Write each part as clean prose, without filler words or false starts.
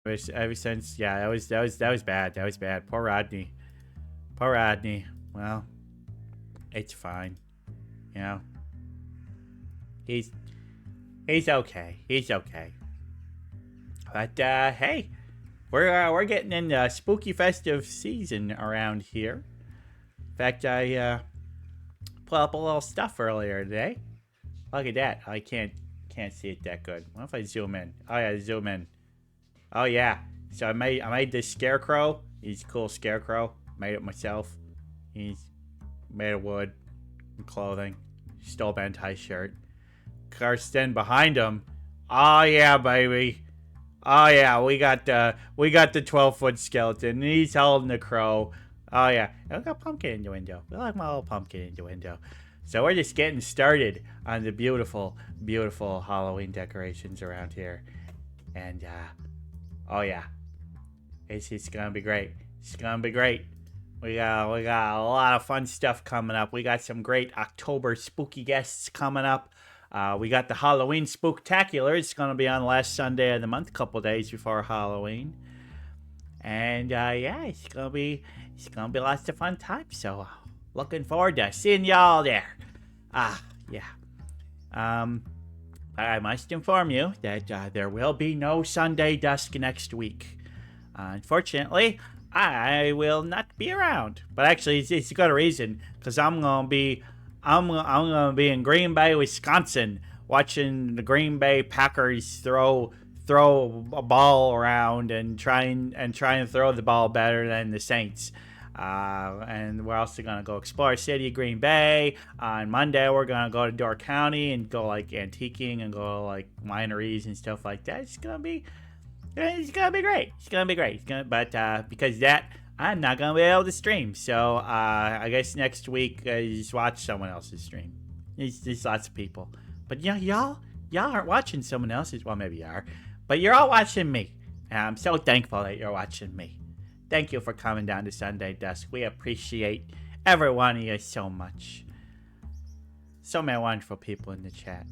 Ever since, yeah, that was bad. That was bad. Poor Rodney. Poor Rodney. Well, it's fine. You know, he's he's okay. He's okay. But hey, we're getting in the spooky festive season around here. In fact, I put up a little stuff earlier today. Look at that. I can't see it that good. What if I zoom in? Oh yeah, zoom in. Oh yeah. So I made this scarecrow. He's a cool scarecrow. Made it myself. He's made of wood and clothing. Stole Bentai's shirt. Karsten behind him. Oh yeah, baby. Oh yeah, we got the 12-foot skeleton. And he's holding the crow. Oh yeah, I got pumpkin in the window. We like my little pumpkin in the window. So we're just getting started on the beautiful, beautiful Halloween decorations around here. And oh yeah, it's gonna be great. It's gonna be great. We got a lot of fun stuff coming up. We got some great October spooky guests coming up. We got the Halloween Spooktacular. It's going to be on the last Sunday of the month, a couple days before Halloween. And yeah, it's gonna be lots of fun times. So looking forward to seeing y'all there. Yeah. I must inform you that there will be no Sunday Dusk next week. Unfortunately, I will not be around. But actually, it's got a reason, because I'm gonna be in Green Bay, Wisconsin, watching the Green Bay Packers throw a ball around and try and throw the ball better than the Saints. And we're also gonna go explore city of Green Bay. On Monday, we're gonna go to Door County and go like antiquing and go like wineries and stuff like that. It's gonna be great. It's gonna be great. But because that, I'm not gonna be able to stream. So I guess next week just watch someone else's stream. There's lots of people, but y'all aren't watching someone else's. Well, maybe you are, but you're all watching me, and I'm so thankful that you're watching me. Thank you for coming down to Sunday Dusk. We appreciate every one of you so much. So many wonderful people in the chat.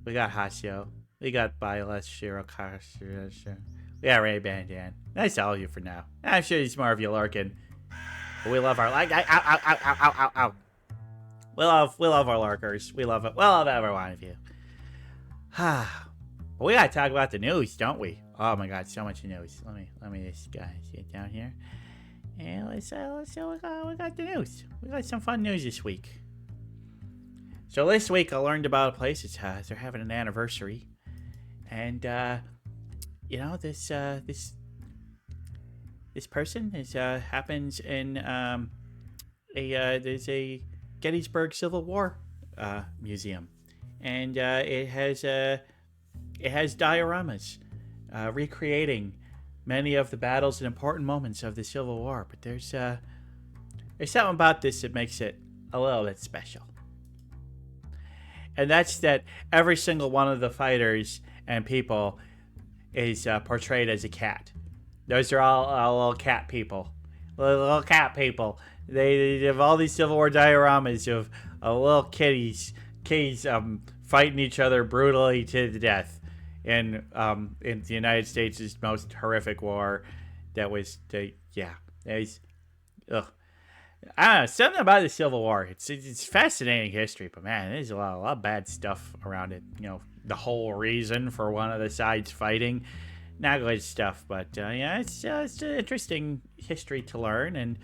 We got Hasio. We got Bailes, Shiro, we got Ray Bandan. That's all of you for now. I'm sure there's more of you lurking. But we love our like. Ow, ow, ow, ow, ow, ow, ow. We love our lurkers. We love it. We love every one of you. But we gotta talk about the news, don't we? Oh my God, so much news. Let me just get down here. And let's see what we got the news. We got some fun news this week. So this week I learned about a place that's they're having an anniversary, and this person happens in there's a Gettysburg Civil War museum, and it has dioramas recreating many of the battles and important moments of the Civil War. But there's something about this that makes it a little bit special, and that's that every single one of the fighters and people is portrayed as a cat. Those are all little cat people. Little cat people. They have all these Civil War dioramas of little kitties fighting each other brutally to the death in the United States' most horrific war. That was ugh. I don't know, something about the Civil War. It's fascinating history, but man, there's a lot of bad stuff around it. The whole reason for one of the sides fighting, not good stuff. But yeah, it's an interesting history to learn and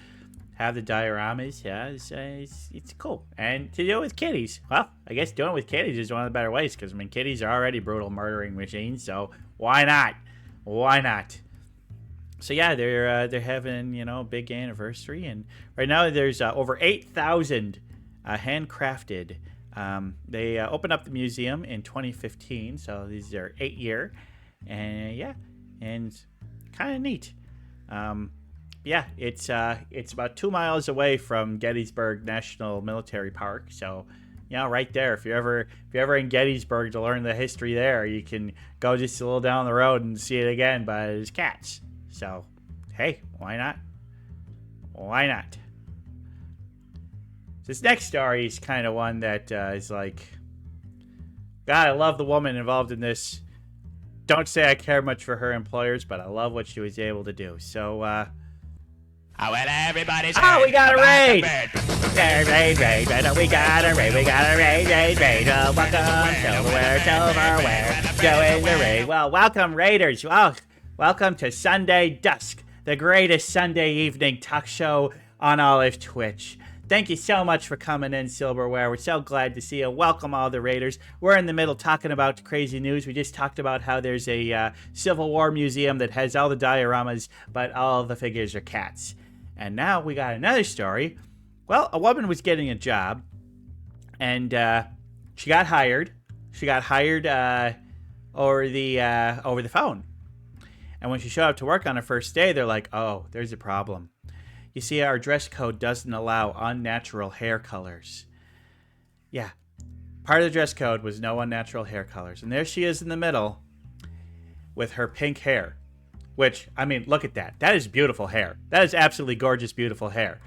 have the dioramas. Yeah, it's cool. And to do it with kitties, well, I guess doing it with kitties is one of the better ways, because kitties are already brutal murdering machines. So why not? Why not? So yeah, they're having a big anniversary, and right now there's over 8,000 handcrafted. They opened up the museum in 2015, so these are 8-year, and yeah, and kind of neat. Yeah, it's about 2 miles away from Gettysburg National Military Park, so right there. If you're ever in Gettysburg to learn the history there, you can go just a little down the road and see it again. But there's cats. So, hey, why not? Why not? This next story is kind of one that is like, God, I love the woman involved in this. don't say I care much for her employers, but I love what she was able to do. So, well, everybody's we got a raid! Raid. We got a raid. Welcome, silverware. Doing the raid. Well, welcome, Raiders. Well, welcome to Sunday Dusk, the greatest Sunday evening talk show on all of Twitch. Thank you so much for coming in, Silverware. We're so glad to see you. Welcome, all the Raiders. We're in the middle talking about crazy news. We just talked about how there's a Civil War museum that has all the dioramas, but all of the figures are cats. And now we got another story. Well, a woman was getting a job, and she got hired. She got hired over the phone. And when she showed up to work on her first day, they're like, "Oh, there's a problem. You see, our dress code doesn't allow unnatural hair colors." Yeah, part of the dress code was no unnatural hair colors. And there she is in the middle with her pink hair. Which, I mean, look at that. That is beautiful hair. That is absolutely gorgeous, beautiful hair.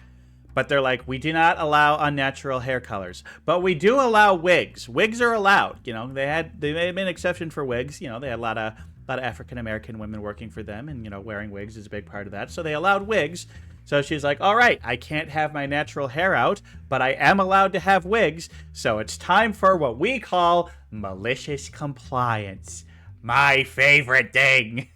But they're like, we do not allow unnatural hair colors. But we do allow wigs. Wigs are allowed. You know, they made an exception for wigs. You know, they had a lot of African-American women working for them. And, you know, wearing wigs is a big part of that. So they allowed wigs. So she's like, all right, I can't have my natural hair out, but I am allowed to have wigs. So it's time for what we call malicious compliance. My favorite thing.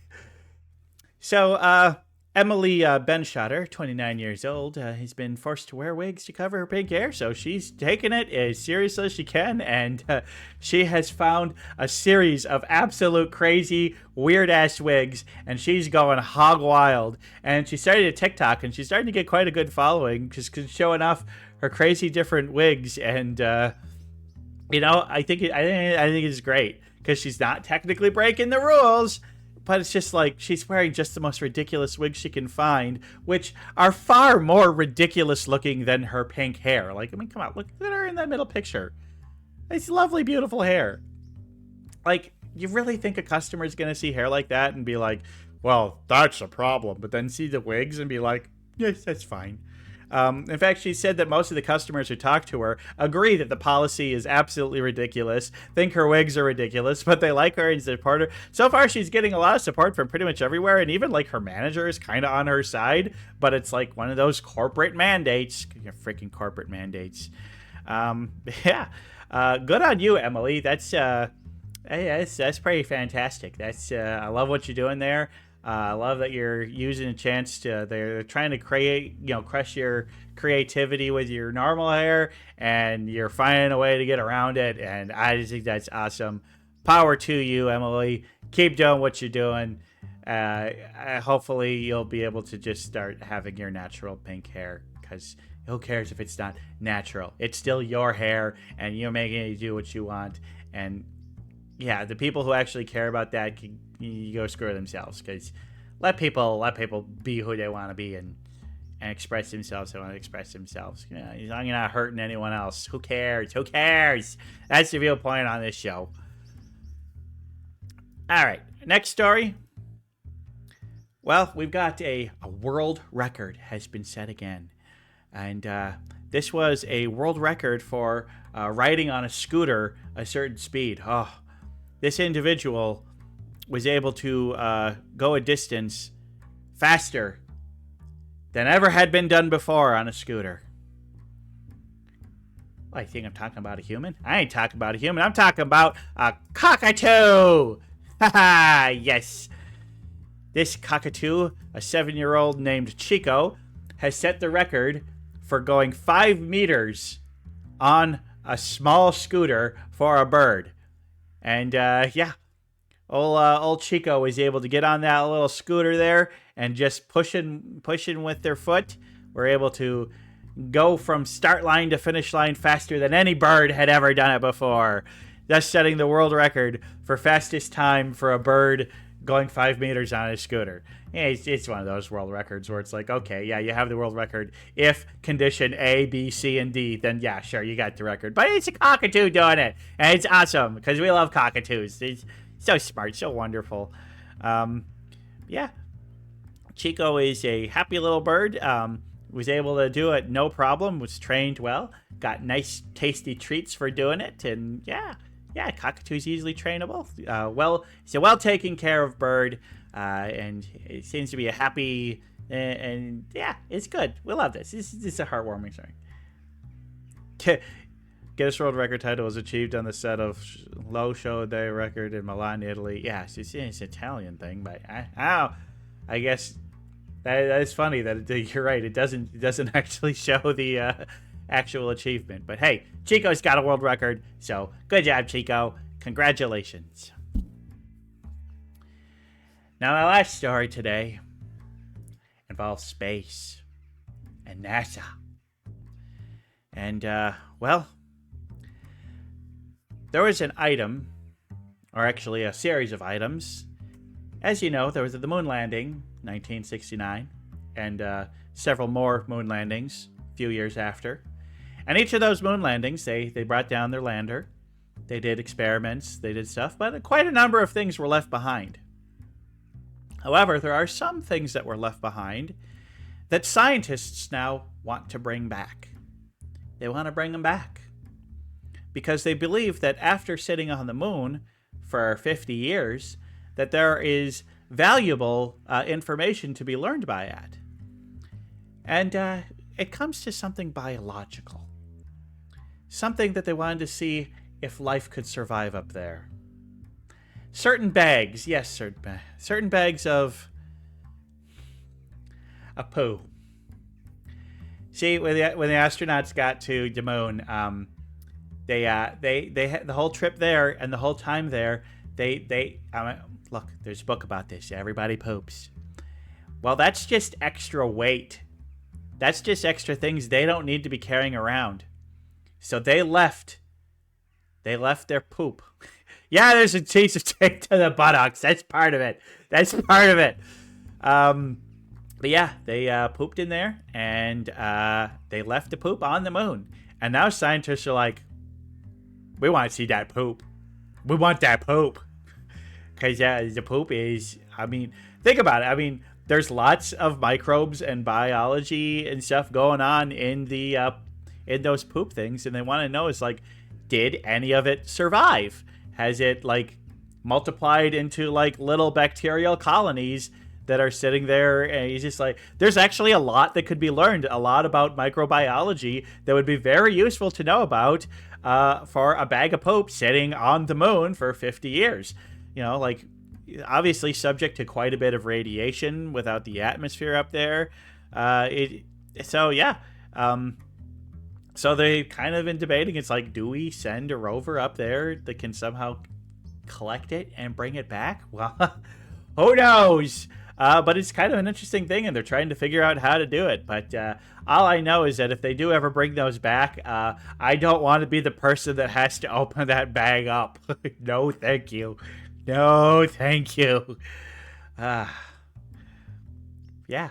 So, Emily Benshotter, 29 years old, has been forced to wear wigs to cover her pink hair. So she's taken it as seriously as she can, and she has found a series of absolute crazy, weird-ass wigs, and she's going hog wild. And she started a TikTok, and she's starting to get quite a good following, just showing off her crazy different wigs. And you know, I think it's great because she's not technically breaking the rules. But it's just like she's wearing just the most ridiculous wigs she can find, which are far more ridiculous looking than her pink hair. Like, I mean, come on, look at her in that middle picture. It's lovely, beautiful hair. Like, you really think a customer is going to see hair like that and be like, well, that's a problem. But then see the wigs and be like, yes, that's fine. In fact, she said that most of the customers who talk to her agree that the policy is absolutely ridiculous, think her wigs are ridiculous, but they like her and support her. So far, she's getting a lot of support from pretty much everywhere, and even like her manager is kind of on her side, but it's like one of those corporate mandates. Freaking corporate mandates. Yeah. Good on you, Emily. That's pretty fantastic. I love what you're doing there. I love that you're using a chance to, they're trying to create, you know, crush your creativity with your normal hair, and you're finding a way to get around it. And I just think that's awesome. Power to you, Emily. Keep doing what you're doing. Hopefully you'll be able to just start having your natural pink hair, because who cares if it's not natural? It's still your hair, and you're making it do what you want. And yeah, the people who actually care about that can you go screw themselves, because let people be who they want to be and express themselves. They want to express themselves. You know, as long as you're not hurting anyone else, who cares? Who cares? That's the real point on this show. All right, next story. Well, we've got a world record has been set again, and this was a world record for riding on a scooter a certain speed. Oh, this individual was able to go a distance faster than ever had been done before on a scooter. Well, I think I'm talking about a human? I ain't talking about a human. I'm talking about a cockatoo. Haha, yes. This cockatoo, a 7-year-old named Chico, has set the record for going 5 meters on a small scooter for a bird. And yeah, old Chico was able to get on that little scooter there and just pushing with their foot. We're able to go from start line to finish line faster than any bird had ever done it before, thus setting the world record for fastest time for a bird going 5 meters on a scooter. Yeah, it's one of those world records where it's like, okay, yeah, you have the world record. If condition A, B, C, and D, then yeah, sure, you got the record. But it's a cockatoo doing it, and it's awesome because we love cockatoos. It's so smart, so wonderful. Yeah, Chico is a happy little bird. Was able to do it no problem. Was trained well. Got nice, tasty treats for doing it, and yeah, yeah, cockatoo's easily trainable. He's a well taken care of bird, and it seems to be a happy, and yeah, it's good. We love this. This is a heartwarming story. Guinness World Record title was achieved on the set of Low Show Day record in Milan, Italy. Yeah, it's an Italian thing, but I guess that is funny that you're right. It doesn't actually show the actual achievement. But hey, Chico's got a world record, so good job, Chico. Congratulations. Now, my last story today involves space and NASA. And, well, there was an item, or actually a series of items. As you know, there was the moon landing, 1969, and several more moon landings a few years after. And each of those moon landings, they brought down their lander. They did experiments, they did stuff, but quite a number of things were left behind. However, there are some things that were left behind that scientists now want to bring back. They want to bring them back because they believe that after sitting on the moon for 50 years, that there is valuable information to be learned by it. And it comes to something biological. Something that they wanted to see if life could survive up there. Certain bags, yes, certain bags of a poo. See, when the astronauts got to the moon, they had the whole trip there and the whole time there. Look, there's a book about this. Everybody poops. Well, that's just extra weight. That's just extra things they don't need to be carrying around. So they left their poop. Yeah, there's a piece of tape to the buttocks. That's part of it. But yeah, they pooped in there, and they left the poop on the moon. And now scientists are like, we want to see that poop. We want that poop. Because the poop is, think about it. There's lots of microbes and biology and stuff going on in in those poop things, and they want to know is like, did any of it survive? Has it multiplied into little bacterial colonies that are sitting there? And he's just like, there's actually a lot that could be learned, a lot about microbiology that would be very useful to know about for a bag of poop sitting on the moon for 50 years. Obviously subject to quite a bit of radiation without the atmosphere up there. So they kind of been debating. It's like, do we send a rover up there that can somehow collect it and bring it back? Well, who knows? But it's kind of an interesting thing, and they're trying to figure out how to do it. But all I know is that if they do ever bring those back, I don't want to be the person that has to open that bag up. No, thank you. No, thank you. Yeah,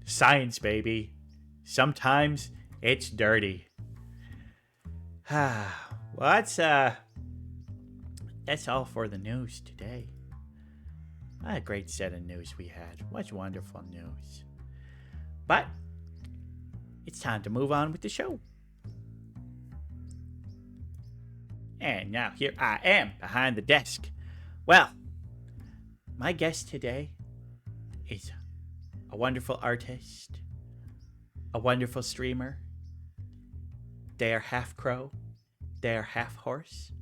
science, baby. Sometimes it's dirty. Well, that's all for the news today. What a great set of news we had. What wonderful news. But it's time to move on with the show. And now here I am behind the desk. Well, my guest today is a wonderful artist, a wonderful streamer. They are half crow, they are half horse.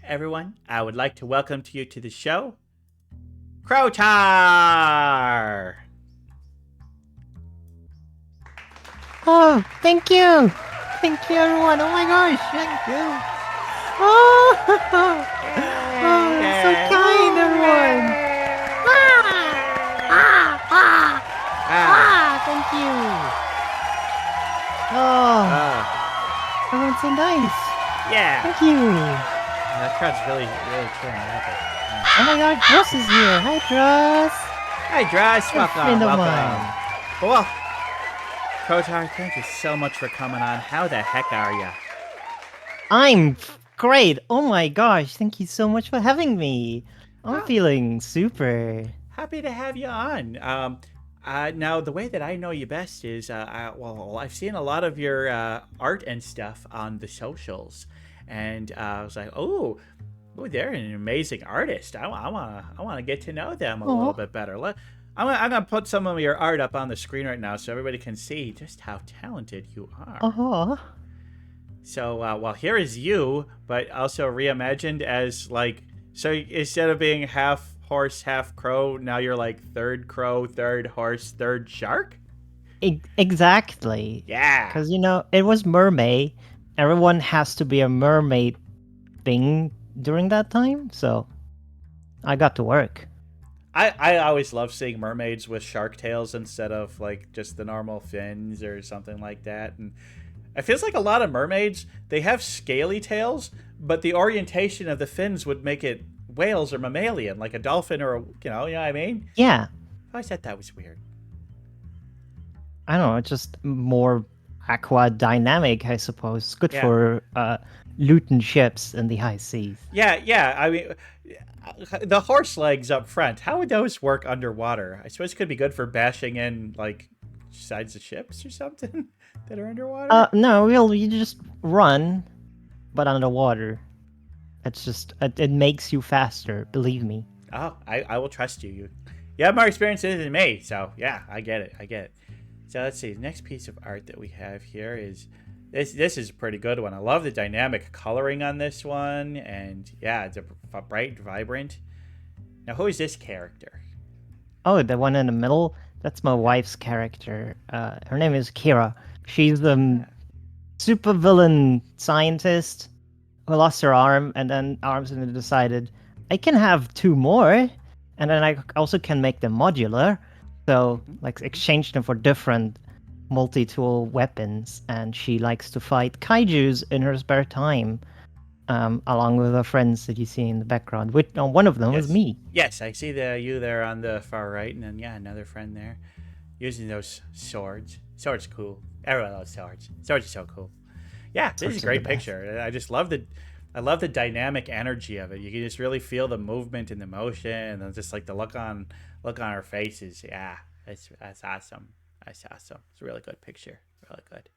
Everyone, I would like to welcome to you to the show, Crow Taur! Oh, thank you! Thank you, everyone! Oh my gosh, thank you! Oh, oh, so kind, everyone! Thank you! Oh, everyone's so nice! Yeah! Thank you! That crowd's really cheering me up. Oh my god, Dross is here! Hi, Dross! Hi, Dross! Friend of Welcome! mine. Well, Crow Taur, thank you so much for coming on. How the heck are you? I'm great! Oh my gosh, thank you so much for having me! I'm feeling super. Happy to have you on. Now, the way that I know you best is, I've seen a lot of your art and stuff on the socials. and I was like, oh, they're an amazing artist. I wanna get to know them a little Oh, bit better. I'm gonna put some of your art up on the screen right now so everybody can see just how talented you are. oh. So, well, here is you, but also reimagined as like, so instead of being half horse, half crow, now you're like third crow, third horse, third shark? Exactly. Yeah. Because, it was mermaid. Everyone has to be a mermaid thing during that time, so I got to work. I always love seeing mermaids with shark tails instead of like just the normal fins or something like that. And it feels like a lot of mermaids, they have scaly tails, but the orientation of the fins would make it whales or mammalian, like a dolphin or you know what I mean? Yeah, I always thought that was weird. I don't know, it's just more aqua dynamic, I suppose. It's good Yeah. for looting ships in the high seas. Yeah. I mean, the horse legs up front, how would those work underwater? I suppose it could be good for bashing in, like, sides of ships or something that are underwater. No, you just run, but underwater. It's just, it makes you faster, believe me. Oh, I will trust you. You have more experience in it than me, so yeah, I get it. So let's see. The next piece of art that we have here is this is a pretty good one. I love the dynamic coloring on this one, and yeah, it's a bright, vibrant. Now, who is this character? Oh, the one in the middle? That's my wife's character. Her name is Kira. She's the super villain scientist who lost her arm, and then arms, and then decided I can have two more, and then I also can make them modular. So, like, exchange them for different multi-tool weapons, and she likes to fight kaijus in her spare time, along with her friends that you see in the background. Which one of them was Yes. me. Yes, I see you there on the far right, and then yeah, another friend there, using those swords. Swords cool. Everyone loves swords. Swords are so cool. Yeah, this is a Swords are great the best. picture. I just love the dynamic energy of it. You can just really feel the movement and the motion, and just like the look on her faces. Yeah, that's awesome. That's awesome. It's a really good picture. Really good.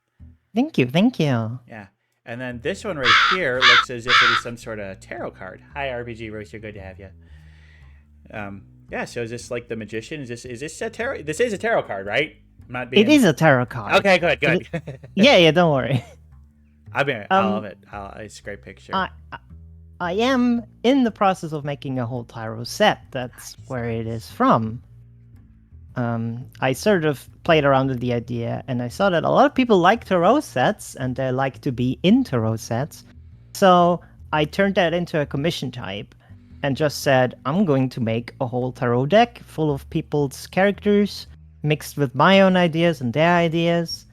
Thank you, thank you. Yeah. And then this one right here looks as if it is some sort of tarot card. Hi, RPG Rooster. Good to have you. Yeah. So is this like the magician? Is this a tarot? This is a tarot card, right? I'm not It being. is a tarot card. Okay. Good. It- Good. yeah, don't worry. I love it. It's a great picture. I I am in the process of making a whole tarot set. That's where it is from. I sort of played around with the idea, and I saw that a lot of people like tarot sets, and they like to be in tarot sets. So I turned that into a commission type, and just said, I'm going to make a whole tarot deck full of people's characters, mixed with my own ideas and their ideas.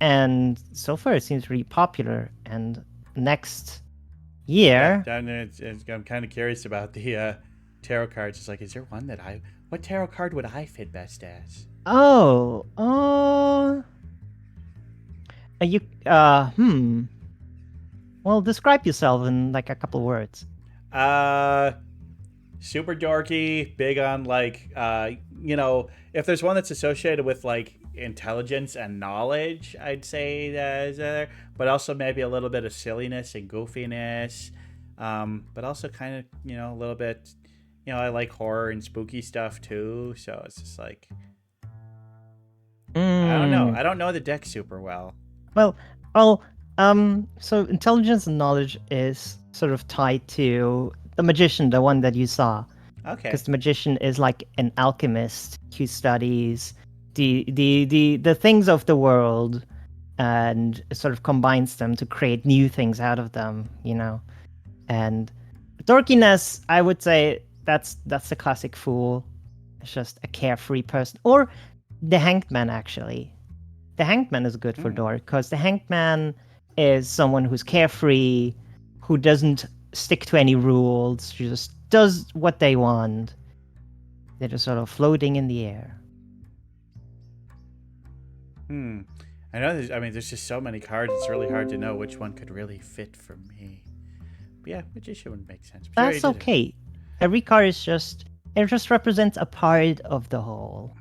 And so far, it seems really popular. And next year, Yeah, I'm kind of curious about the tarot cards. It's like, is there one that what tarot card would I fit best as? oh, you, well, describe yourself in like a couple words. Uh, Super dorky, big on like, if there's one that's associated with like intelligence and knowledge, I'd say that is there, but also maybe a little bit of silliness and goofiness, but also kind of, a little bit, I like horror and spooky stuff too, so it's just like, I don't know. Mm. I don't know the deck super well. Well, so intelligence and knowledge is sort of tied to the magician, the one that you saw. Okay. Because the magician is like an alchemist who studies the things of the world and sort of combines them to create new things out of them, And dorkiness, I would say that's the classic fool. It's just a carefree person. Or the hanged man, actually. The hanged man is good for dork, because the hanged man is someone who's carefree, who doesn't stick to any rules, who just does what they want. They're just sort of floating in the air. I know there's just so many cards, it's really hard to know which one could really fit for me. But yeah, magician would make sense. That's okay. Every card is it just represents a part of the whole.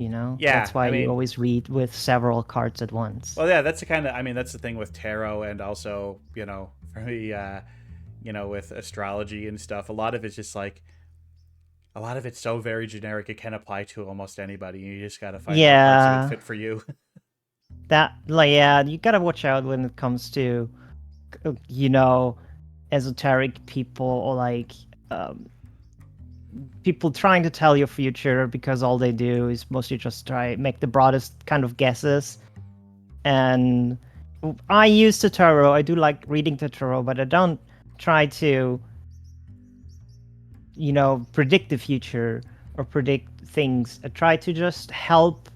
You know, Yeah, that's why I you mean, always read with several cards at once. well, yeah, that's the kind of. I mean, that's the thing with tarot, and also, for me, with astrology and stuff. A lot of it's just like a lot of it's so very generic. It can apply to almost anybody. You just got to find what parts of it Yeah, fit for you. that like yeah, you gotta watch out when it comes to you know esoteric people or like um, people trying to tell your future because all they do is mostly just try make the broadest kind of guesses. And I use the tarot. I do like reading the tarot, but I don't try to predict the future or predict things. I try to just help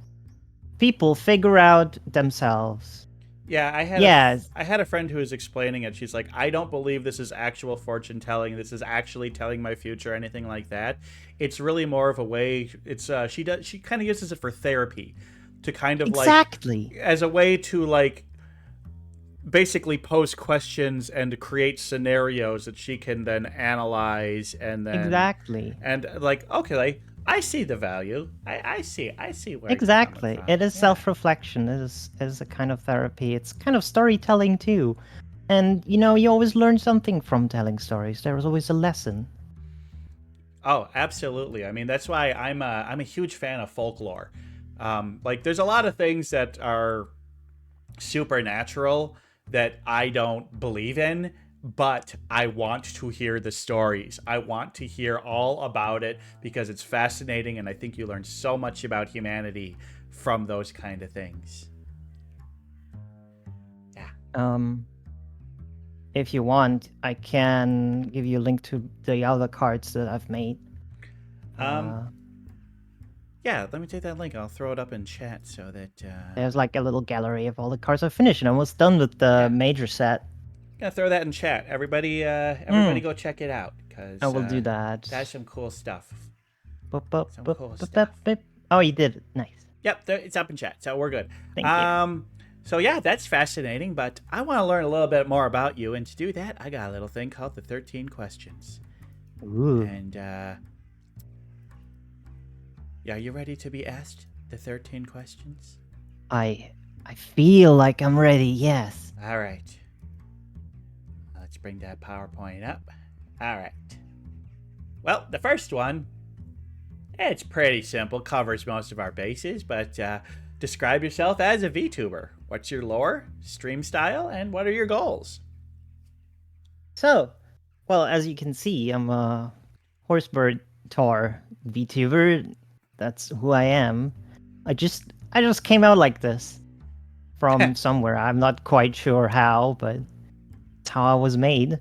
people figure out themselves. Yeah, Yes, I had a friend who was explaining it. She's like, I don't believe this is actual fortune telling. This is actually telling my future, or anything like that. It's really more of a way. It's she kind of uses it for therapy, to kind of like exactly. as a way to like basically pose questions and create scenarios that she can then analyze Exactly. and like okay, like I see the value. I see where you're coming Exactly. from. It is Yeah. self-reflection. It is a kind of therapy. It's kind of storytelling too. And you always learn something from telling stories. There is always a lesson. Oh, absolutely. I mean, that's why I'm a huge fan of folklore. Like, there's a lot of things that are supernatural that I don't believe in, but I want to hear the stories. I want to hear all about it because it's fascinating, and I think you learn so much about humanity from those kind of things. Yeah. Um, if you want, I can give you a link to the other cards that I've made. Um. Uh, Yeah. Let me take that link. I'll throw it up in chat so that. there's like a little gallery of all the cards I've finished, and I'm almost done with the Yeah. major set. Gonna throw that in chat. Everybody, Mm, go check it out I because will do that. that's some cool stuff. Bup, bup, Some bup, cool bup, bup, stuff. bup. Oh, you did it. Nice. Yep, it's up in chat, so we're good. Thank you. Um, so yeah, that's fascinating. But I want to learn a little bit more about you, and to do that, I got a little thing called the 13 questions. Ooh. And yeah, you ready to be asked the 13 questions? I I feel like I'm ready. Yes. All right. Let's bring that PowerPoint up. All right. Well, the first one, it's pretty simple, covers most of our bases, but describe yourself as a VTuber. What's your lore, stream style, and what are your goals? So, well, as you can see, I'm a Horsebird Tor VTuber. That's who I am. I just came out like this from somewhere. I'm not quite sure how, but it's how I was made.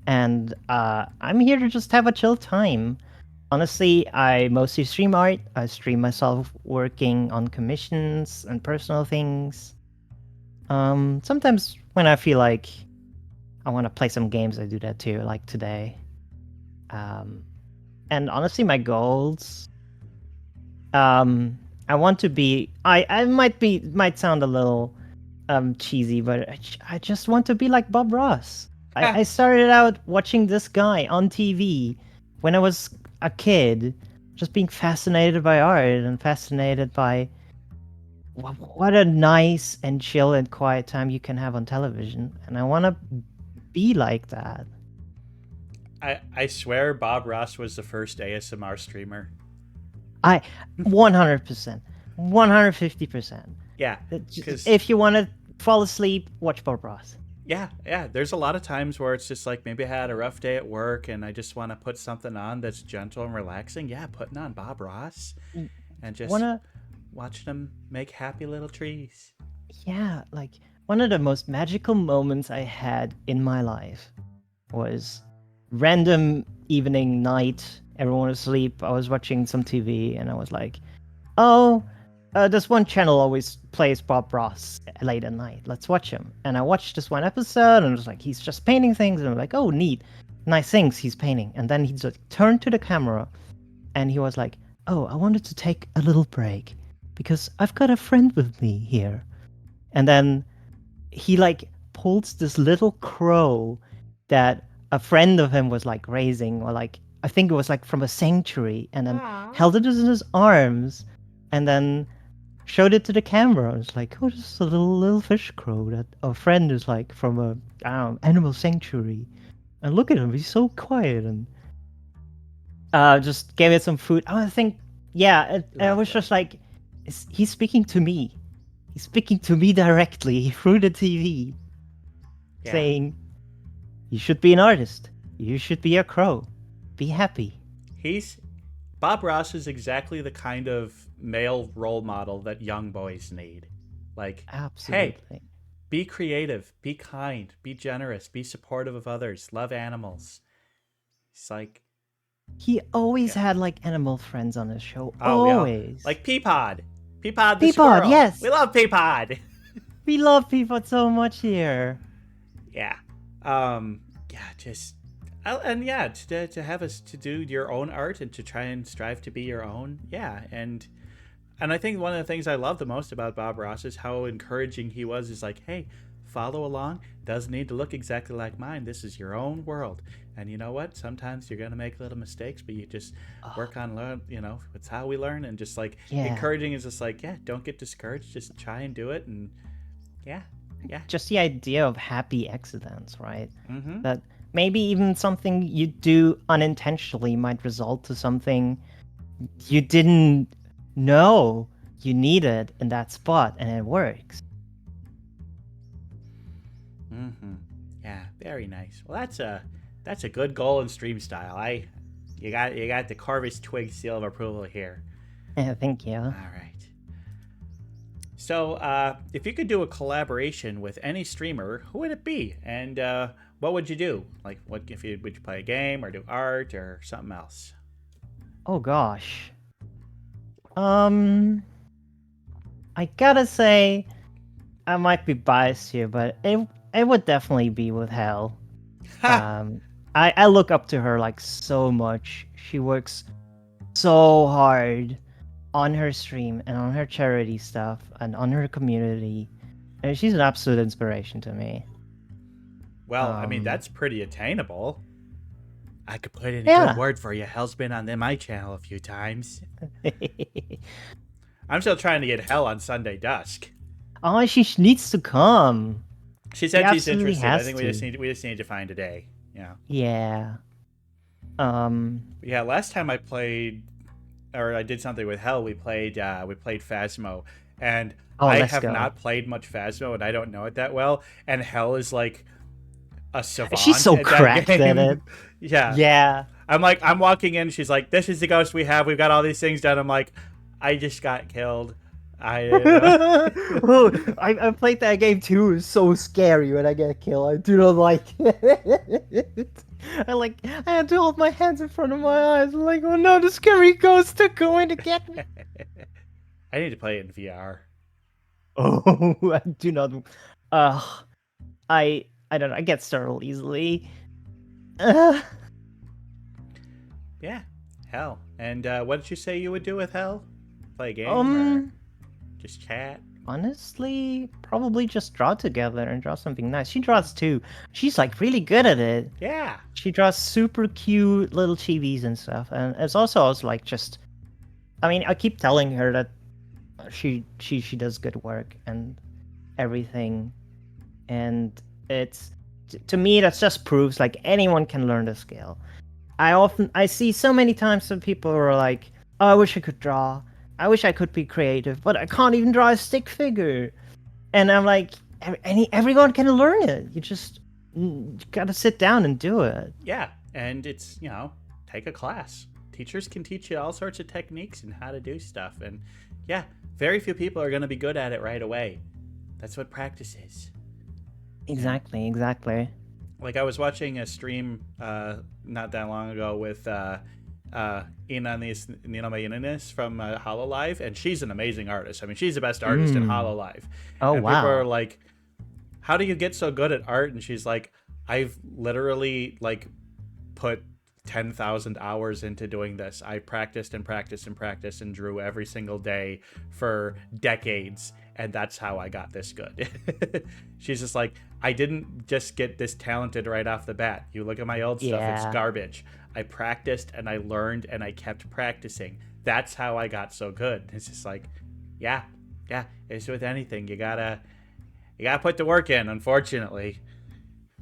And I'm here to just have a chill time. Honestly, I mostly stream art. I stream myself working on commissions and personal things. Sometimes when I feel like I want to play some games, I do that too, like today. Um, and honestly, my goals. I want to be. I might sound a little cheesy, but I just want to be like Bob Ross. I started out watching this guy on TV when I was a kid, just being fascinated by art and fascinated by what a nice and chill and quiet time you can have on television. And I want to be like that. I swear Bob Ross was the first ASMR streamer. I 100%, 150%. Yeah, because If you want to fall asleep, watch Bob Ross. yeah, there's a lot of times where it's just like maybe I had a rough day at work and I just want to put something on that's gentle and relaxing. Yeah, putting on Bob Ross and just Wanna watching them make happy little trees. Yeah, like one of the most magical moments I had in my life was random evening night. Everyone was asleep. I was watching some TV, and I was like, "Oh, this one channel always plays Bob Ross late at night. Let's watch him." And I watched this one episode, and I was like, "He's just painting things," and I'm like, "Oh, neat, nice things he's painting." And then he just turned to the camera, and he was like, "Oh, I wanted to take a little break because I've got a friend with me here." And then he like pulls this little crow that a friend of him was like raising, or like I think it was like from a sanctuary, and then held it in his arms and then showed it to the camera. It's like, oh, this is a little fish crow that a friend is like from a, I don't know, animal sanctuary. And look at him, he's so quiet, and just gave it some food. I think, yeah, it was just like, he's speaking to me. He's speaking to me directly through the TV, saying, you should be an artist. You should be a crow. Be happy. Bob Ross is exactly the kind of male role model that young boys need. Like, Absolutely. hey, be creative, be kind, be generous, be supportive of others, love animals. It's like, he always had like animal friends on his show. Oh, always. Yeah. Like Peapod. Peapod the Peapod, squirrel. yes. We love Peapod. We love Peapod so much here. Yeah. Just and yeah, to have us to do your own art and to try and strive to be your own. Yeah, and I think one of the things I love the most about Bob Ross is how encouraging he was. Is like, hey, follow along. Doesn't need to look exactly like mine. This is your own world. And you know what? Sometimes you're gonna make little mistakes, but you just work on learn. You know, it's how we learn. And just like encouraging is just like, yeah, don't get discouraged. Just try and do it. And yeah. Just the idea of happy accidents, right? Mm-hmm. That maybe even something you do unintentionally might result to something you didn't know you needed in that spot, and it works. Mm-hmm. Yeah, very nice. Well, that's a good goal in stream style. You got the Corvus Twig seal of approval here. Yeah, thank you. All right. So, if you could do a collaboration with any streamer, who would it be? And what would you do? Like, would you play a game or do art or something else? Oh gosh. I gotta say, I might be biased here, but it would definitely be with Hell. I look up to her like so much. She works so hard on her stream and on her charity stuff and on her community. And she's an absolute inspiration to me. Well, I mean, that's pretty attainable. I could put in a good word for you. Hell's been on my channel a few times. I'm still trying to get Hell on Sunday Dusk. Oh, she needs to come. She said she's interested. I think we just need to find a day. Yeah. Yeah. Yeah, last time I played or I did something with Hell, we played Phasmo, and I have not played much Phasmo, and I don't know it that well. And Hell is like a savant. She's so cracked at it. Yeah. I'm walking in. She's like, "This is the ghost we have. We've got all these things done." I'm like, "I just got killed." I played that game too. It's so scary when I get killed. I do not like it. I had to hold my hands in front of my eyes. I'm like, oh no, the scary ghosts are going to get me. I need to play it in VR. Oh, I do not. I don't know. I get startled easily. Yeah, Hell. And what did you say you would do with Hell? Play a game? Or just chat? Honestly, probably just draw together and draw something nice. She draws too. She's like really good at it. Yeah. She draws super cute little chibis and stuff. And it's also like just, I mean, I keep telling her that she does good work and everything. And it's, to me, that just proves like anyone can learn the skill. I see so many times some people are like, oh, I wish I could draw. I wish I could be creative, but I can't even draw a stick figure. And I'm like, everyone can learn it. You just gotta sit down and do it. Yeah, and it's, take a class. Teachers can teach you all sorts of techniques and how to do stuff. And yeah, very few people are going to be good at it right away. That's what practice is. Exactly. Like, I was watching a stream not that long ago with Inannis from Hololive, and she's an amazing artist. I mean, she's the best artist in Hololive. Oh, and wow. People are like, how do you get so good at art? And she's like, I've literally put 10,000 hours into doing this. I practiced and drew every single day for decades, and that's how I got this good. She's just like, I didn't just get this talented right off the bat. You look at my old stuff, it's garbage. I practiced and I learned and I kept practicing. that's how I got so good. It's just like, yeah, yeah. It's with anything, you gotta put the work in. Unfortunately,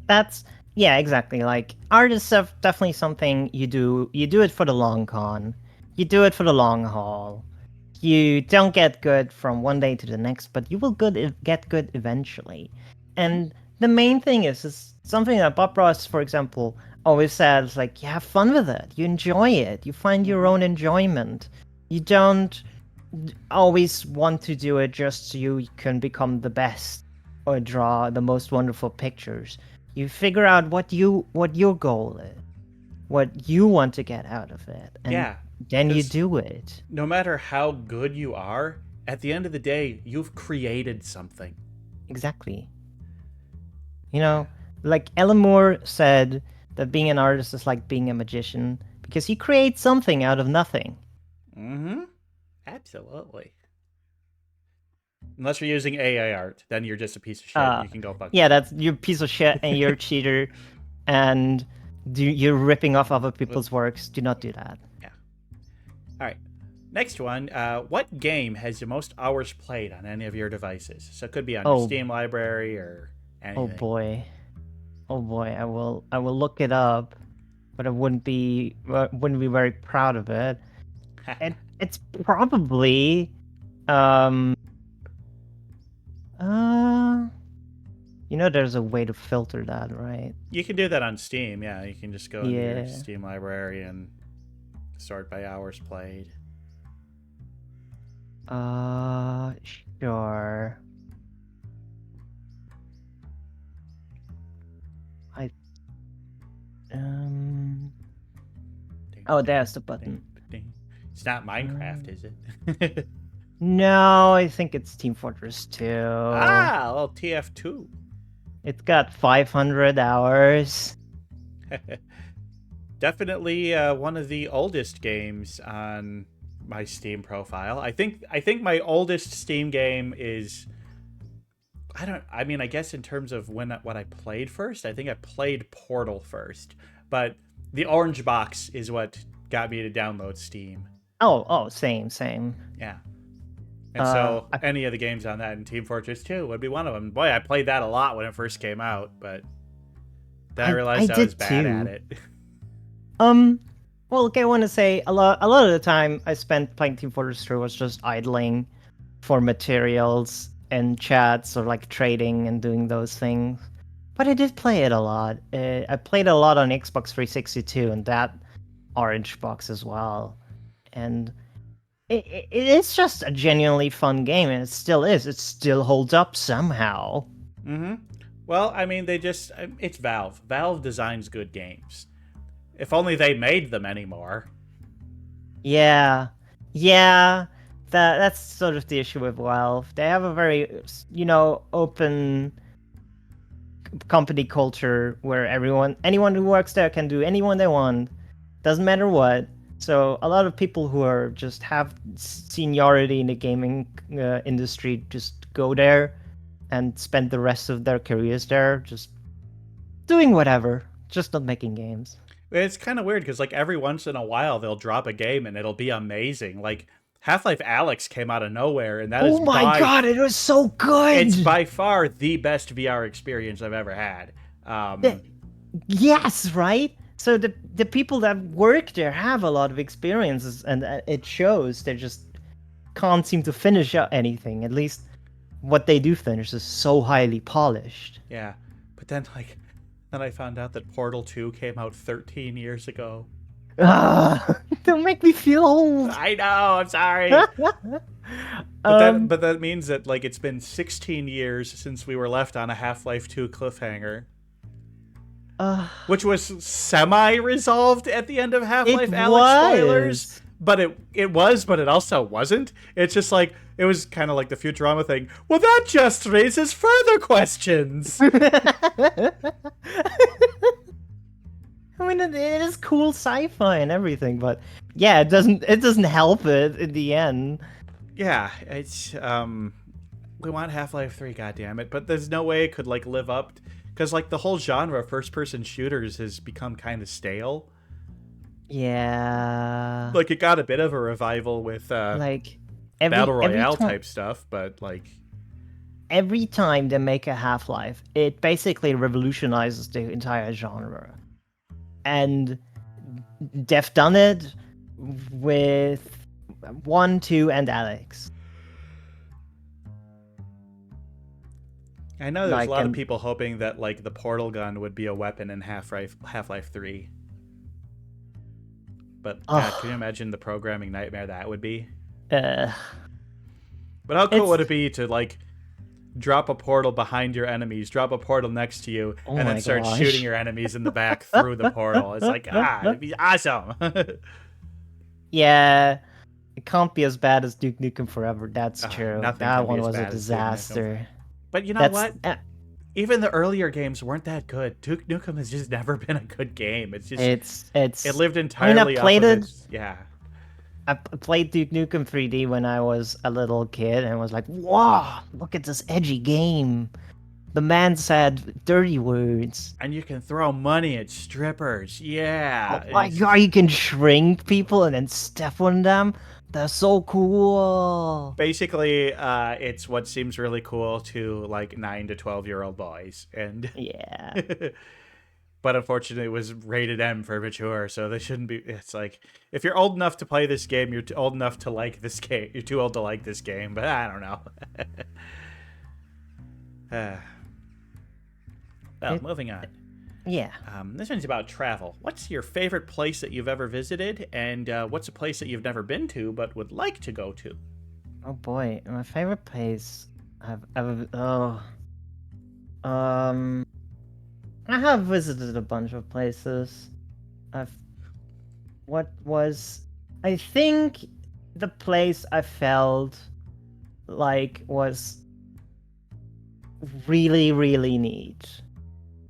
That's yeah, exactly. Like art is definitely something you do. You do it for the long con. You do it for the long haul. You don't get good from one day to the next, but you will get good eventually. And the main thing is something that Bob Ross, for example, always says like you have fun with it, you enjoy it, you find your own enjoyment. You don't always want to do it just so you can become the best or draw the most wonderful pictures. You figure out what your goal is, what you want to get out of it, and yeah, then you because do it. no matter how good you are, at the end of the day, you've created something. Exactly. You Yeah. know, like Ellen Moore said that being an artist is like being a magician because you create something out of nothing. Mm-hmm. Absolutely. Unless you're using AI art, then you're just a piece of shit. Uh, You can go fuck yeah, yourself. that's you're a piece of shit and you're a cheater and you're ripping off other Well, people's works. Do not do that. yeah. All right. Next one. What game has the most hours played on any of your devices? So it could be on your Oh, Steam library or oh anything. boy. Oh boy, I will look it up, but I wouldn't be very proud of it. It's probably um uh there's a way to filter that, right? You can do that on Steam. Yeah, you can just go into your Yeah. Steam library and sort by hours played. Uh sure. I um Oh, there's the button. It's not Minecraft, Um, is it? no, I think it's Team Fortress 2. Ah, a little TF2. It's got 500 hours. Definitely one of the oldest games on my Steam profile. I think my oldest Steam game is I guess in terms of what I played first, I think I played Portal first. But the orange box is what got me to download Steam. Oh, same. Yeah. And so I any of the games on that and Team Fortress 2 would be one of them. Boy, I played that a lot when it first came out, but then I I realized I was did bad at too. it. Um, well, okay, I want to say a lot of the time I spent playing Team Fortress 2 was just idling for materials and chats or like trading and doing those things. But I did play it a lot. I played a lot on Xbox 362 and that orange box as well. And it is just a genuinely fun game, and it still is. It still holds up somehow. Mm-hmm. Well, I mean, it's Valve. Valve designs good games. If only they made them anymore. Yeah, yeah. That's sort of the issue with Valve. They have a very, open company culture where anyone who works there can do anyone they want, doesn't matter what. So a lot of people who are just have seniority in the gaming industry just go there and spend the rest of their careers there, just doing whatever, just not making games. It's kind of weird because, like, every once in a while they'll drop a game and it'll be amazing. Like, Half-Life Alyx came out of nowhere, and that is Oh my god, it was so it's good! by far the best VR experience I've ever had. The- yes, right? So the people that work there have a lot of experiences, and it shows. They just can't seem to finish out anything. At least what they do finish is so highly polished. Yeah, but then I found out that Portal 2 came out 13 years ago. Ah, don't make me feel old. I know, I'm sorry. But that means that, like, it's been 16 years since we were left on a Half-Life 2 cliffhanger, uh, which was semi-resolved at the end of it Half-Life Alyx. Spoilers, was. but it was, but it also wasn't. It's just like it was kind of like the Futurama thing. Well, that just raises further questions. I mean, it is cool sci-fi and everything, but yeah, it doesn't help it in the end. Yeah, it's we want Half-Life 3, goddammit, but there's no way it could, like, live up because, like, the whole genre of first-person shooters has become kind of stale. Yeah. Like, it got a bit of a revival with Like battle every royale time type stuff, but like, every time they make a Half-Life, it basically revolutionizes the entire genre. And they've done it with 1, 2, and Alex. I know there's a Like, lot of and people hoping that like the portal gun would be a weapon in Half-Life 3. But God, can you oh, imagine the programming nightmare that would be? uh, But how cool it's would it be to like drop a portal behind your enemies, drop a portal next to you, oh and then my start shooting gosh. your enemies in the back through the portal? It's like, it'd be awesome. Yeah, it can't be as bad as Duke Nukem Forever. That's true. Nothing That can be one as was a bad as Duke Nukem. disaster. But you know That's what? Even the earlier games weren't that good. Duke Nukem has just never been a good game. It's just it it's. lived I mean, I entirely off played of it. its yeah. I played Duke Nukem 3D when I was a little kid and was like, "Wow, look at this edgy game." The man said dirty words. And you can throw money at strippers. Yeah. Oh And my it's god, just you can shrink people and then step on them. That's so cool. basically it's what seems really cool to like 9 to 12-year-old boys. And Yeah. but unfortunately it was rated M for mature, so they shouldn't be. It's like, if you're old enough to play this game, you're old enough to like this game. You're too old to like this game, but I don't know. Well, It, moving on. yeah. This one's about travel. What's your favorite place that you've ever visited, and what's a place that you've never been to but would like to go to? Oh boy, my favorite place I've ever. Oh. Um. I have visited a bunch of places. I've. What was. I think the place I felt like was really, really neat.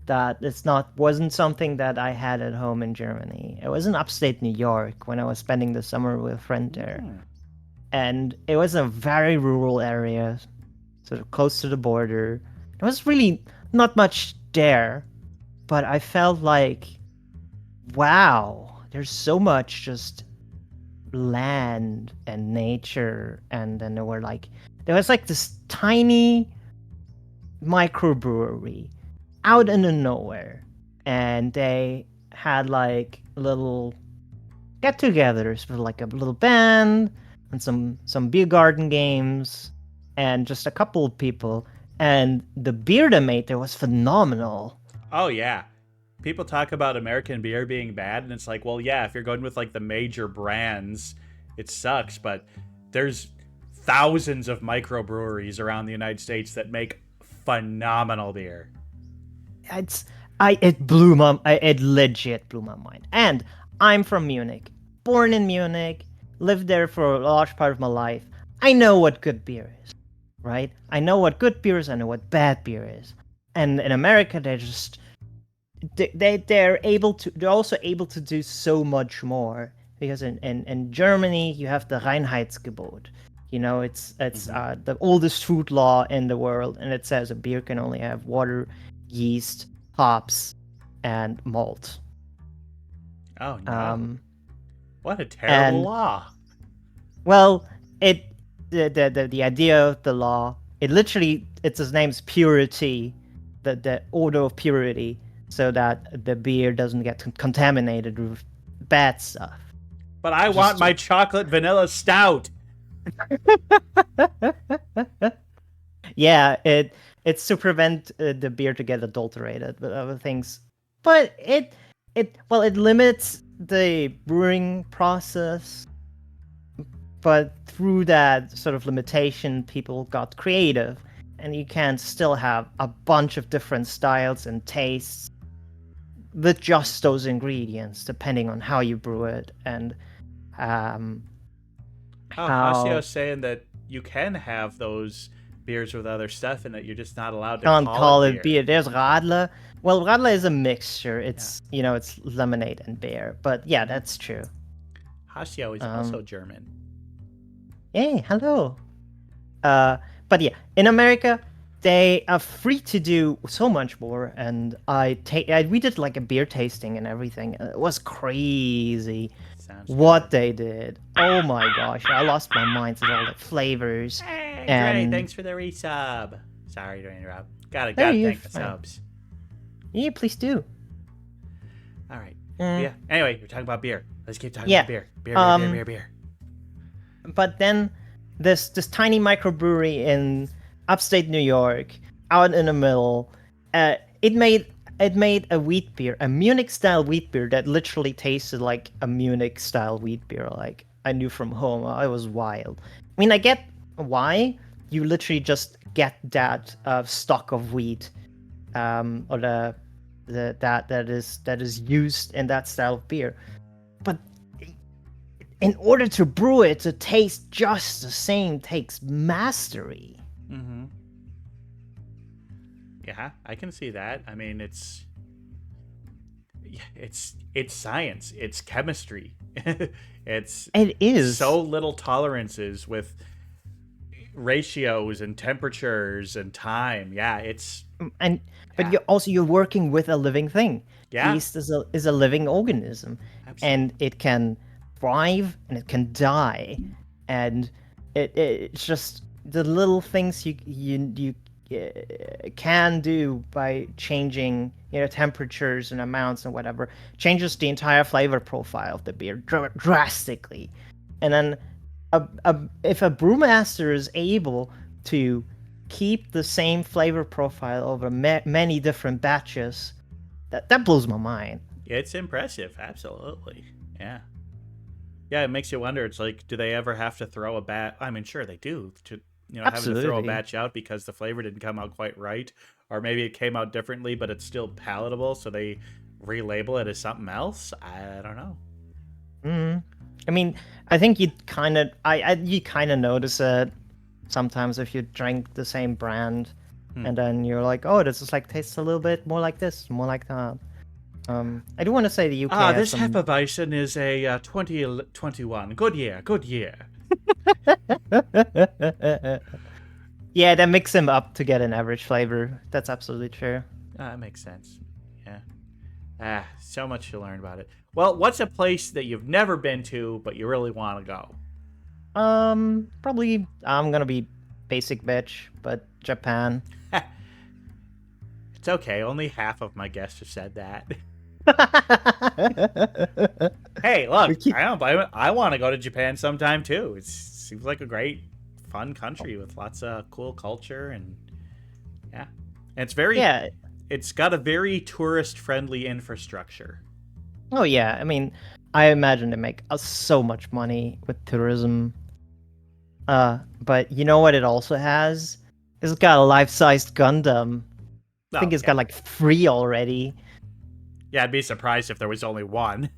That it's not wasn't something that I had at home in Germany. It was in upstate New York when I was spending the summer with a friend there. And it was a very rural area, sort of close to the border. There was really not much there, but I felt like, wow, there's so much just land and nature. And then there was like this tiny microbrewery out in the nowhere, and they had like little get-togethers with like a little band and some beer garden games and just a couple of people, and the beer they made there was phenomenal. Oh yeah. People talk about American beer being bad, and it's like, well, yeah, if you're going with like the major brands, it sucks, but there's thousands of microbreweries around the United States that make phenomenal beer. It's it legit blew my mind. And I'm from Munich, born in Munich, lived there for a large part of my life. I know what good beer is, right? I know what good beer is. I know what bad beer is. And in America, they're also able to do so much more, because in Germany you have the Reinheitsgebot. You know, it's the oldest food law in the world, and it says a beer can only have water, yeast, hops, and malt. Oh no. What a terrible And law. well, it the idea of the law, it's his name's purity, the order of purity, so that the beer doesn't get contaminated with bad stuff. But I want my chocolate vanilla stout. Yeah, it's to prevent the beer to get adulterated with other things, but it limits the brewing process. But through that sort of limitation, people got creative, and you can still have a bunch of different styles and tastes with just those ingredients, depending on how you brew it and um, Oh, how Hasio's saying that you can have those beers with other stuff in it. You're just not allowed to can't call it call it beer. beer. There's Radler. Well, Radler is a mixture. Yeah. It's lemonade and beer. But yeah, that's true. Hasio is also German. Hey, hello. Uh, but yeah, in America, They are free to do so much more, and we did like a beer tasting and everything. It was crazy Sounds what good. they did. Oh my gosh, I lost my mind at all the flavors, Hey, Gray, and thanks for the resub. Sorry to interrupt. there Gotta you're thank the fine. subs. Yeah, please do. All right. Mm, Yeah. Anyway, you're talking about beer. Let's keep talking yeah. about beer. Um, Beer. but then this tiny microbrewery in upstate New York, out in the middle, it made a wheat beer, a Munich style wheat beer that literally tasted like a Munich style wheat beer, like I knew from home. I was wild. I mean, I get why you literally just get that stock of wheat, or that is used in that style of beer, but in order to brew it to taste just the same takes mastery. Mm-hmm. Yeah, I can see that. I mean, it's science. It's chemistry. It's It is. so little tolerances with ratios and temperatures and time. Yeah, it's And but yeah. you're working with a living thing. Yeah, Yeast is a living organism, and absolutely. it can thrive and it can die, and it's just the little things you can do by changing temperatures and amounts and whatever changes the entire flavor profile of the beer drastically. And then if a brewmaster is able to keep the same flavor profile over many different batches, that blows my mind. It's impressive, absolutely. Yeah. Yeah, it makes you wonder. It's like, do they ever have to throw a bat? I mean, sure they do. Having to throw a Absolutely. batch out because the flavor didn't come out quite right, or maybe it came out differently, but it's still palatable, so they relabel it as something else. I don't know. Mm. I mean, I think you kind of notice it sometimes if you drink the same brand, Hmm. and then you're like, oh, this is like tastes a little bit more like this, more like that. I do want to say the UK has This some. Hefeweizen is a 2021. Good year, good year. Yeah, they mix them up to get an average flavor. That's absolutely true. That makes sense. Yeah. So much to learn about it. Well, what's a place that you've never been to but you really want to go? Probably I'm gonna be basic bitch, but Japan. It's okay. Only half of my guests have said that. Hey, We look, keep- I don't blame it. I want to go to Japan sometime too. It seems like a great, fun country with lots of cool culture and yeah, and yeah. it's got a very tourist-friendly infrastructure. Oh yeah. I mean, I imagine they make so much money with tourism. But you know what it also has? It's got a life-sized Gundam. I Oh think it's yeah, got like 3 already. yeah. I'd be surprised if there was only one.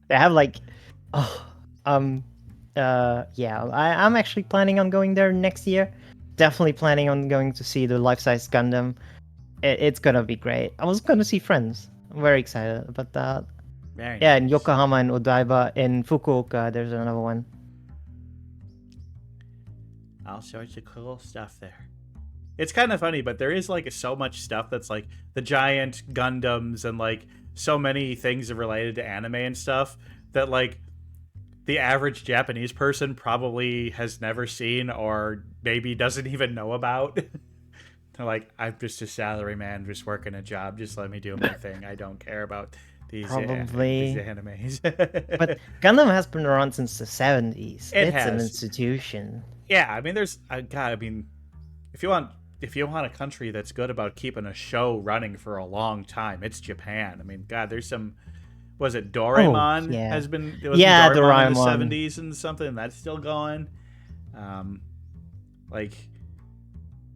They have like, oh, yeah. I'm actually planning on going there next year. Definitely planning on going to see the life-sized Gundam. It's gonna be great. I was gonna see friends. I'm very excited about that. Very Yeah, in nice. Yokohama and Odaiba, in Fukuoka, there's another one. All sorts of cool stuff there. It's kind of funny, but there is like so much stuff that's like the giant Gundams and like so many things related to anime and stuff that like the average Japanese person probably has never seen or maybe doesn't even know about. They're like, I'm just a salary man, just working a job. Just let me do my thing. I don't care about these Probably. animes. But Gundam has been around since the 70s. It It's an has, institution. yeah. I mean, there's, God. I mean, if you want, if you want a country that's good about keeping a show running for a long time, it's Japan. I mean, God, there's some. Was it Oh, Doraemon? yeah. Has been there wasn't Yeah, Doraemon in the Doraemon. '70s and something and that's still going. Um, like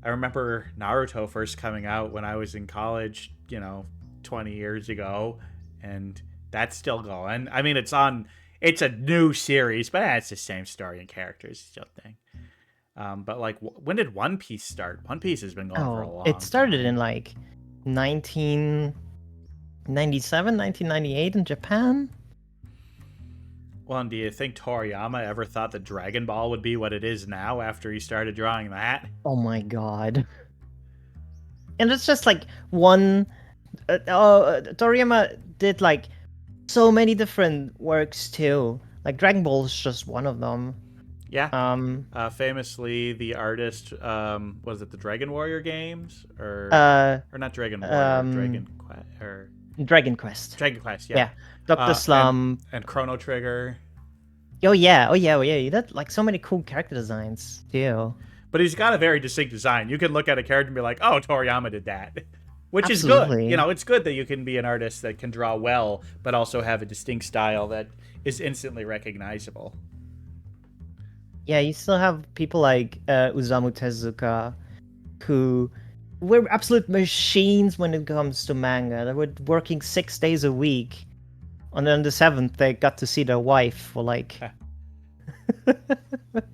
I remember Naruto first coming out when I was in college, 20 years ago, and that's still going. I mean, it's a new series, but it's the same story and characters, still thing. But like, when did One Piece start? One Piece has been going for a Oh, it long started in time. like 1997, 1998 in Japan. Well, and do you think Toriyama ever thought that Dragon Ball would be what it is now after he started drawing that? Oh my god. and it's just like one. Toriyama did like so many different works too. Like Dragon Ball is just one of them. Yeah. Um, Famously, the artist was it the Dragon Warrior games uh, or not Dragon Warrior, um, Dragon Quest or Dragon Quest. Dragon Quest, yeah. Yeah, Doctor And Slump. Chrono Trigger. Oh yeah, oh yeah, oh yeah. That like so many cool character designs too. But he's got a very distinct design. You can look at a character and be like, "Oh, Toriyama did that," which is good. You Absolutely. know, it's good that you can be an artist that can draw well, but also have a distinct style that is instantly recognizable. Yeah, you still have people like Usamu Tezuka, who were absolute machines when it comes to manga. They were working 6 days a week, and then the seventh they got to see their wife for like.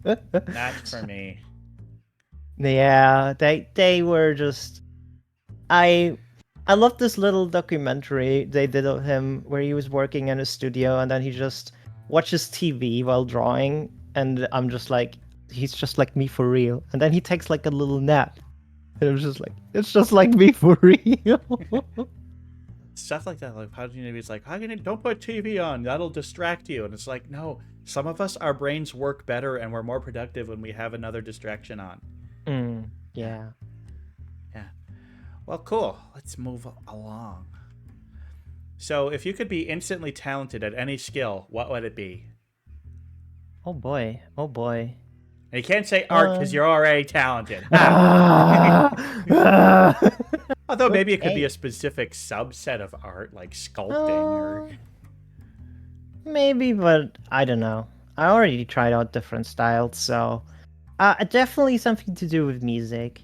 Not for me. Yeah, they were just. I I love this little documentary they did of him where he was working in a studio and then he just watches TV while drawing, and I'm just like, he's just like me for real. And then he takes like a little nap, and it was just like, it's just like me for real. Stuff like that, like how do you? It's like, how can you? Don't put TV on. That'll distract you. And it's like, no. Some of us, our brains work better, and we're more productive when we have another distraction on. Yeah. Yeah. Well, cool. Let's move along. So, if you could be instantly talented at any skill, what would it be? Oh boy. Oh boy. And you can't say art because you're already talented. Although maybe it could be Okay. a specific subset of art, like sculpting or. Maybe, but I don't know. I already tried out different styles, so definitely something to do with music.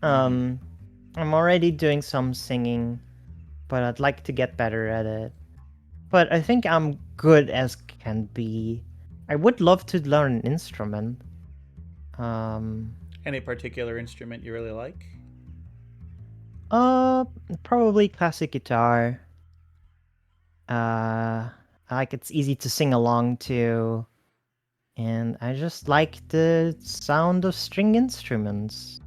Um, I'm already doing some singing, but I'd like to get better at it. But I think I'm good as can be. I would love to learn an instrument. Um, Any particular instrument you really like? uh, Probably classic guitar. Like it's easy to sing along to, and I just like the sound of string instruments.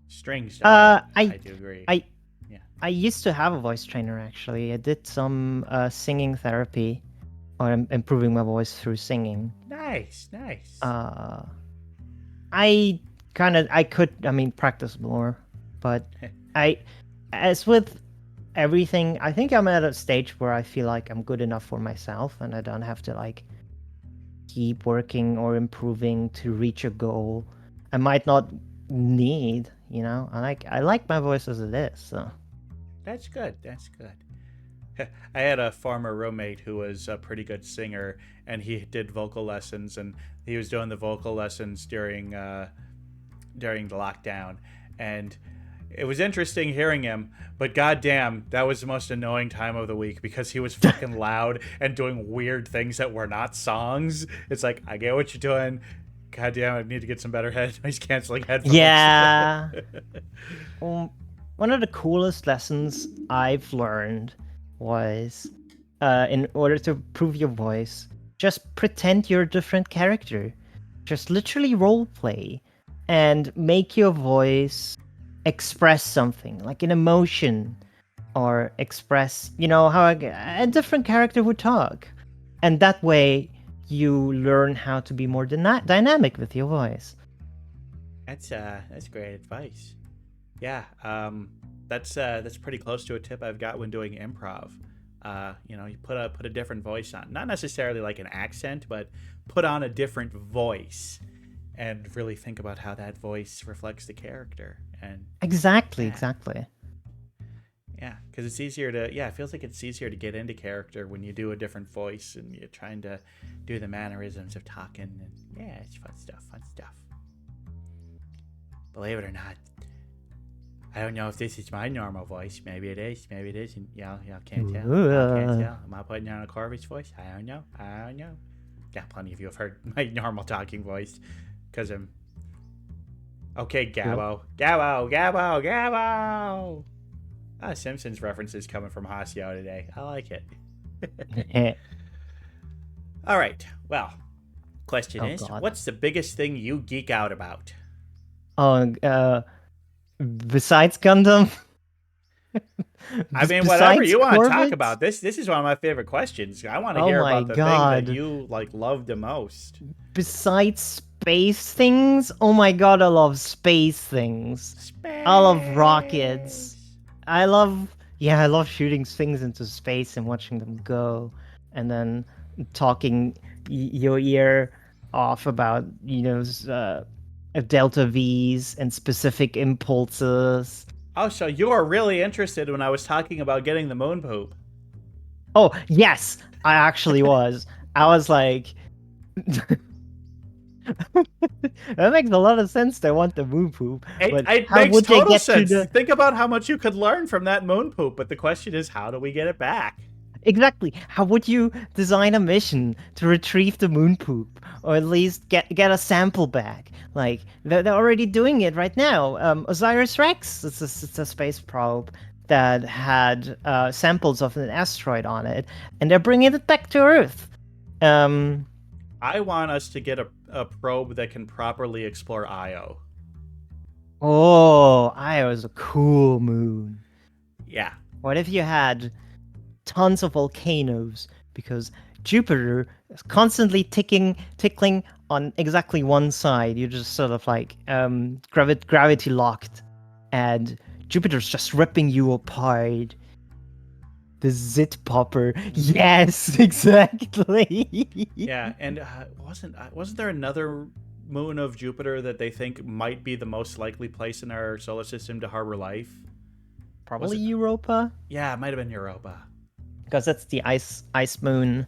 Strings, I do agree. I Yeah. I used to have a voice trainer actually. I did some singing therapy, or improving my voice through singing. Nice, nice. Uh, I could, I mean, practice more, but I, as with everything, I think I'm at a stage where I feel like I'm good enough for myself, and I don't have to like keep working or improving to reach a goal I might not need. You know, I like my voice as it is. So That's good. That's good. I had a former roommate who was a pretty good singer, and he did vocal lessons, and he was doing the vocal lessons during the lockdown, and it was interesting hearing him. But goddamn, that was the most annoying time of the week because he was fucking loud and doing weird things that were not songs. It's like, I get what you're doing. God damn, I need to get some better noise canceling headphones. yeah. One of the coolest lessons I've learned was, in order to improve your voice, just pretend you're a different character. Just literally role play and make your voice express something, like an emotion, or express, you know, how a different character would talk. And that way, you learn how to be more dynamic with your voice. That's great advice. Yeah, that's pretty close to a tip I've got when doing improv. You put a different voice on, not necessarily like an accent, but put on a different voice, and really think about how that voice reflects the character. And Exactly, yeah, exactly. yeah, because it's easier to it feels like it's easier to get into character when you do a different voice and you're trying to do the mannerisms of talking. And yeah, it's fun stuff. Fun stuff. Believe it or not, I don't know if this is my normal voice. Maybe it is. Maybe it isn't. Y'all can't tell. Y'all can't tell. Am I putting on a Corvus voice? I don't know. I don't know. Yeah, plenty of you have heard my normal talking voice because I'm. Okay, Gabbo. Gabbo, Gabbo, Gabbo! Ah, Simpsons references coming from Hasio today. I like it. All right. Well, question Oh is, God. what's the biggest thing you geek out about? Oh, Besides Gundam, I mean, whatever besides you want to talk Corvette. about. This is one of my favorite questions. I want to Oh hear my about the thing that god. you like love the most. Besides space things, oh my god, I love space things. I love rockets. Space. I love shooting things into space and watching them go, and then talking your ear off about, delta V's and specific impulses. Oh, so you are really interested when I was talking about getting the moon poop. Oh, yes, I actually was. I was like, that makes a lot of sense. They want the moon poop, but It how makes would they total get to sense. the Think about how much you could learn from that moon poop, but the question is, how do we get it back? exactly? How would you design a mission to retrieve the moon poop, or at least get a sample back? Like they're already doing it right now. Osiris Rex, it's a space probe that had samples of an asteroid on it, and they're bringing it back to Earth. Um, I want us to get a probe that can properly explore Io. oh, Io is a cool moon. Yeah. What if you had tons of volcanoes, because Jupiter is constantly tickling on exactly one side. You're just sort of like gravity locked, and Jupiter's just ripping you apart. The zit popper. Yes, exactly. Yeah, and wasn't there another moon of Jupiter that they think might be the most likely place in our solar system to harbor life? Was Probably it? Europa, Yeah, it might have been Europa. because that's the ice moon.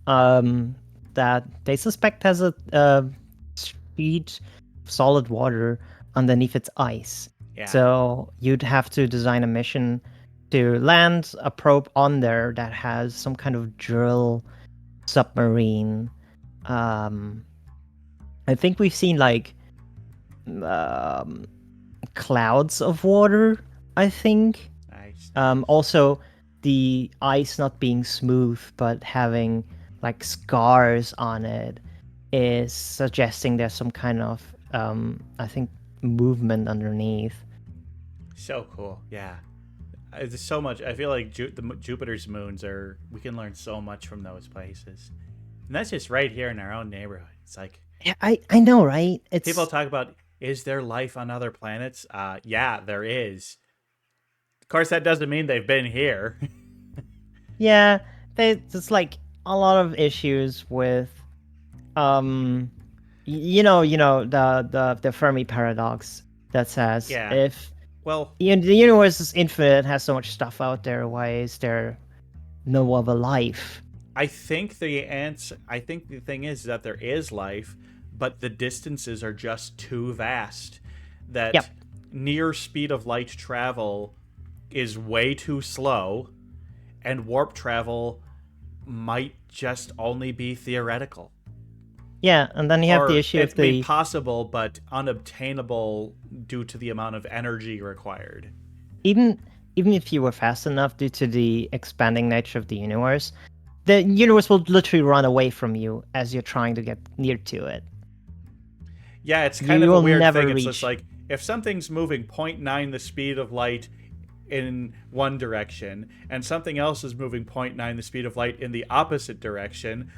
Um, that they suspect has a sheet of solid water underneath its ice. Yeah. So you'd have to design a mission to land a probe on there that has some kind of drill submarine. Um, I think we've seen like um, clouds of water. I think. Nice, nice. Also, the ice not being smooth but having like scars on it is suggesting there's some kind of, I think, movement underneath. So cool. Yeah. There's so much. I feel like Jupiter's moons are. We can learn so much from those places, and that's just right here in our own neighborhood. It's like Yeah, I know, right? people It's talk about, is there life on other planets? Yeah, there is. Of course, that doesn't mean they've been here. yeah, there's like a lot of issues with, um, the Fermi paradox that says Yeah. if Well, the universe is infinite, has so much stuff out there, why is there no other life? I think the answer. I think the thing is that there is life, but the distances are just too vast. That Yep. near speed of light travel is way too slow, and warp travel might just only be theoretical. Yeah, and then you have the Or issue of it's I mean the possible but unobtainable due to the amount of energy required. even even if you were fast enough due to the expanding nature of the universe will literally run away from you as you're trying to get near to it. Yeah, it's kind You of a will weird never thing. It's just reach. like if something's moving zero point 0.9 the speed of light in one direction and something else is moving zero point 0.9 the speed of light in the opposite direction,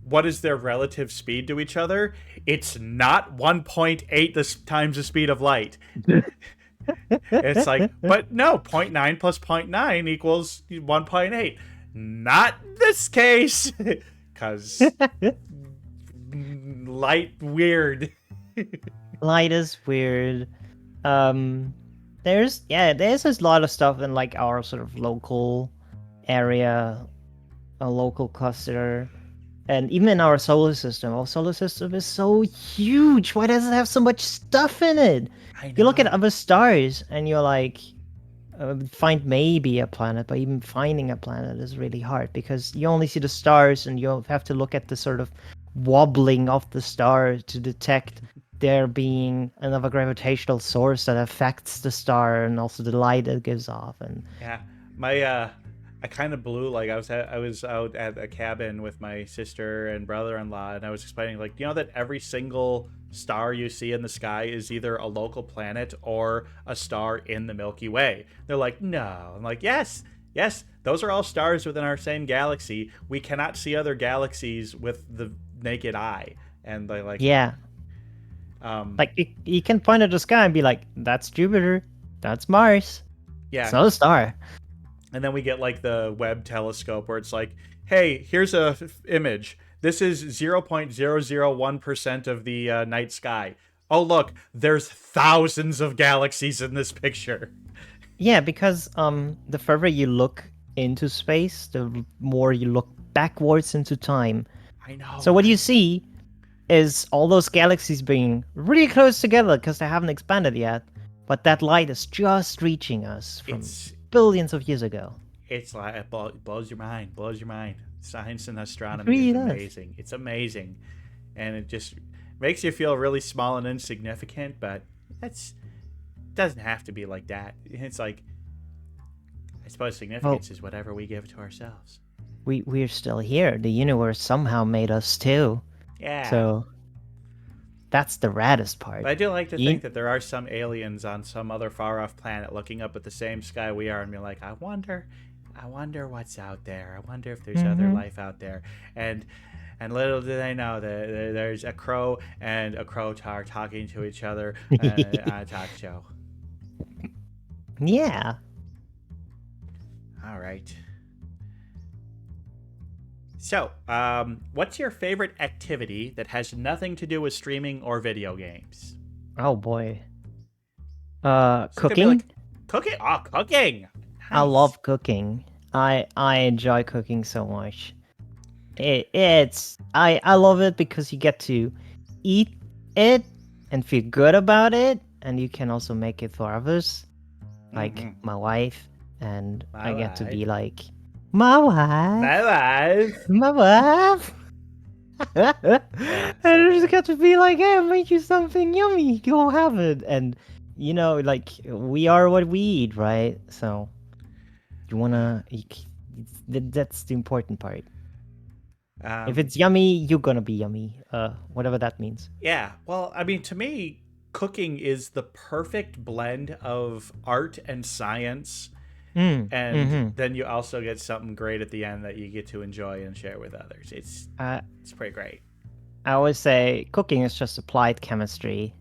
what is their relative speed to each other? It's not 1.8 times the speed of light. It's like, but no, zero point 0.9 plus zero point 0.9 equals 1.8. Not this case, because light weird. Light is weird. Um, there's a lot of stuff in like our sort of local area, a local cluster, and even in our solar system. Our solar system is so huge. Why does it have so much stuff in it? I You look at know. other stars, and you're like, find maybe a planet, but even finding a planet is really hard because you only see the stars, and you'll have to look at the sort of wobbling of the star to detect there being another gravitational source that affects the star and also the light it gives off. And Yeah, my I kind of blew, like I was out at a cabin with my sister and brother-in-law, and I was explaining, like, you know that every single star you see in the sky is either a local planet or a star in the Milky Way. They're like, no. I'm like, yes, yes, those are all stars within our same galaxy. We cannot see other galaxies with the naked eye. And they like, Yeah. um, Like you can point at the sky and be like, "That's Jupiter. That's Mars. It's yeah. not a star." And then we get like the Webb telescope where it's like, hey, here's a image. This is 0.001% of the night sky. Oh, look, there's thousands of galaxies in this picture. Yeah, because the further you look into space, the more you look backwards into time. I know. So what you see is all those galaxies being really close together because they haven't expanded yet, but that light is just reaching us from It's billions of years ago. it's like it blows your mind, blows your mind. Science and It astronomy really is does. amazing. It's amazing, and it just makes you feel really small and insignificant. But that's doesn't have to be like that. It's like, I suppose significance is whatever we give to ourselves. We're still here. The universe somehow made us too. Yeah. So that's the raddest part. But I do like to You- think that there are some aliens on some other far off planet looking up at the same sky we are and be like, I wonder what's out there. I wonder if there's other life out there. And little do they know that there's a crow and a crow taur talking to each other on a talk show. Yeah. All right. So, what's your favorite activity that has nothing to do with streaming or video games? Oh boy. So it could be Cooking? like cooking. Oh, cooking. I Nice. love cooking. I enjoy cooking so much. I love it because you get to eat it and feel good about it, and you can also make it for others, like Mhm. my wife, and My I get to be wife. like, my wife, My life. my wife. And I just get to be like, hey, I'll make you something yummy. Go have it. And you know, like we are what we eat, right? So you wanna. That's the important part. If it's yummy, you're gonna be yummy. Whatever that means. Yeah, well, I mean, to me, cooking is the perfect blend of art and science, and then you also get something great at the end that you get to enjoy and share with others. It's pretty great. I always say cooking is just applied chemistry.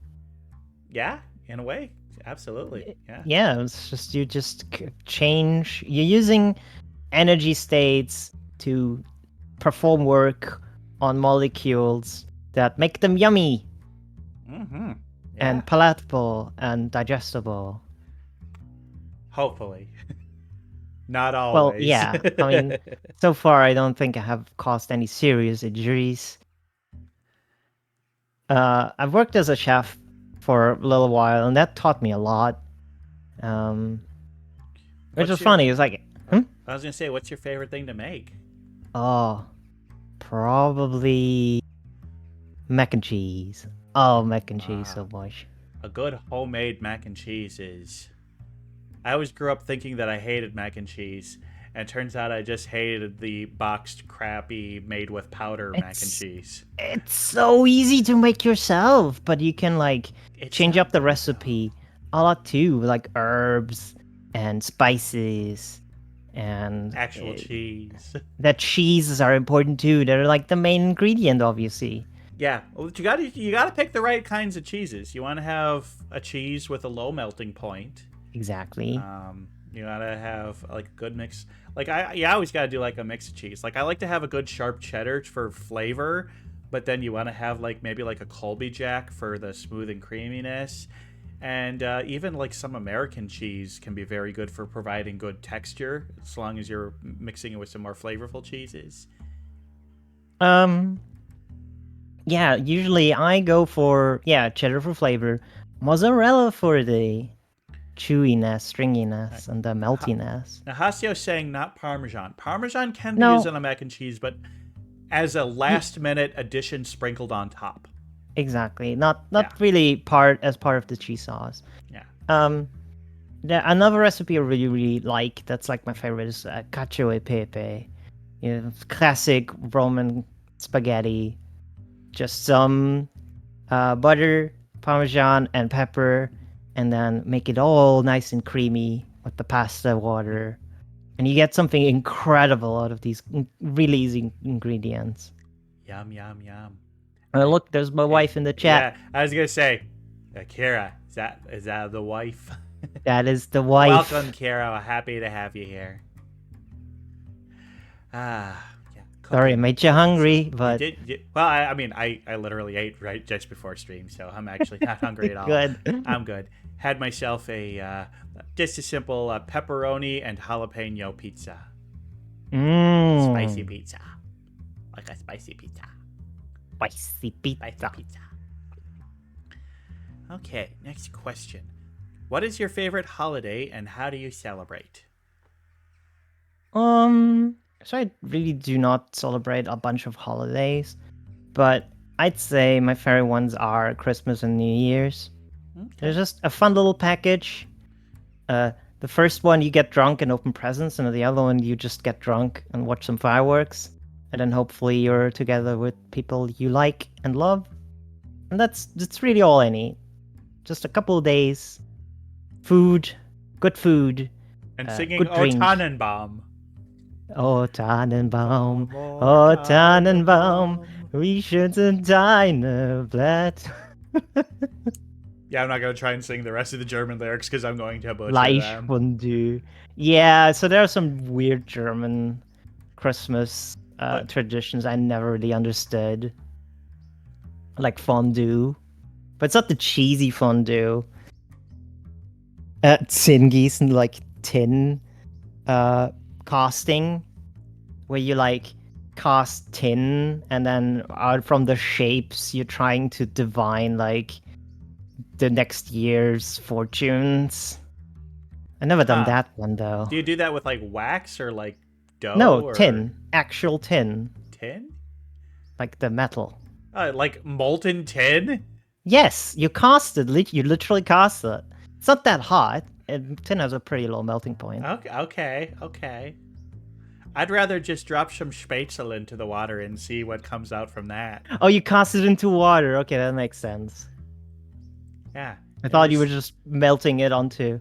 Yeah, in a way, absolutely. Yeah. Yeah, it's just you just change. You're using energy states to perform work on molecules that make them yummy Mm-hmm. and palatable and digestible. Hopefully. Not always. Well, yeah. I mean, so far I don't think I have caused any serious injuries. I've worked as a chef for a little while, and that taught me a lot. Which was funny. It was like, I was gonna say, what's your favorite thing to make? oh, probably mac and cheese. Oh, mac and cheese so much. A good homemade mac and cheese is... I always grew up thinking that I hated mac and cheese, and it turns out I just hated the boxed, crappy, made with powder mac and cheese. It's so easy to make yourself, but you can like change up the recipe a lot too, like herbs and spices and actual cheese. That cheeses are important too. They're like the main ingredient, obviously. Yeah, well, you gotta pick the right kinds of cheeses. You want to have a cheese with a low melting point. Exactly. You gotta have like a good mix. Like you always gotta do like a mix of cheese. Like I like to have a good sharp cheddar for flavor, but then you want to have like maybe like a Colby Jack for the smooth and creaminess, and even like some American cheese can be very good for providing good texture as long as you're mixing it with some more flavorful cheeses. Yeah, usually I go for cheddar for flavor, mozzarella for the chewiness, stringiness, and the meltiness. Now, Hasio's saying not Parmesan. Parmesan can be used on a mac and cheese, but as a last-minute addition sprinkled on top. Exactly. Not really part of the cheese sauce. Yeah. Another recipe I really, really like, that's like my favorite, is cacio e pepe. You know, classic Roman spaghetti. Just some butter, parmesan, and pepper, and then make it all nice and creamy with the pasta water. And you get something incredible out of these really easy ingredients. Yum, yum, yum. Look, there's my wife in the chat. Yeah, I was gonna say, Kira, is that the wife? That is the wife. Welcome, Kira. Happy to have you here. Yeah, Sorry, I cooking. made you hungry, You but did. Well, I mean, I literally ate right just before stream, so I'm actually not hungry at all. good. I'm good. Had myself just a simple pepperoni and jalapeno pizza. Spicy Mmm. pizza, like a spicy pizza. Spicy Spicy pizza. pizza. Okay, next question. What is your favorite holiday and how do you celebrate? So I really do not celebrate a bunch of holidays, but I'd say my favorite ones are Christmas and New Year's. They're Okay. just a fun little package. Uh, the first one you get drunk and open presents, and the other one you just get drunk and watch some fireworks, and then hopefully you're together with people you like and love. And that's really all I need. Just a couple of days, food, And singing good O drink. Tannenbaum. Oh Tannenbaum, Oh oh Tannenbaum, Tannenbaum. we shouldn't deine Blatt. Yeah, I'm not going to try and sing the rest of the German lyrics because I'm going to butcher Fleisch them. Fondue. Yeah, so there are some weird German Christmas But traditions I never really understood, like fondue, but it's not the cheesy fondue. Zingießen, like tin uh, casting, where you like cast tin and then out from the shapes you're trying to divine like the next year's fortunes. I never done huh. that one though. Do you do that with like wax or like No, dough or tin, actual tin, tin? like the metal. Like molten tin? Yes, you cast it. You literally cast it. It's not that hot. And tin has a pretty low melting point. Okay. I'd rather just drop some spätzle into the water and see what comes out from that. Oh, you cast it into water. Okay, that makes sense. Yeah. I It thought you were was. just melting it onto.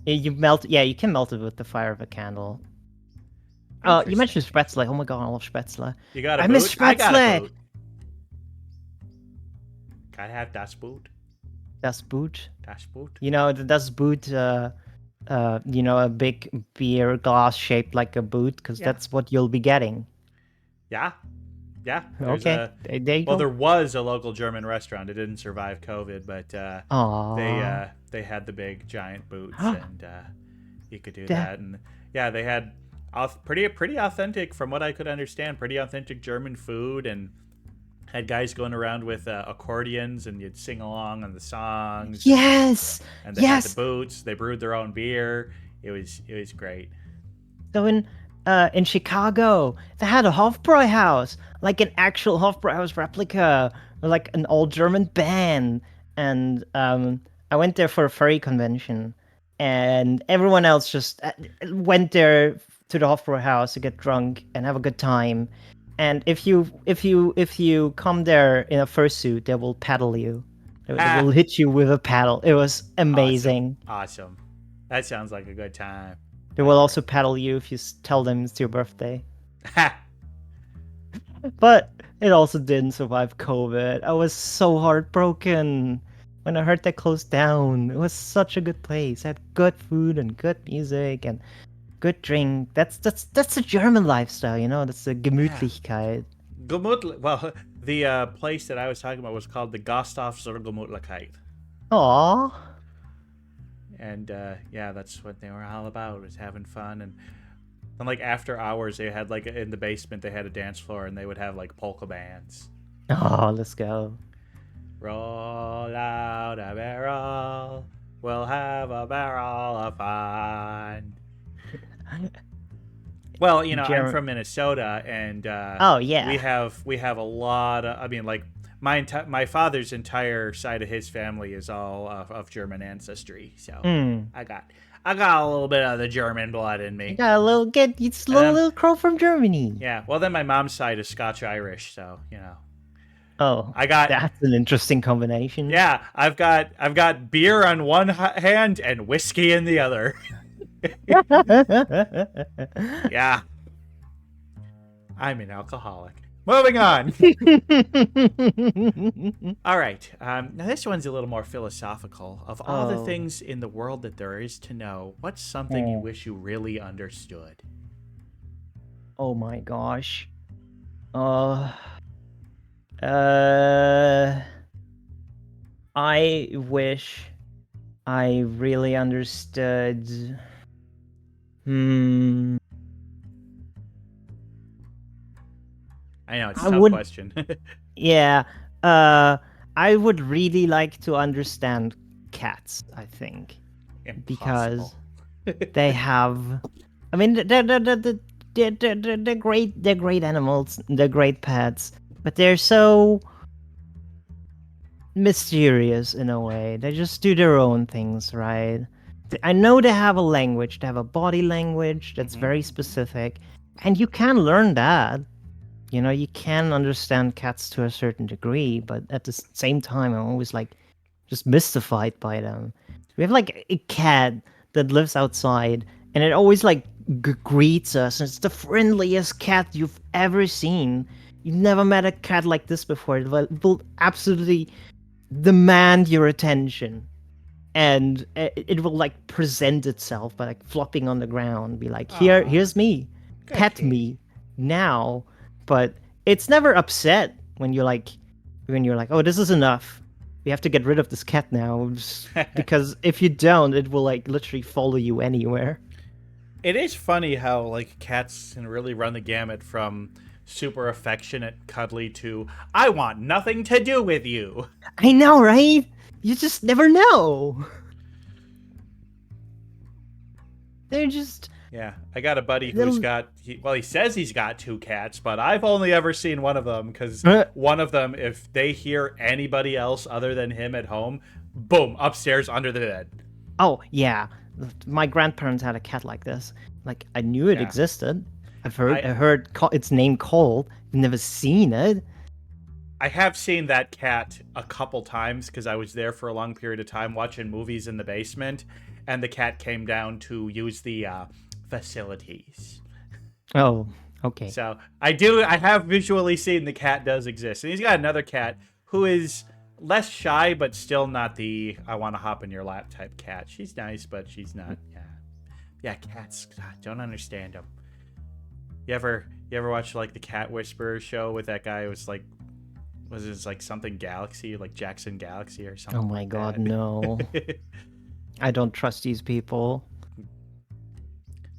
You melt. Yeah, you can melt it with the fire of a candle. You Interesting. mentioned Spätzle. Oh my god, I love Spätzle. You got a I miss boot? I got a Spätzle. boot. Gotta have das Boot. Das Boot. Das Boot. You know, Das Boot. You know, a big beer glass shaped like a boot, because Yeah. that's what you'll be getting. Yeah. Yeah. There's Okay, a. there you Well, go. there was a local German restaurant. It didn't survive COVID, but Aww. they had the big giant boots, and you could do that. And yeah, they had pretty authentic, from what I could understand, pretty authentic German food, and had guys going around with accordions, and you'd sing along on the songs. Yes, And they had the yes. boots. They brewed their own beer. It was great. So in Chicago, they had a Hofbräuhaus, like an actual Hofbräuhaus replica, like an old German band. And I went there for a furry convention, and everyone else just went there to the Hofbräuhaus to get drunk and have a good time. And if you come there in a fursuit, they will paddle you. They will Ha! hit you with a paddle. It was Awesome. amazing. Awesome. That sounds like a good time. They will also paddle you if you tell them it's your birthday. Ha! But it also didn't survive COVID. I was so heartbroken when I heard that closed down. It was such a good place. It had good food and good music and good drink. That's a German lifestyle, you know. That's the Yeah. Gemütlichkeit. Well, the place that I was talking about was called the Gasthof zur Gemütlichkeit. Aww. And yeah, that's what they were all about, was having fun. And like after hours, they had like in the basement, they had a dance floor, and they would have like polka bands. Oh, let's go. Roll out a barrel, we'll have a barrel of fun. Well, you know, I'm from Minnesota, and Oh yeah. we have a lot of. I mean, like my father's entire side of his family is all of German ancestry, so Hmm. I got I got a little bit of the German blood in You me. got a little it's a And then little crow from Germany. yeah, well then my mom's side is Scotch Irish, so Oh, I got that's an interesting combination. yeah, I've got beer on one hand and whiskey in the other. Yeah, I'm an alcoholic. Moving on. All right. Now, this one's a little more philosophical. Of all the Oh. things in the world that there is to know, what's something you Oh. wish you really understood? Oh my gosh. Uh, uh, I wish I really understood. Hmm. I know, it's I a tough would, question. yeah. Uh, I would really like to understand cats, I think, because Impossible. they have. I mean, they're great. They're great animals. They're great pets, but they're so mysterious in a way. They just do their own things, right? I know they have a language. They have a body language that's Mhm. very specific, and you can learn that. You know, you can understand cats to a certain degree, but at the same time, I'm always like just mystified by them. We have like a cat that lives outside, and it always like greets us. And it's the friendliest cat you've ever seen. You've never met a cat like this before. It will absolutely demand your attention, and it will like present itself by like flopping on the ground, be like, Aw, here's me, good pet kitty. me now. But it's never upset when you're like, oh, this is enough, we have to get rid of this cat now. Because if you don't, it will like literally follow you anywhere. It is funny how like cats can really run the gamut from super affectionate, cuddly to I want nothing to do with you. I know, right? You just never know. They're just Yeah, I got a buddy who's little. got, he says he's got two cats, but I've only ever seen one of them because one of them, if they hear anybody else other than him at home, boom, upstairs under the bed. Oh, yeah. My grandparents had a cat like this. Like, I knew it Yeah. existed. I I heard its name called. Never seen it. I have seen that cat a couple times because I was there for a long period of time watching movies in the basement, and the cat came down to use the facilities. Oh, okay. So I have visually seen the cat does exist, and he's got another cat who is less shy, but still not the I want to hop in your lap type cat. She's nice, but she's not. Yeah, yeah. Cats, God, don't understand them. You ever watch like the Cat Whisperer show with that guy who was like was it like something Galaxy, like Jackson Galaxy or Oh something my like god, that? no. I don't trust these people.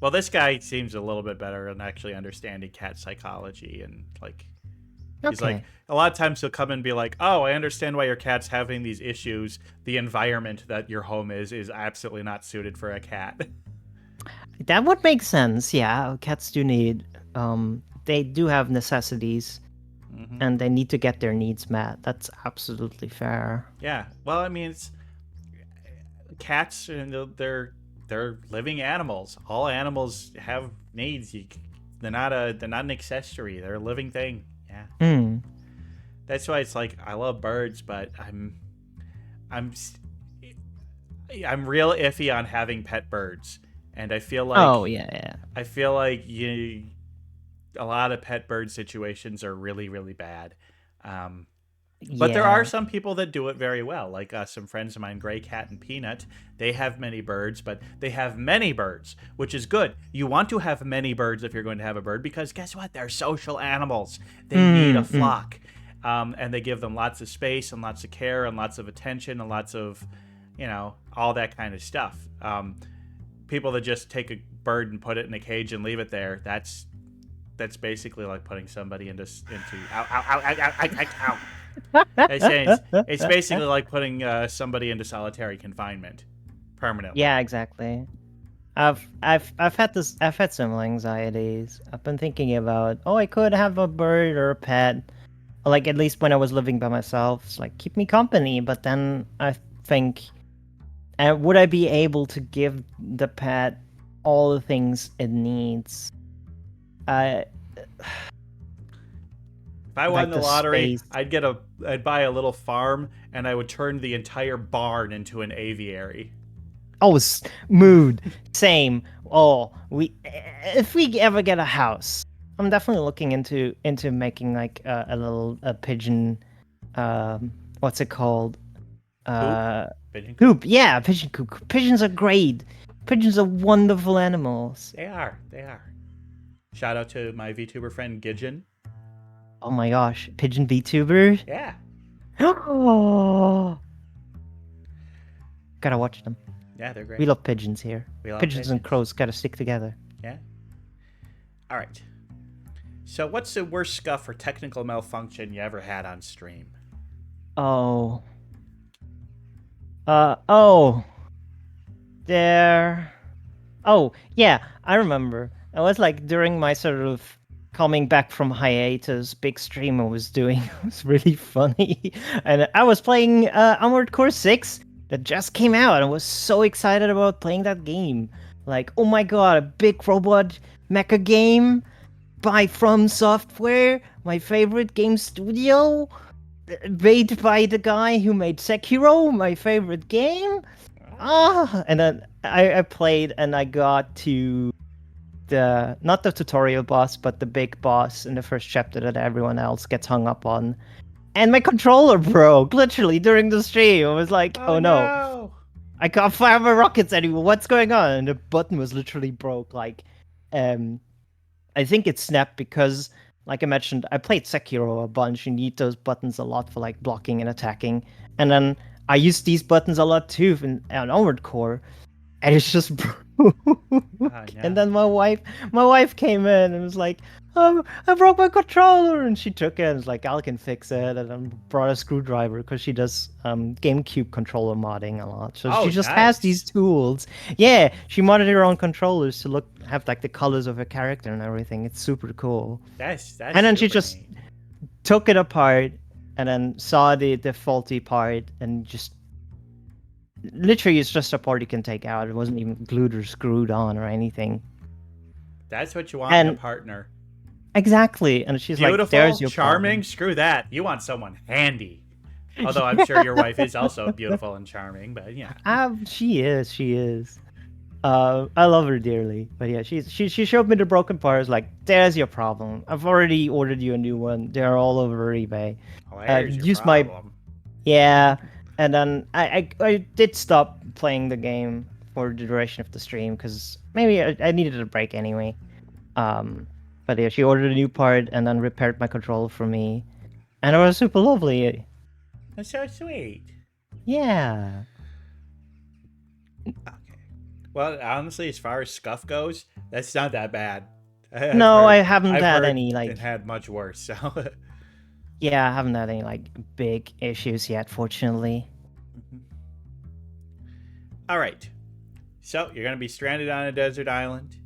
Well, this guy seems a little bit better in actually understanding cat psychology and like he's like Okay. a lot of times he'll come and be like, "Oh, I understand why your cat's having these issues. The environment that your home is absolutely not suited for a cat." That would make sense. Yeah, cats do need they do have necessities, Hmm. and they need to get their needs met. That's absolutely fair. Yeah. Well, I mean, it's cats and they're living animals. All animals have needs. They're not an accessory. They're a living thing. Yeah. Hmm. That's why it's like I love birds, but I'm I'm real iffy on having pet birds, and Oh, yeah, yeah. I feel like a lot of pet bird situations are really really bad. Um, but there are Yeah. some people that do it very well, like some friends of mine, Gray Cat and Peanut. They have many birds, but they have many birds, which is good. You want to have many birds if you're going to have a bird because guess what? They're social animals. They need a Mm, mm. flock, and they give them lots of space and lots of care and lots of attention and lots of, all that kind of stuff. People that just take a bird and put it in a cage and leave it there, that's basically like putting somebody into ow ow ow ow ow ow, ow. I say it's basically like putting somebody into solitary confinement permanently. Yeah, exactly. I've had similar anxieties. I've been thinking about, oh, I could have a bird or a pet like at least when I was living by myself, it's like keep me company. But then I think, would I be able to give the pet all the things it needs? Uh, If I won like the the lottery, space. I'd buy a little farm and I would turn the entire barn into an aviary. Oh, mood. Same. Oh, if we ever get a house, I'm definitely looking into making like a little pigeon. What's it called? Coop? Uh, Pigeon coop? Coop. Yeah, pigeon coop. Pigeons are great. Pigeons are wonderful animals. They are. They are. Shout out to my VTuber friend Gidgeon. Oh my gosh, pigeon VTubers. Yeah. Oh, gotta watch them. Yeah, they're We great. love pigeons here. We love Pigeons and pigeons. crows gotta stick together. Yeah. All right. So, what's the worst scuff or technical malfunction you ever had on stream? Oh. Oh. There. Oh, yeah, I remember. It was like during my sort of coming back from hiatus, big stream I was doing. It was really funny. And I was playing Armored Core 6 that just came out. And I was so excited about playing that game. Like, oh my god, a big robot mecha game by From Software, my favorite game studio, made by the guy who made Sekiro, my favorite game. And then I played and I got to the not the tutorial boss, but the big boss in the first chapter that everyone else gets hung up on. And my controller broke literally during the stream. I was like, Oh oh no, no! I can't fire my rockets anymore. What's going on? And the button was literally broke. Like, I think it snapped because, like I mentioned, I played Sekiro a bunch. You need those buttons a lot for like blocking and attacking. And then I used these buttons a lot too on Armored Core, and it's just broke. Oh, And no. then my wife came in and was like, I broke my controller, and she took it and was like, I can fix it, and then brought a screwdriver because she does GameCube controller modding a lot. So Oh, she just has these nice. tools. Yeah, she modded her own controllers to have like the colors of her character and everything. It's super cool. That's And then she super just neat. took it apart and then saw the faulty part and just literally it's just a part you can take out. It wasn't even glued or screwed on or anything. That's what you want in a And partner. exactly. And she's like, Beautiful, there's your charming. problem. Screw that. You want someone handy. Although I'm sure your wife is also beautiful and charming, but yeah. She is. She is. I love her dearly. But yeah, she showed me the broken parts. Like, there's your problem. I've already ordered you a new one. They're all over eBay. Well, there's your Use my problem. yeah. And then I did stop playing the game for the duration of the stream because maybe I needed a break anyway. But yeah, she ordered a new part and then repaired my controller for me, and it was super lovely. That's so sweet. Yeah. Okay. Well, honestly, as far as scuff goes, that's not that bad. No, I haven't I've had heard any it like. had much worse. So. Yeah, I haven't had any like big issues yet, fortunately. All right. So you're gonna be stranded on a desert island,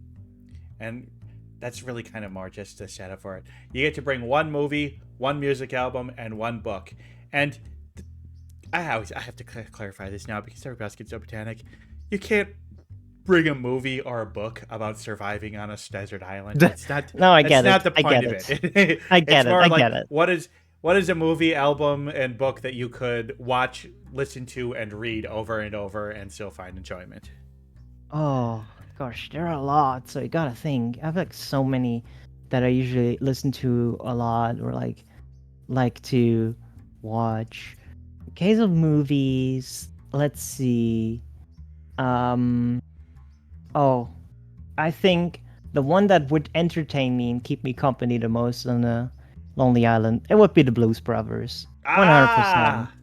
and that's really kind of more just a setup for it. You get to bring one movie, one music album, and one book. And I have to clarify this now because everybody else gets so panic. You can't bring a movie or a book about surviving on a desert island. That's not. No, I That's get not it. the I point get of it. it. I get It's it. more I like get it. what is a movie, album, and book that you could watch, listen to, and read over and over and still find enjoyment. Oh gosh, there are a lot, so you gotta think. I have like so many that I usually listen to a lot or like to watch. In case of movies, let's see. Um oh, I think the one that would entertain me and keep me company the most on a lonely island, it would be the Blues Brothers. 100%. Ah!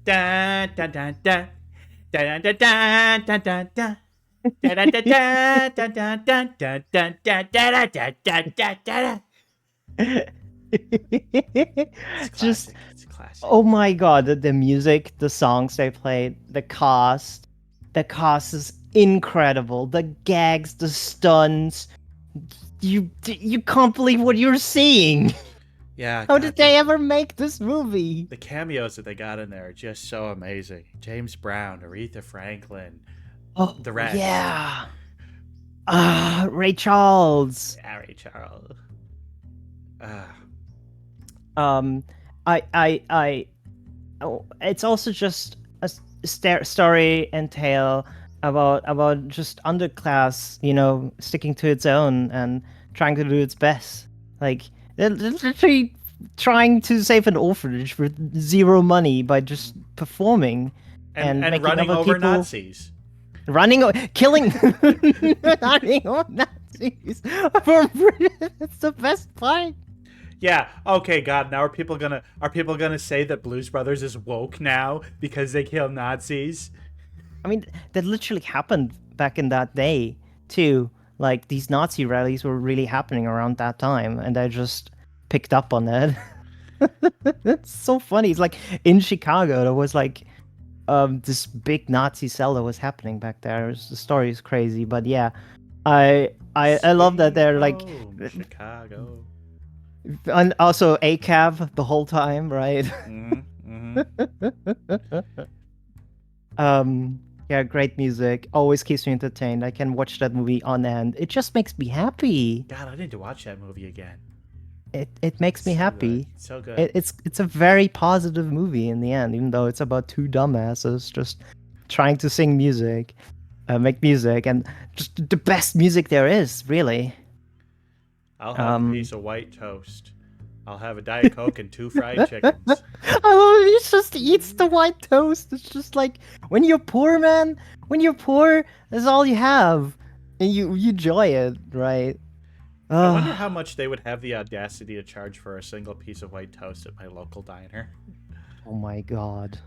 Dun, dun, dun, dun. Dun, dun, dun, dun, dun, dun. Dun, dun, dun, dun, dun, dun, dun, dun, dun, dun, dun, dun, dun, dun. It's Just classic. It's classic. oh my god, the music, the songs they played, the cast is incredible. The gags, the stunts, you can't believe what you're seeing. Yeah, How God, did they ever make this movie? the cameos that they got in there are just so amazing. James Brown, Aretha Franklin, Oh the rest. yeah. Ray Charles. Harry Charles. Ah, Um, I. Oh, it's also just a story and tale about just underclass, sticking to its own and trying to do its best. Like they're literally trying to save an orphanage with zero money by just performing and and making running other over people Nazis. killing, running on Nazis. It's the best part. Yeah. Okay, God. Now are people gonna say that Blues Brothers is woke now because they kill Nazis? I mean, that literally happened back in that day too. Like these Nazi rallies were really happening around that time, and I just picked up on it. It's so funny. It's like in Chicago, there was like this big Nazi cell that was happening back there. The story is crazy, but yeah, I love that Sweet they're like, home, Chicago. and also ACAB the whole time, right? Mm-hmm. Mm-hmm. Yeah, great music. Always keeps me entertained. I can watch that movie on end. It just makes me happy. God, I need to watch that movie again. It makes me So good. happy. So good. It's a very positive movie in the end, even though it's about two dumbasses just trying to sing music, make music, and just the best music there is, really. I'll have a Um, piece of white toast. I'll have a Diet Coke and 2 fried chickens. oh, he just eats the white toast. It's just like when you're poor, man. When you're poor, that's all you have, and you enjoy it, right? I wonder Oh, how much they would have the audacity to charge for a single piece of white toast at my local diner. oh my God!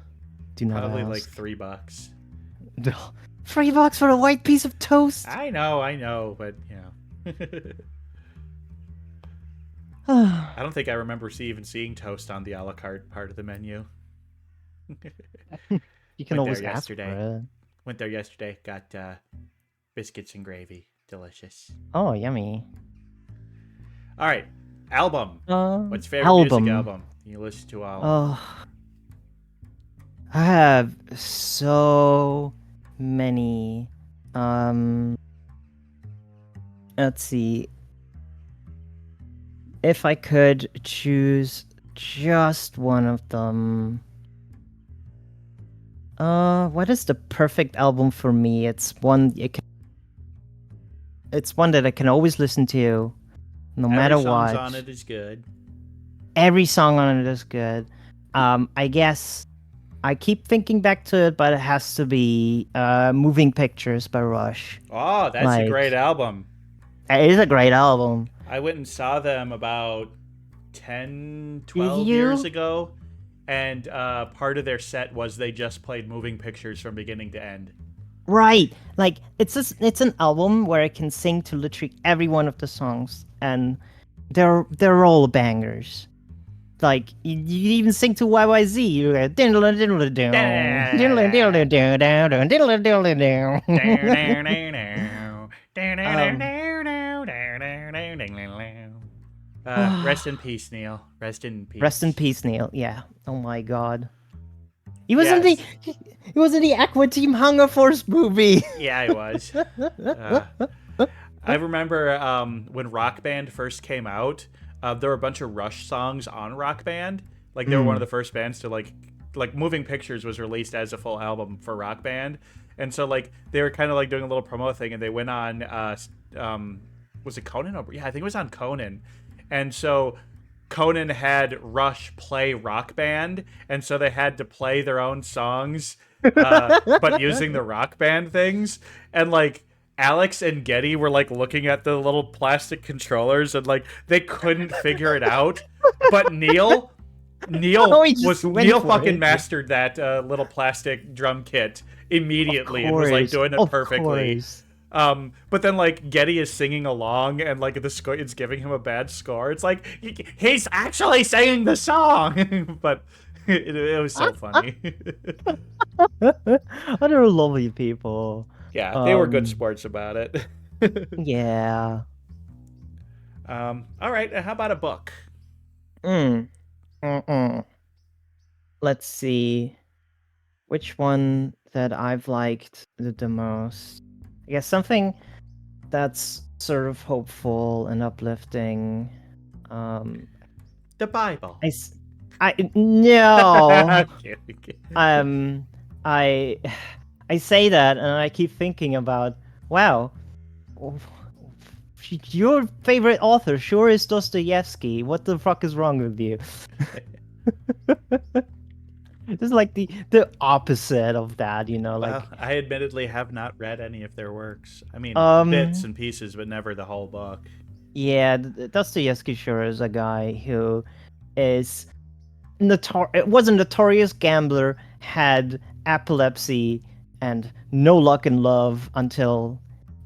Do not Probably like ask. $3. $3 for a white piece of toast. I know, but you know. I don't think I remember even seeing toast on the a la carte part of the menu. You can Went there always ask for yesterday. it. Went there yesterday. Got biscuits and gravy. Delicious. Oh, yummy. All right, album. What's your favorite music Album. album? You listen to all of them. Oh, I have so many. Um, let's see. If I could choose just one of them. What is the perfect album for me? It's one that I can always listen to, no Every matter song's what. on it is good. Every song on it is good. I guess I keep thinking back to it, but it has to be Moving Pictures by Rush. Oh, that's a great Like, album. it is a great album. I went and saw them about 10, Did 12 years you? ago, and part of their set was they just played Moving Pictures from beginning to end. Right. Like it's an album where I can sing to literally every one of the songs, and they're all bangers. Like you even sing to YYZ. You're like, diddle diddle diddle diddle diddle diddle diddle diddle diddle. Um, Rest in peace, Neil. Rest in Rest in peace. peace, Neil. Yeah. Oh my God. He was in the Yes. he was in the Aqua Team Hunger Force movie. Yeah, I was. Uh, I remember when Rock Band first came out, there were a bunch of Rush songs on Rock Band. Like they were one of the first bands to like Moving Pictures was released as a full album for Rock Band, and so like they were kind of like doing a little promo thing, and they went on was it Conan? Yeah, I think it was on Conan, and so Conan had Rush play Rock Band, and so they had to play their own songs, but using the Rock Band things, and like Alex and Getty were like looking at the little plastic controllers and like they couldn't figure it out. But Oh, he just went Neil for fucking it. mastered that little plastic drum kit immediately and was like Course, doing it of perfectly. course. But then like Getty is singing along and like the score it's giving him a bad score. It's like he's actually singing the song, but it was so funny. They're lovely people. Yeah, they were good Um, sports about it. yeah. All right, how about a book? Mm. Mm-mm. Let's see. Which one that I've liked the most? I guess something that's sort of hopeful and uplifting. Um, The Bible. I, s- no. Okay, okay. Um, I, I say that, and I keep thinking about, wow, your favorite author sure is Dostoevsky. What the fuck is wrong with you? This is like the opposite of that, Well, like I admittedly have not read any of their works. I mean, bits um and pieces, but never the whole book. yeah, Dostoevsky sure is a guy who is was a notorious gambler, had epilepsy and no luck in love until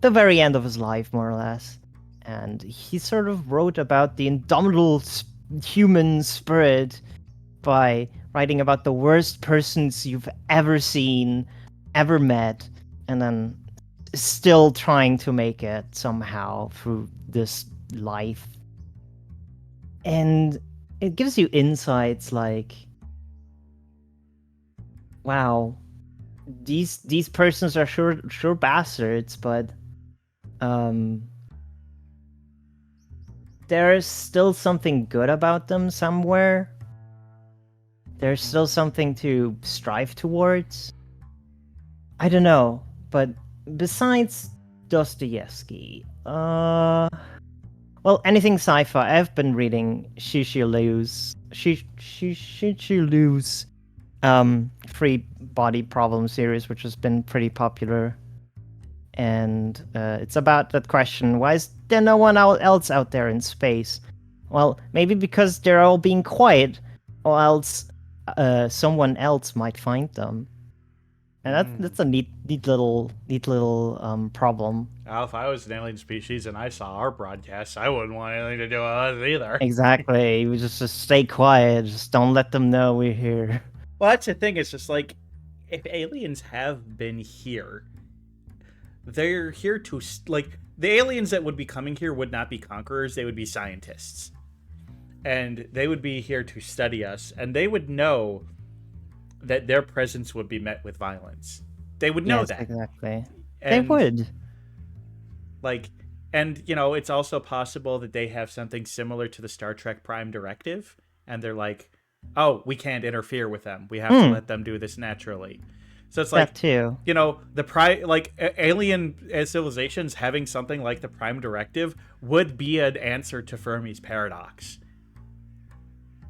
the very end of his life, more or less. And he sort of wrote about the indomitable human spirit by writing about the worst persons you've ever seen, ever met, and then still trying to make it somehow through this life. And it gives you insights like, wow, these persons are sure bastards, but um there's still something good about them somewhere. There's still something to strive towards. I don't know, but besides Dostoevsky, well, anything sci-fi. I've been reading Shishilu's free body problem series, which has been pretty popular, and it's about that question: why is there no one else out there in space? Well, maybe because they're all being quiet, or else someone else might find them. And that's a neat little problem. Well, if I was an alien species and I saw our broadcast, I wouldn't want anything to do with us either. Exactly. We just stay quiet. Just don't let them know we're here. Well, that's the thing. It's just like, if aliens have been here, they're here to like the aliens that would be coming here would not be conquerors. They would be scientists, and they would be here to study us, and they would know that their presence would be met with violence. They would know Yes, that, exactly. They and would. like, and it's also possible that they have something similar to the Star Trek Prime Directive, and they're like, oh, we can't interfere with them. We have to let them do this naturally. So it's like, That too. alien civilizations having something like the Prime Directive would be an answer to Fermi's paradox.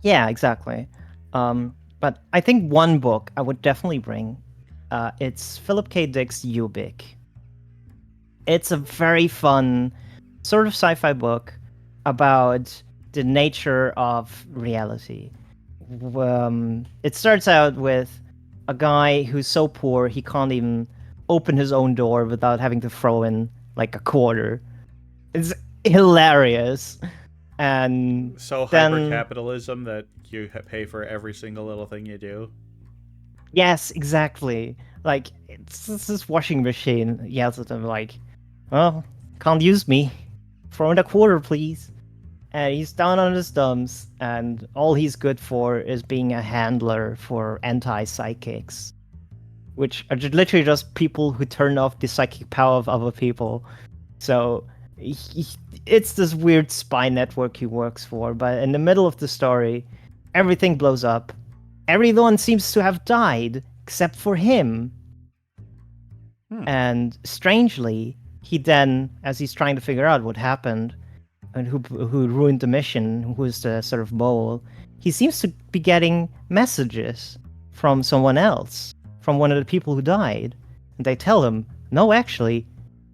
Yeah, exactly. But I think one book I would definitely bring. It's Philip K. Dick's Ubik. It's a very fun sort of sci-fi book about the nature of reality. It starts out with a guy who's so poor he can't even open his own door without having to throw in like a quarter. It's hilarious. And So hyper then capitalism that you pay for every single little thing you do. yes, exactly. Like it's this washing machine yells at him like, "Well, can't use me. Throw in a quarter, please." And he's down on his dumps, and all he's good for is being a handler for anti-psychics, which are literally just people who turn off the psychic power of other people. So it's this weird spy network he works for, but in the middle of the story, everything blows up. Everyone seems to have died except for him. And strangely, he then, as he's trying to figure out what happened and who ruined the mission, who is the sort of mole, he seems to be getting messages from someone else, from one of the people who died. And they tell him, no, actually,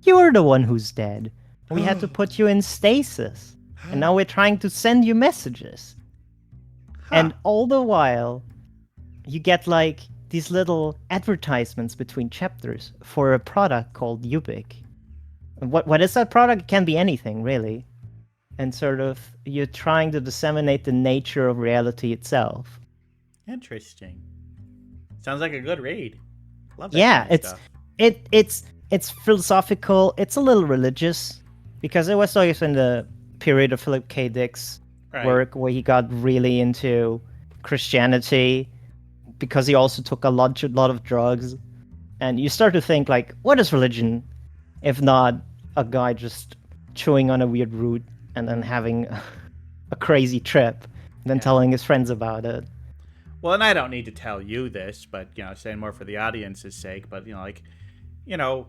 you're the one who's dead. We had to put you in stasis. And now we're trying to send you messages. And all the while, you get like these little advertisements between chapters for a product called Ubik. What is that product? It can be anything, really. And sort of you're trying to disseminate the nature of reality itself. Interesting. Sounds like a good read. Love that Yeah, kind of stuff. it's philosophical. It's a little religious because it was always in the period of Philip K. Dick's Right. work where he got really into Christianity because he also took a lot of drugs. And you start to think like, what is religion if not a guy just chewing on a weird root and then having a crazy trip and then Yeah. telling his friends about it? Well, and I don't need to tell you this, but saying more for the audience's sake. But you know,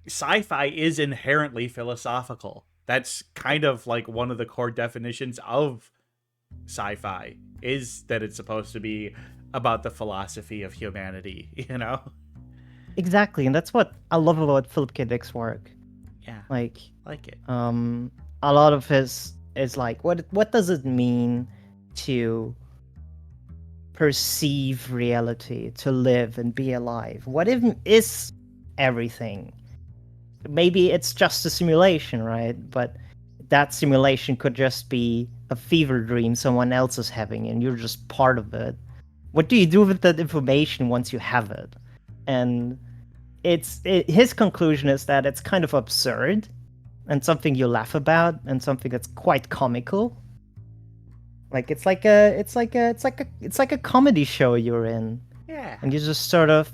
sci-fi is inherently philosophical. That's kind of like one of the core definitions of sci-fi is that it's supposed to be about the philosophy of humanity. Exactly, and that's what I love about Philip K. Dick's work. Yeah, Like, like it. a lot of his is like, what does it mean to perceive reality, to live and be alive? What even is everything? Maybe it's just a simulation, right? But that simulation could just be a fever dream someone else is having and you're just part of it. What do you do with that information once you have it? And his conclusion is that it's kind of absurd and something you laugh about and something that's quite comical. Like it's like a comedy show you're in, Yeah. and you just sort of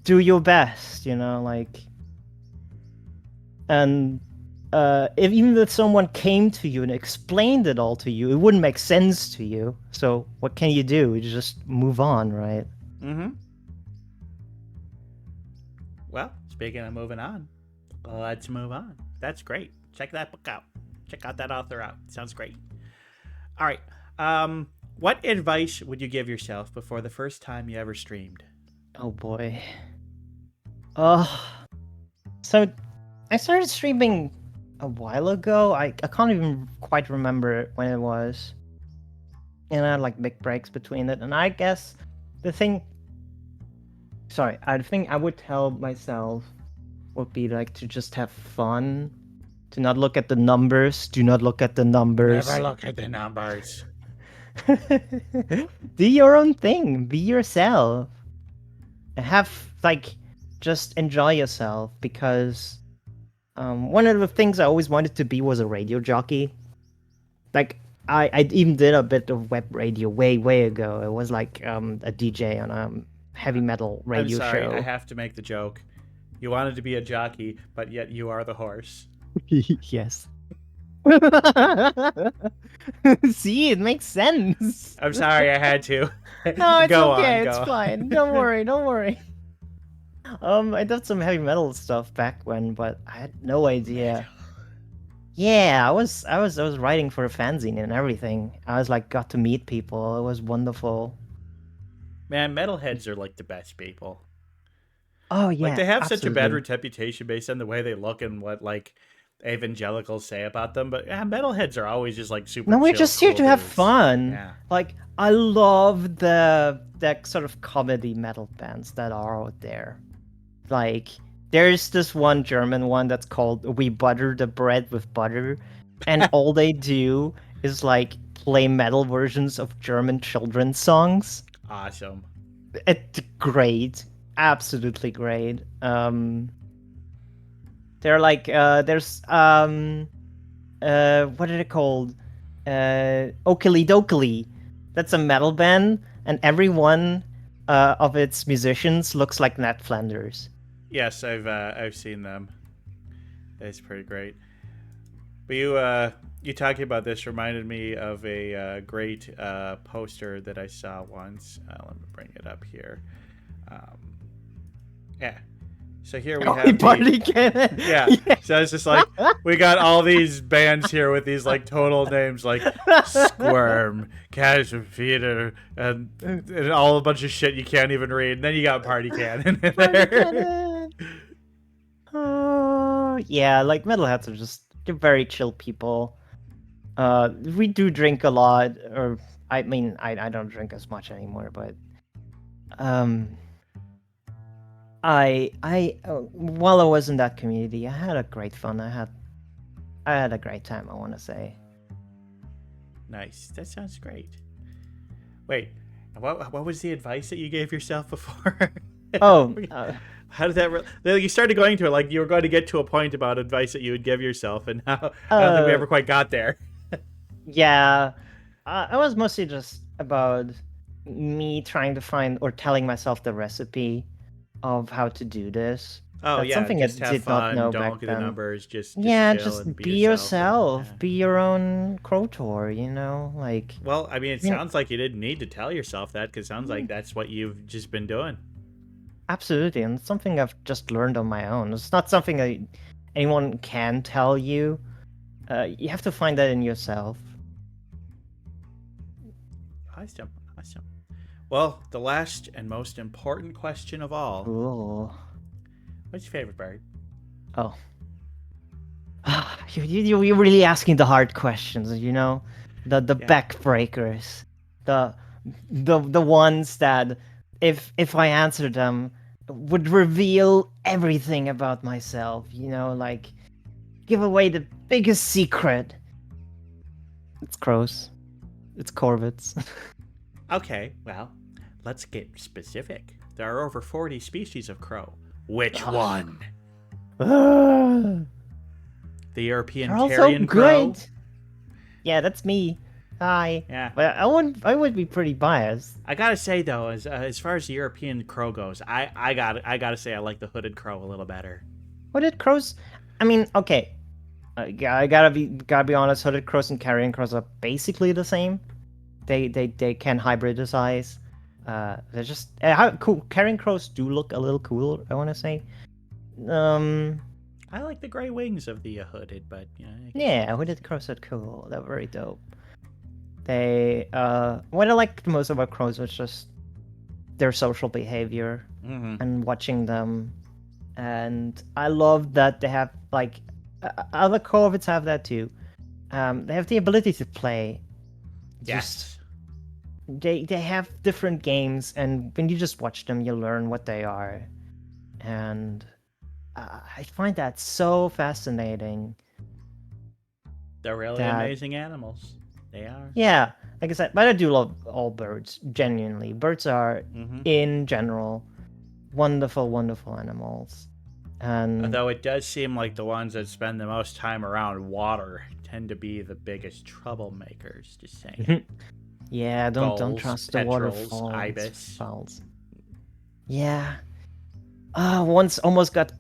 do your best, like. And even if someone came to you and explained it all to you, it wouldn't make sense to you. So what can you do? You just move on, right? Mm-hmm. Well, speaking of moving on, let's move on. That's great. Check that book out. Check out that author out. Sounds great. All right. What advice would you give yourself before the first time you ever streamed? Oh boy. So I started streaming a while ago. I can't even quite remember when it was. And I had like big breaks between it. And I guess the thing. Sorry, I think I would tell myself would be like to just have fun. To not look at the numbers. Do not look at the numbers. Never look at the numbers. Do your own thing. Be yourself. Have like just enjoy yourself because one of the things I always wanted to be was a radio jockey. Like I even did a bit of web radio way ago. It was like a DJ on a heavy metal radio I'm sorry, show. I have to make the joke. You wanted to be a jockey, but yet you are the horse. Yes. See, it makes sense. I'm sorry, I had to. No, it's Go okay. on, It's go. fine. Don't worry. Don't worry. I did some heavy metal stuff back when, but I had no idea. Yeah, I was writing for a fanzine and everything. I was like got to meet people. It was wonderful. Man, metalheads are like the best people. Oh yeah, Like they have such a bad absolutely. reputation based on the way they look and what like evangelicals say about them, but yeah, metalheads are always just like super No, we're chill, just here cool to have dudes. fun. Yeah. Like I love the sort of comedy metal bands that are out there. Like there's this one German one that's called We Butter the Bread with Butter, and all they do is like play metal versions of German children's songs. Awesome. It's great, absolutely great. They're like there's what are they called? Okily Dokily. That's a metal band, and every one of its musicians looks like Nat Flanders. Yes, I've seen them. It's pretty great. But you talking about this reminded me of a great poster that I saw once. Let me bring it up here. Yeah. So here we have Party Cannon. yeah. So it's just like we got all these bands here with these like total names like Squirm, Casual Feeder, and all a bunch of shit you can't even read. And then you got Party Cannon in there. Oh, yeah, like metalheads are just they're very chill people. We do drink a lot, or I mean, I don't drink as much anymore, but while I was in that community, I had a great fun. I had a great time. I want to say. Nice. That sounds great. Wait, what was the advice that you gave yourself before? Oh, how did that? You started going to it like you were going to get to a point about advice that you would give yourself, and now I don't think we ever quite got there. Yeah, I was mostly just about me trying to find or telling myself the recipe of how to do this. Oh That's yeah, something I just have did not fun. know Don't back look at the then. numbers. Just Yeah, chill and just be be yourself. And yourself. yeah. Be your own Crow Taur, you know? Like, Well, I mean, it I mean, sounds like you didn't need to tell yourself that because it sounds like mm, that's what you've just been doing. absolutely. And it's something I've just learned on my own. It's not something that anyone can tell you. You have to find that in yourself. Awesome, awesome. Well, the last and most important question of all: Cool. what's your favorite bird? Oh. You're really asking the hard questions, you know? The Yeah. backbreakers. The the ones that if I answered them would reveal everything about myself, you know, like give away the biggest secret. It's crows. It's corvids. Okay, well, let's get specific. There are over 40 species of crow. Which Ugh. one? They're The European all so carrion crow? good. Yeah, that's me. Hi. Yeah. But I would be pretty biased. I gotta say though, as far as the European crow goes, I gotta say I like the hooded crow a little better. Hooded crows. I mean, okay. I gotta be honest. Hooded crows and carrion crows are basically the same. They can hybridize. They're just how cool. Carrion crows do look a little cool. I want to say. Um. I like the gray wings of the hooded, but you know, I guess Yeah, hooded crows are cool. They're very dope. They what I liked most about crows was just their social behavior Mm-hmm. and watching them. And I love that they have like other corvids have that too. They have the ability to play. Just Yes. they have different games, and when you just watch them, you learn what they are, and I find that so fascinating. They're really That amazing animals. They are. yeah, like I said, but I do love all birds. Genuinely, birds are Mm-hmm. in general wonderful, wonderful animals, and Although it does seem like the ones that spend the most time around water tend to be the biggest troublemakers. Just saying. yeah, don't Gulls, trust the petrels, waterfalls. ibis. Falls. Yeah. Once almost got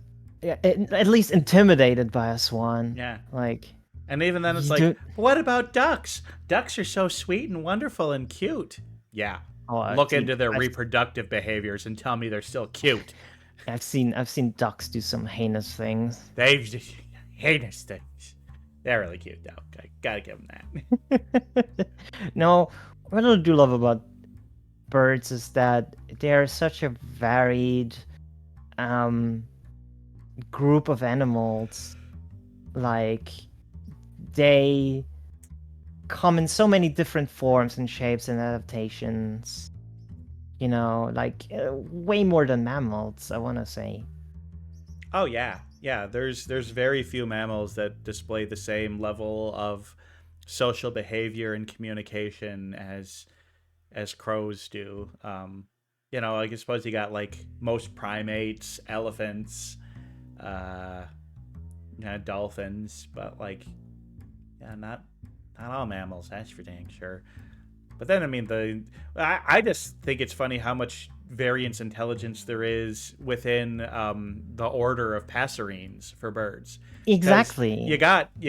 at least intimidated by a swan. Yeah. Like And even then, it's you like, do. but what about ducks? Ducks are so sweet and wonderful and cute. Yeah. Oh, Look into their I've, reproductive behaviors and tell me they're still cute. I've seen ducks do some heinous things. They've just heinous things. They're really cute, though. I gotta give them that. No, what I do love about birds is that they are such a varied um group of animals. Like they come in so many different forms and shapes and adaptations. You know, like way more than mammals, I want to say. Oh yeah, yeah. There's very few mammals that display the same level of social behavior and communication as crows do. You know, I suppose you got like most primates, elephants, uh, dolphins, but like, yeah, not all mammals. That's for dang sure. But then, I mean, I just think it's funny how much variance intelligence there is within the order of passerines for birds, because Exactly. you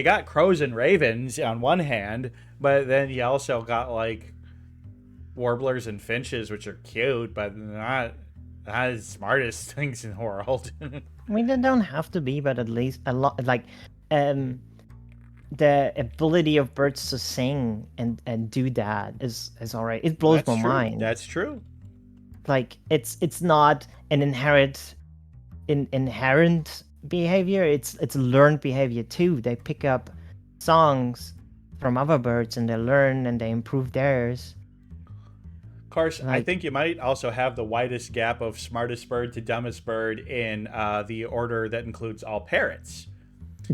got crows and ravens on one hand, but then you also got like warblers and finches, which are cute, but not as smartest things in the world. I mean, they don't have to be, but at least a lot. Like, um, the ability of birds to sing and do that is alright. It blows That's my true. mind. That's true. Like, it's not an inherent behavior. It's learned behavior too. They pick up songs from other birds and they learn and they improve theirs. Of course, I Like, think you might also have the widest gap of smartest bird to dumbest bird in the order that includes all parrots.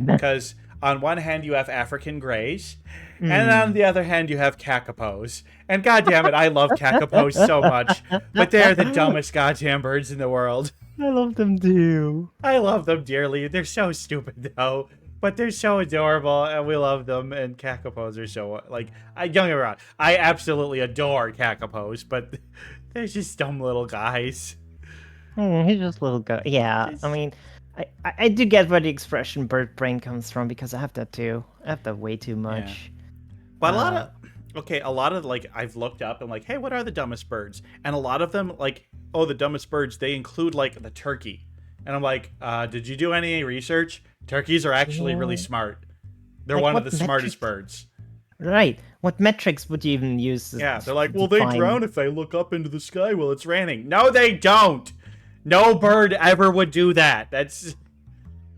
Because on one hand you have African greys, and on mm. the other hand you have kakapos. And goddamn it, I love kakapos so much, but they're the dumbest goddamn birds in the world. I love them too. I love them dearly. They're so stupid though. But they're so adorable, and we love them. And Kakapos are so like don't get me wrong, I absolutely adore Kakapos, but they're just dumb little guys. He's just a little guy. Yeah, I Just mean, I do get where the expression bird brain comes from because I have that too. I have that way too yeah. much. But Uh, a lot of like I've looked up and like, hey, what are the dumbest birds? And a lot of them like, oh, the dumbest birds, they include like the turkey. And I'm like, did you do any research? Turkeys are actually really yeah, smart. They're like one of the what smartest metrics? birds. Right. What metrics would you even use to Yeah, they're like, well, they define? drown if they look up into the sky while it's raining. No, they don't. No bird ever would do that. That's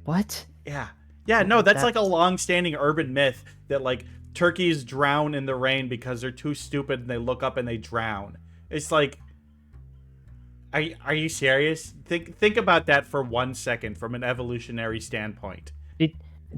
What? yeah. Yeah, no, that's like a That's long-standing urban myth that like turkeys drown in the rain because they're too stupid and they look up and they drown. It's like are you serious? Think about that for 1 second from an evolutionary standpoint. did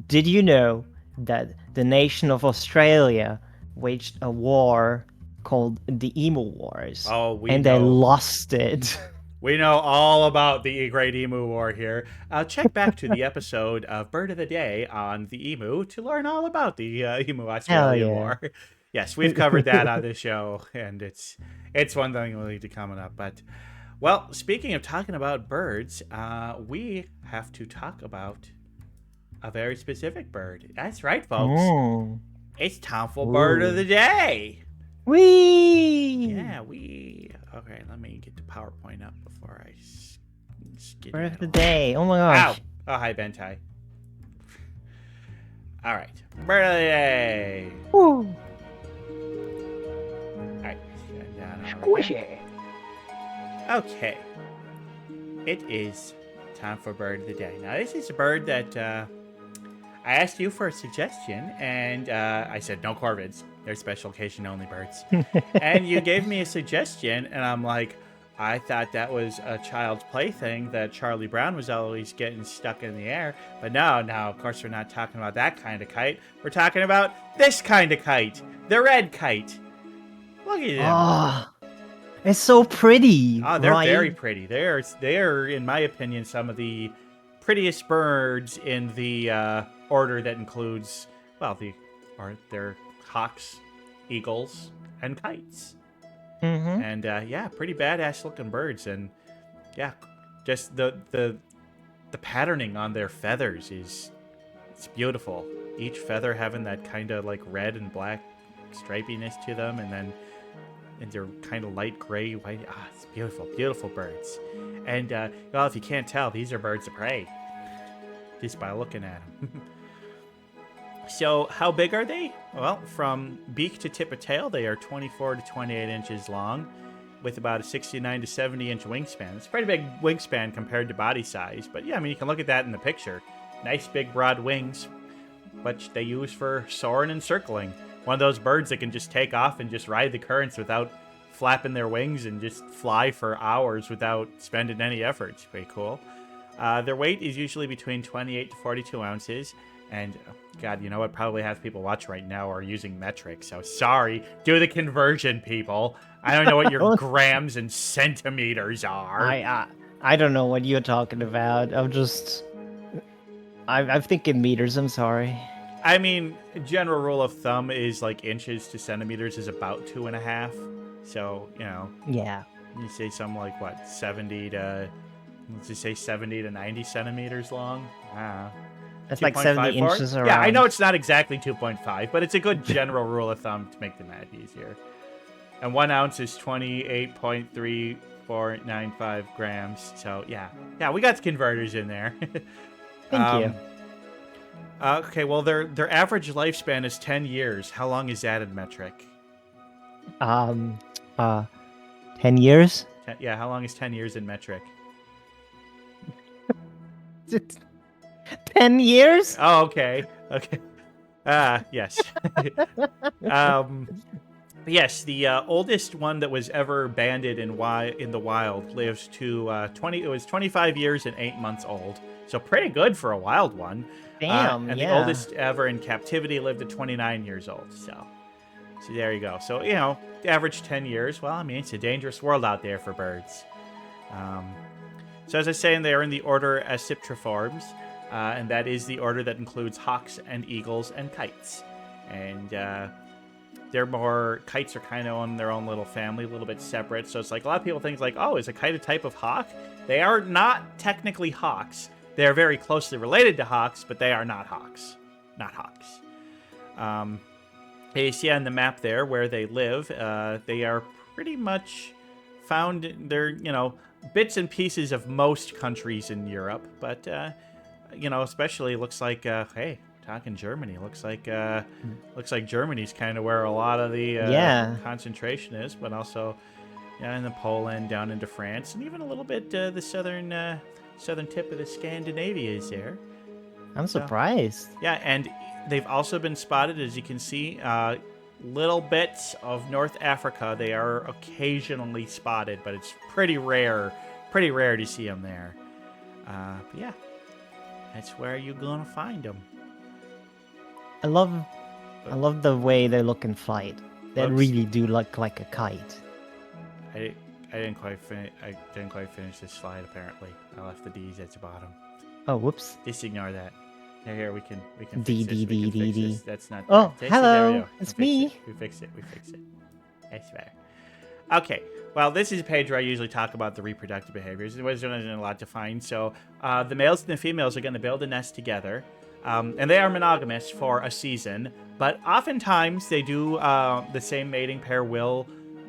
did you know that the nation of Australia waged a war called the Emu Wars, Oh, we and they know. lost it? We know all about the Great Emu War here. Check back to the episode of Bird of the Day on the emu to learn all about the Emu Hell Australia yeah. War. Yes, we've covered that on this show, and it's one thing we'll need to coming up. But well, speaking of talking about birds, we have to talk about a very specific bird. That's right, folks. Mm. It's time for Bird of the Day. Whee! Yeah, we. Okay, let me get the PowerPoint up before I get Bird of the it. day. Oh my Ow! gosh. Oh, hi, Bentai. All right, Bird of the Day. Woo. All right, down over Squishy. here. Okay, it is time for Bird of the Day. Now, this is a bird that I asked you for a suggestion, and I said no corvids. They're special occasion only birds. And you gave me a suggestion, and I'm like, I thought that was a child's plaything that Charlie Brown was always getting stuck in the air. But no, of course, we're not talking about that kind of kite. We're talking about this kind of kite, the red kite. Look at them. Oh, it's so pretty, Oh, they're right? very pretty. They are, in my opinion, some of the prettiest birds in the order that includes, well, they're hawks, eagles, and kites. Mm-hmm. And yeah, pretty badass looking birds. And yeah, just the patterning on their feathers it's beautiful. Each feather having that kind of like red and black stripiness to them, and they're kind of light gray, white. Ah, it's beautiful, beautiful birds. And well, if you can't tell, these are birds of prey just by looking at them. So, how big are they? Well, from beak to tip of tail, they are 24 to 28 inches long, with about a 69 to 70 inch wingspan. It's a pretty big wingspan compared to body size, but yeah, I mean, you can look at that in the picture. Nice big broad wings, which they use for soaring and circling. One of those birds that can just take off and just ride the currents without flapping their wings and just fly for hours without spending any effort. It's pretty cool. Their weight is usually between 28 to 42 ounces. And God, you know what? Probably half people watch right now are using metric. So sorry. Do the conversion, people. I don't know what your grams and centimeters are. I don't know what you're talking about. I'm thinking meters. I'm sorry. I mean, general rule of thumb is like inches to centimeters is about 2.5. So, you know, Yeah. you say something like what, let's just say 70 to 90 centimeters long. That's like 70 2.54? inches around. Yeah, I know it's not exactly 2.5, but it's a good general rule of thumb to make the math easier. And 1 ounce is 28.3495 grams. So yeah, we got the converters in there. Thank you. Okay, well their average lifespan is 10 years. How long is that in metric? 10 years? Yeah, how long is 10 years in metric? 10 years? Oh, okay. Yes. Yes, the oldest one that was ever banded in the wild lives to 20. It was 25 years and 8 months old, so pretty good for a wild one. Damn, and yeah. the oldest ever in captivity lived to 29 years old. So there you go. So average 10 years. Well, I mean, it's a dangerous world out there for birds. So as I was saying, they are in the order Aciptriformes. and that is the order that includes hawks and eagles and kites. And kites are kind of on their own little family, a little bit separate. So it's like a lot of people think like, oh, is a kite a type of hawk? They are not technically hawks. They are very closely related to hawks, but they are not hawks. Not hawks. You see on the map there where they live, they are pretty much found. They're, bits and pieces of most countries in Europe, but, especially looks like, hey, talking Germany, looks like Germany's kind of where a lot of the concentration is, but also in the Poland, down into France, and even a little bit the southern tip of the Scandinavia is there. I'm surprised. Yeah, and they've also been spotted, as you can see, little bits of North Africa. They are occasionally spotted, but it's pretty rare to see them there. But yeah, that's where you're gonna find them. I love the way they look in flight. They really do look like a kite. I didn't quite finish this slide. Apparently, I left the D's at the bottom. Oh, whoops. Just ignore that. Here we can D fix D this. We D can D fix D. this. That's not. Oh, there. hello. There we go. It's me. We fix it. That's better. Okay. Well, this is a page where I usually talk about the reproductive behaviors. There wasn't a lot to find. So the males and the females are going to build a nest together. And they are monogamous for a season. But oftentimes they do the same mating pair will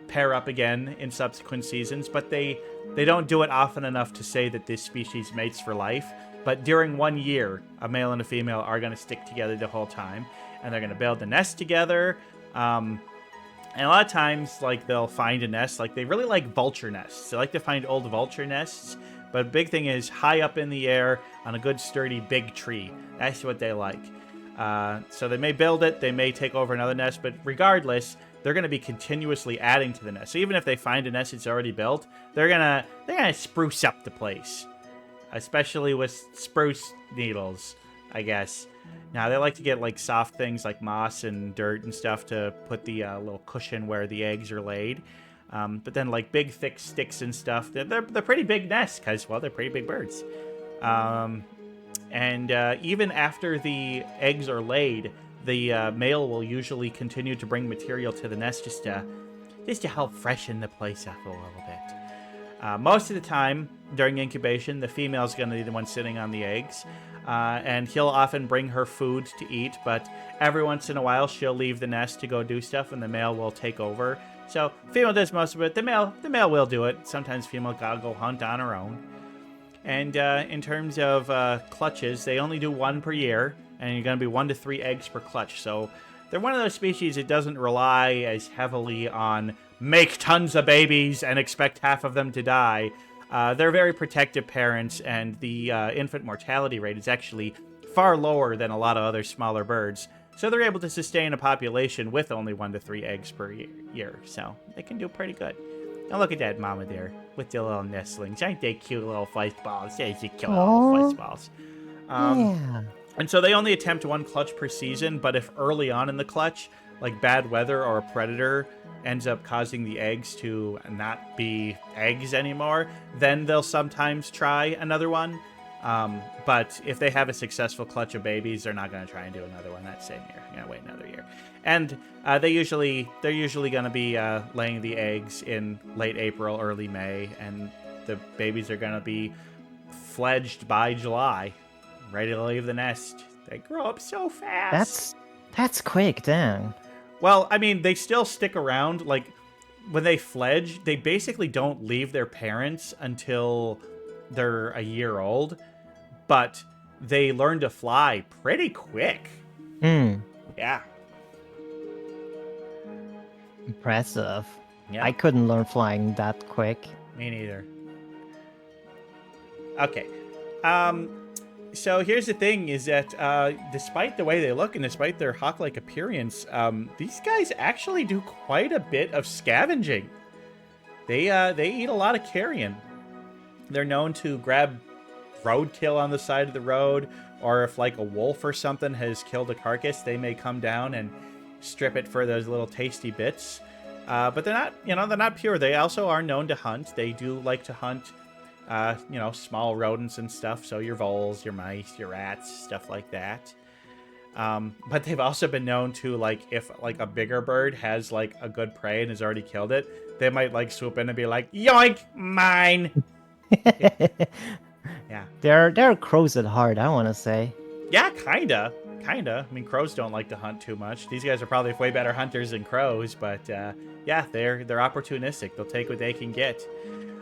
pair up again in subsequent seasons. But they don't do it often enough to say that this species mates for life. But during 1 year, a male and a female are going to stick together the whole time. And they're going to build the nest together. And a lot of times, like, they'll find a nest. Like, they really like vulture nests. They like to find old vulture nests. But big thing is high up in the air on a good, sturdy, big tree. That's what they like. So they may build it. They may take over another nest. But regardless, they're going to be continuously adding to the nest. So even if they find a nest that's already built, they're gonna spruce up the place. Especially with spruce needles, I guess. Now, they like to get, like, soft things like moss and dirt and stuff to put the little cushion where the eggs are laid. But then, like, big, thick sticks and stuff, they're pretty big nests because, well, they're pretty big birds. And even after the eggs are laid, the male will usually continue to bring material to the nest just to help freshen the place up a little bit. Most of the time, during incubation, the female's going to be the one sitting on the eggs. And he'll often bring her food to eat, but every once in a while, she'll leave the nest to go do stuff, and the male will take over. So, female does most of it. The male will do it. Sometimes female gotta go hunt on her own. And in terms of clutches, they only do 1 per year, and you're going to be 1 to 3 eggs per clutch. So, they're one of those species that doesn't rely as heavily on make tons of babies and expect half of them to die. They're very protective parents, and the infant mortality rate is actually far lower than a lot of other smaller birds. So they're able to sustain a population with only 1 to 3 eggs per year. So they can do pretty good. Now look at that mama there with the little nestlings. Aren't they cute little fuzzballs? There's the cute little fuzzballs. Yeah. And so they only attempt 1 clutch per season, but if early on in the clutch, like bad weather or a predator ends up causing the eggs to not be eggs anymore, then they'll sometimes try another one. But if they have a successful clutch of babies, they're not going to try and do another one that same year. They're going to wait another year. And they're usually going to be laying the eggs in late April, early May, and the babies are going to be fledged by July, ready to leave the nest. They grow up so fast. That's quick, damn. Well, I mean, they still stick around. Like, when they fledge, they basically don't leave their parents until they're a year old, but they learn to fly pretty quick. Yeah. Impressive. Yeah. I couldn't learn flying that quick. Me neither. Okay. So here's the thing is that despite the way they look and despite their hawk-like appearance, these guys actually do quite a bit of scavenging. They eat a lot of carrion. They're known to grab roadkill on the side of the road, or if like a wolf or something has killed a carcass, they may come down and strip it for those little tasty bits. But they're not pure. They also are known to hunt. They do like to hunt you know, small rodents and stuff. So your voles, your mice, your rats, stuff like that. But they've also been known to, like, if like a bigger bird has like a good prey and has already killed it, they might like swoop in and be like, yoink, mine. Yeah. They're crows at heart, I want to say. Yeah, kinda. Kinda. I mean, crows don't like to hunt too much. These guys are probably way better hunters than crows, but yeah, they're opportunistic. They'll take what they can get.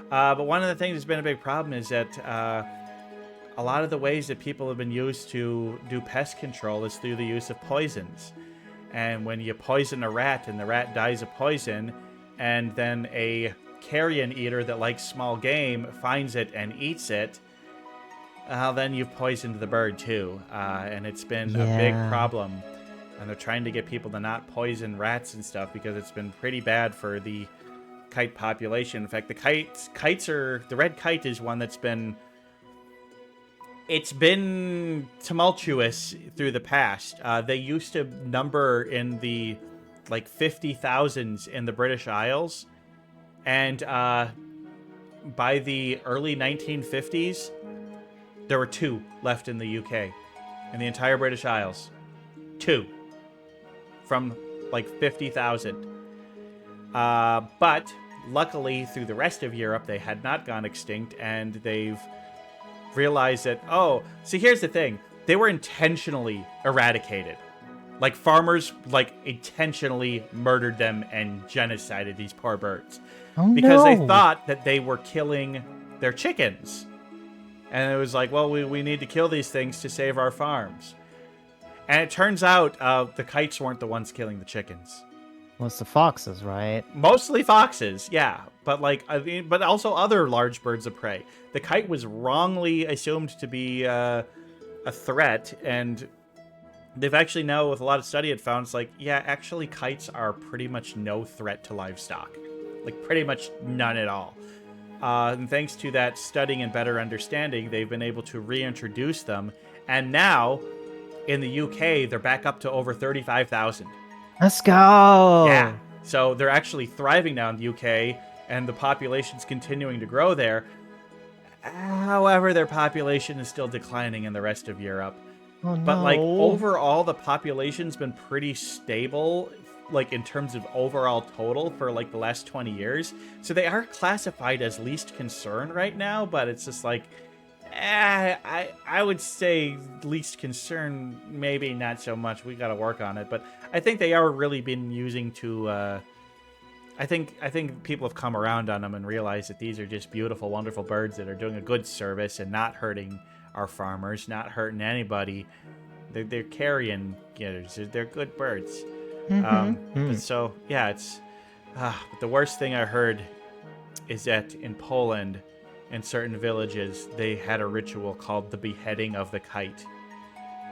But one of the things that's been a big problem is that a lot of the ways that people have been used to do pest control is through the use of poisons. And when you poison a rat and the rat dies of poison, and then a carrion eater that likes small game finds it and eats it, then you've poisoned the bird too. And it's been a big problem. And they're trying to get people to not poison rats and stuff because it's been pretty bad for the kite population. In fact, the red kite is one that's been tumultuous through the past. They used to number in the like 50,000s in the British Isles, and by the early 1950s, there were 2 left in the UK, in the entire British Isles. 2 from like 50,000. But luckily, through the rest of Europe, they had not gone extinct, and they've realized that, oh, see, here's the thing. They were intentionally eradicated. Like, farmers, like, intentionally murdered them and genocided these poor birds. Oh, because no. they thought that they were killing their chickens. And it was like, well, we need to kill these things to save our farms. And it turns out the kites weren't the ones killing the chickens. Well, it's the foxes, right? Mostly foxes, yeah. But like, I mean, but also other large birds of prey. The kite was wrongly assumed to be a threat, and they've actually now, with a lot of study, it found it's like, yeah, actually, kites are pretty much no threat to livestock, like pretty much none at all. And thanks to that studying and better understanding, they've been able to reintroduce them, and now in the UK, they're back up to over 35,000. Let's go. Yeah. So they're actually thriving now in the UK, and the population's continuing to grow there. However, their population is still declining in the rest of Europe. Oh, no. But like overall, the population's been pretty stable, like in terms of overall total for like the last 20 years. So they are classified as least concern right now, but it's just like, I would say least concern, maybe not so much. We got to work on it, but I think they are really been using to. I think people have come around on them and realized that these are just beautiful, wonderful birds that are doing a good service and not hurting our farmers, not hurting anybody. They're carrion getters. They're good birds. But so yeah, it's. But the worst thing I heard is that in Poland, in certain villages, they had a ritual called the beheading of the kite,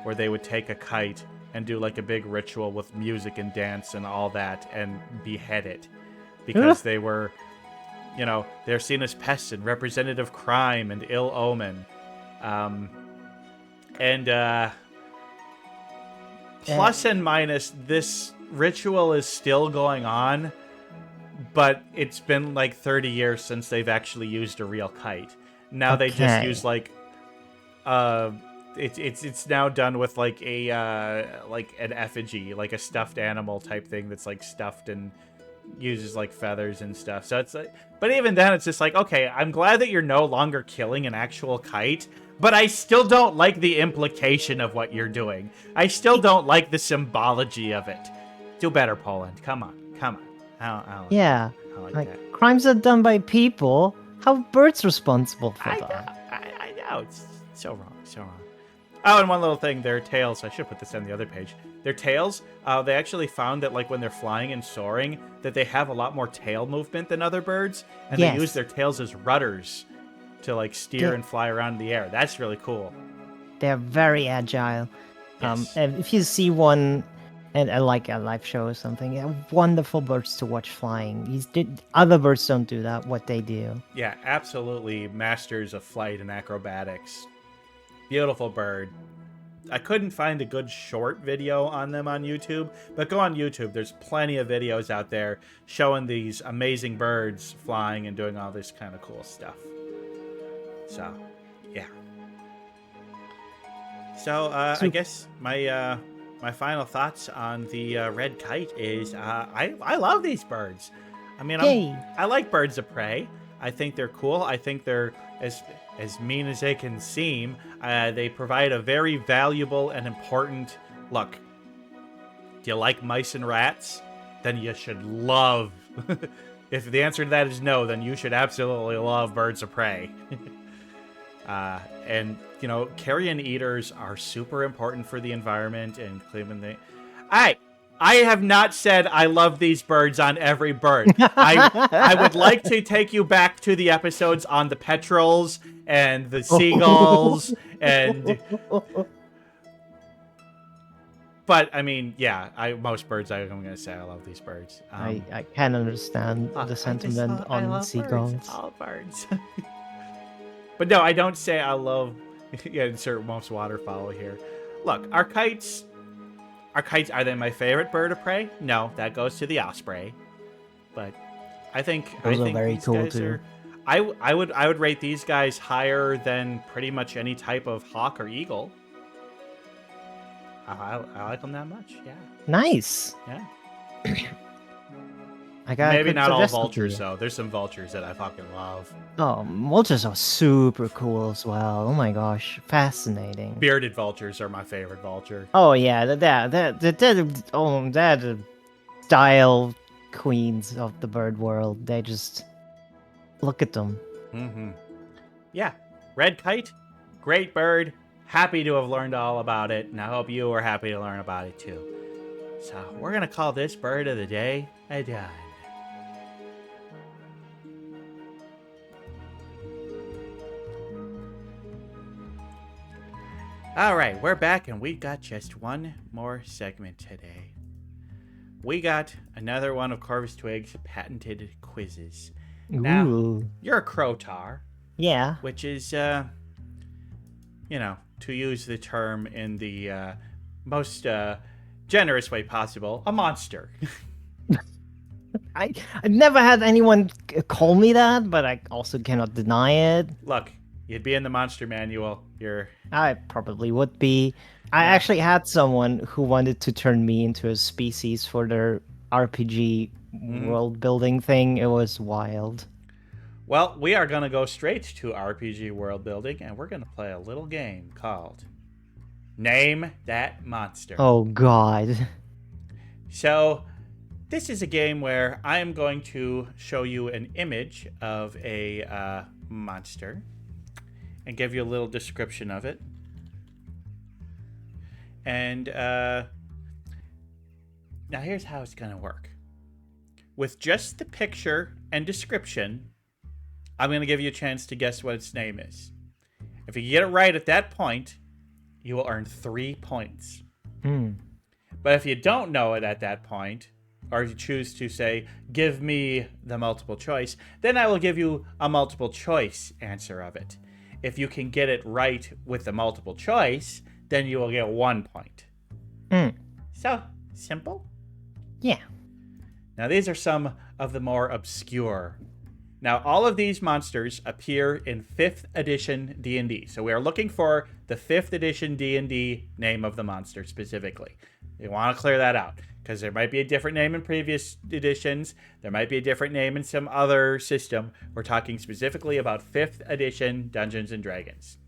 where they would take a kite and do like a big ritual with music and dance and all that and behead it. Because they were, you know, they're seen as pests and representative crime and ill omen. Plus and minus, this ritual is still going on, but it's been like 30 years since they've actually used a real kite. Now they just use like it's now done with like a like an effigy, like a stuffed animal type thing that's like stuffed and uses like feathers and stuff. So it's like, but even then it's just like, okay, I'm glad that you're no longer killing an actual kite, but I still don't like the implication of what you're doing. I still don't like the symbology of it. Do better, Poland. Come on. Yeah. I like like that. crimes are done by people. How are birds responsible for that? I know. It's so wrong. Oh, and one little thing, their tails. I should put this on the other page. Their tails, they actually found that like when they're flying and soaring, that they have a lot more tail movement than other birds, and they use their tails as rudders to like steer and fly around in the air. That's really cool. They're very agile. Yes. And if you see one at like a live show or something, wonderful birds to watch flying. Other birds don't do that. What they do. Yeah, absolutely masters of flight and acrobatics. Beautiful bird. I couldn't find a good short video on them on YouTube, but go on YouTube. There's plenty of videos out there showing these amazing birds flying and doing all this kind of cool stuff. So, yeah. So, I guess my final thoughts on the red kite is I love these birds. I mean, Yay! I like birds of prey. I think they're cool. I think they're as mean as they can seem. They provide a very valuable and important look. Do you like mice and rats? Then you should love. If the answer to that is no, then you should absolutely love birds of prey. And, you know, carrion eaters are super important for the environment and cleaning the... I have not said I love these birds on every bird. I would like to take you back to the episodes on the petrels and the seagulls and... But, I mean, yeah, most birds, I'm going to say I love these birds. I can understand the sentiment on seagulls. Birds. All birds. But no, I don't say I love... Yeah, insert most waterfowl here. Look, our kites, are they my favorite bird of prey? No, that goes to the osprey. But I think Those are very these cool guys too. I would rate these guys higher than pretty much any type of hawk or eagle. I like them that much. Yeah. Nice. Yeah. I got Maybe not all suggestion for vultures you. though. There's some vultures that I fucking love. Oh, vultures are super cool as well. Oh my gosh, fascinating. Bearded vultures are my favorite vulture. Oh yeah, that style queens of the bird world. They just look at them. Mm-hmm. Yeah. Red kite, great bird. Happy to have learned all about it, and I hope you are happy to learn about it too. So we're gonna call this bird of the day a done. All right, we're back, and we got just one more segment today. We got another one of Corvus Twig's patented quizzes. Now, Ooh. you're a Crow Taur, Yeah. which is, you know, to use the term in the most generous way possible, a monster. I've never had anyone call me that, but I also cannot deny it. Look, you'd be in the monster manual. I probably would be. I actually had someone who wanted to turn me into a species for their RPG world building thing. It was wild. Well, we are going to go straight to RPG world building, and we're going to play a little game called Name That Monster. Oh, God. So, this is a game where I am going to show you an image of a monster and give you a little description of it. And now here's how it's going to work. With just the picture and description, I'm going to give you a chance to guess what its name is. If you get it right at that point, you will earn 3 points. But if you don't know it at that point, or if you choose to say, give me the multiple choice, then I will give you a multiple choice answer of it. If you can get it right with the multiple choice, then you will get 1 point. So, simple? Yeah. Now, these are some of the more obscure. Now, all of these monsters appear in 5th edition D&D. So we are looking for the 5th edition D&D name of the monster specifically. You want to clear that out, because there might be a different name in previous editions. There might be a different name in some other system. We're talking specifically about 5th edition Dungeons & Dragons.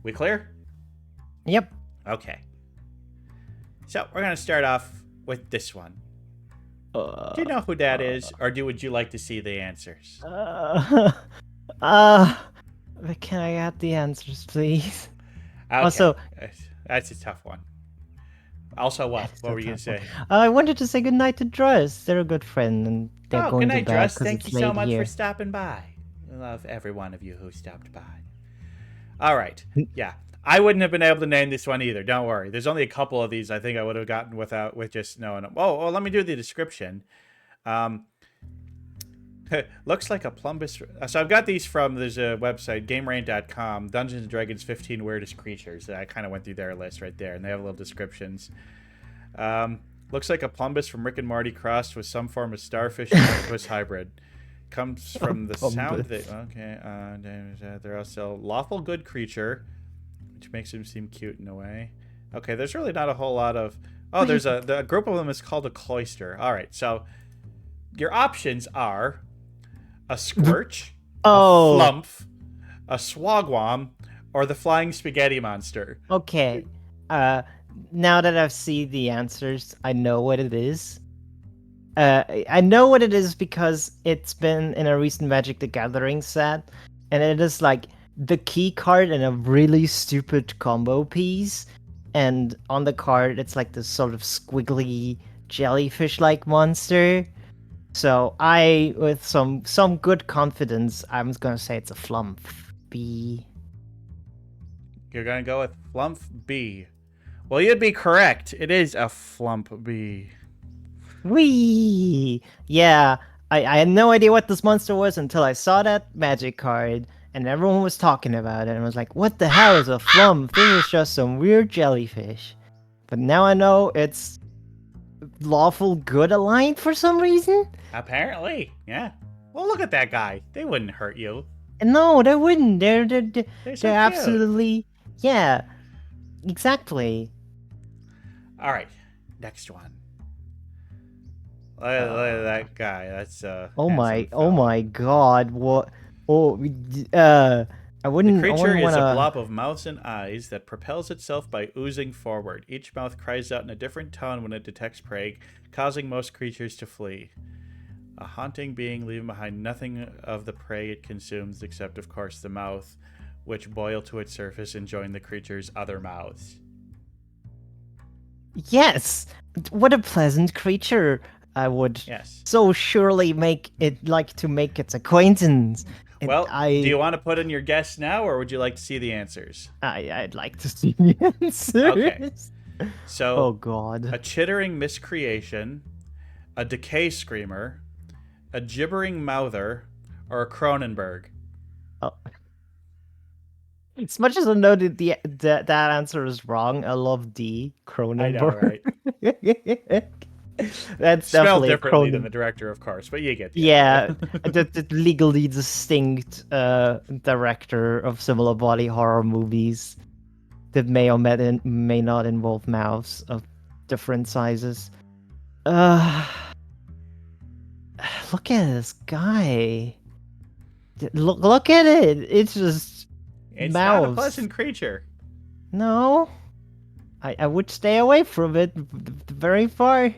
We clear? Yep. Okay. So we're going to start off with this one. Do you know who that is, or would you like to see the answers? Can I add the answers, please? Okay. Also, that's a tough one. Also, what? What were you going to say? I wanted to say goodnight to Druss. They're a good friend, and they're Oh, going good to night, bed Dress. 'cause Thank it's you so late much here. for stopping by. I love every one of you who stopped by. All right. Yeah. I wouldn't have been able to name this one either. Don't worry. There's only a couple of these I think I would have gotten with just knowing them. Oh, well, let me do the description. Looks like a plumbus. So I've got these from, there's a website, GameRant.com, Dungeons & Dragons 15 Weirdest Creatures. I kind of went through their list right there, and they have little descriptions. Looks like a plumbus from Rick and Morty crossed with some form of starfish and octopus hybrid. Comes from the sound Bombus. that okay. They're also lawful good creature, which makes him seem cute in a way. Okay, there's really not a whole lot of. Oh, there's the group of them is called a cloister. All right, so your options are a squirch, a Oh, flumph, a swagwam, or the flying spaghetti monster. okay. Uh, now that I've seen the answers, I know what it is. I know what it is because it's been in a recent Magic the Gathering set, and it is like the key card and a really stupid combo piece. And on the card, it's like this sort of squiggly jellyfish-like monster. So I, with some good confidence, I'm gonna say it's a flump. B. You're gonna go with flumph B. Well, you'd be correct. It is a flump B. Wee! Yeah, I had no idea what this monster was until I saw that magic card, and everyone was talking about it, and I was like, what the hell is a flump? This is just some weird jellyfish. But now I know it's lawful good aligned for some reason? Apparently, yeah. Well, look at that guy. They wouldn't hurt you. And no, they wouldn't. They're so They're cute. absolutely... Yeah, exactly. All right, next one. Look at that guy. That's Oh handsome oh fella. my god, what? Oh, I The wouldn't creature is a wanna... blob of mouths and eyes that propels itself by oozing forward. Each mouth cries out in a different tone when it detects prey, causing most creatures to flee. A haunting being leaving behind nothing of the prey it consumes except, of course, the mouth, which boil to its surface and join the creature's other mouths. Yes! What a pleasant creature! I would Yes. so surely make its acquaintance. Well, do you want to put in your guess now, or would you like to see the answers? I'd like to see the answers. Okay. So, Oh god. a chittering miscreation, a decay screamer, a gibbering mouther, or a Cronenberg? Oh. As much as I know that that answer is wrong, I love D. I know, Cronenberg. right? That's Spelled definitely a differently than Cronen. the director, of course, but you get the Yeah, idea. the legally distinct director of similar body horror movies that may not involve mouths of different sizes. Uh, look at this guy. Look at it. It's just It's not a mouths. pleasant creature. No, I would stay away from it very far.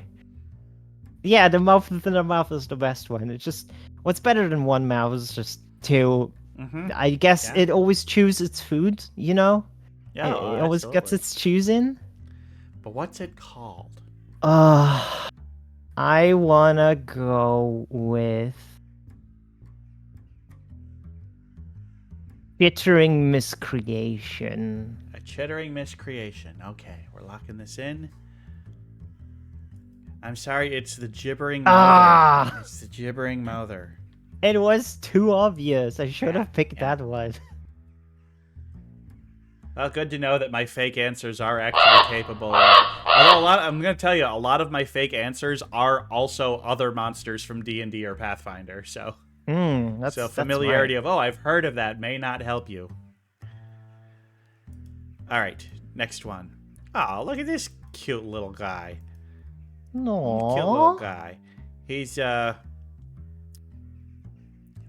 Yeah, the mouth within the mouth is the best one. It's just what's better than one mouth is just two. Mm-hmm. I guess Yeah. it always chooses its food, you know? Yeah, It always gets absolutely. its choosing. But what's it called? I wanna go with Bittering Miscreation. A chittering miscreation. Okay, we're locking this in. I'm sorry, it's the gibbering mouther. Ah! It's the gibbering mouther. It was too obvious. I should Yeah, have picked yeah. that one. Well, good to know that my fake answers are actually capable of. Although I'm gonna tell you, a lot of my fake answers are also other monsters from D&D or Pathfinder. So That's familiarity smart. of I've heard of that may not help you. All right, next one. Oh, look at this cute little guy. Cute little No. guy. He's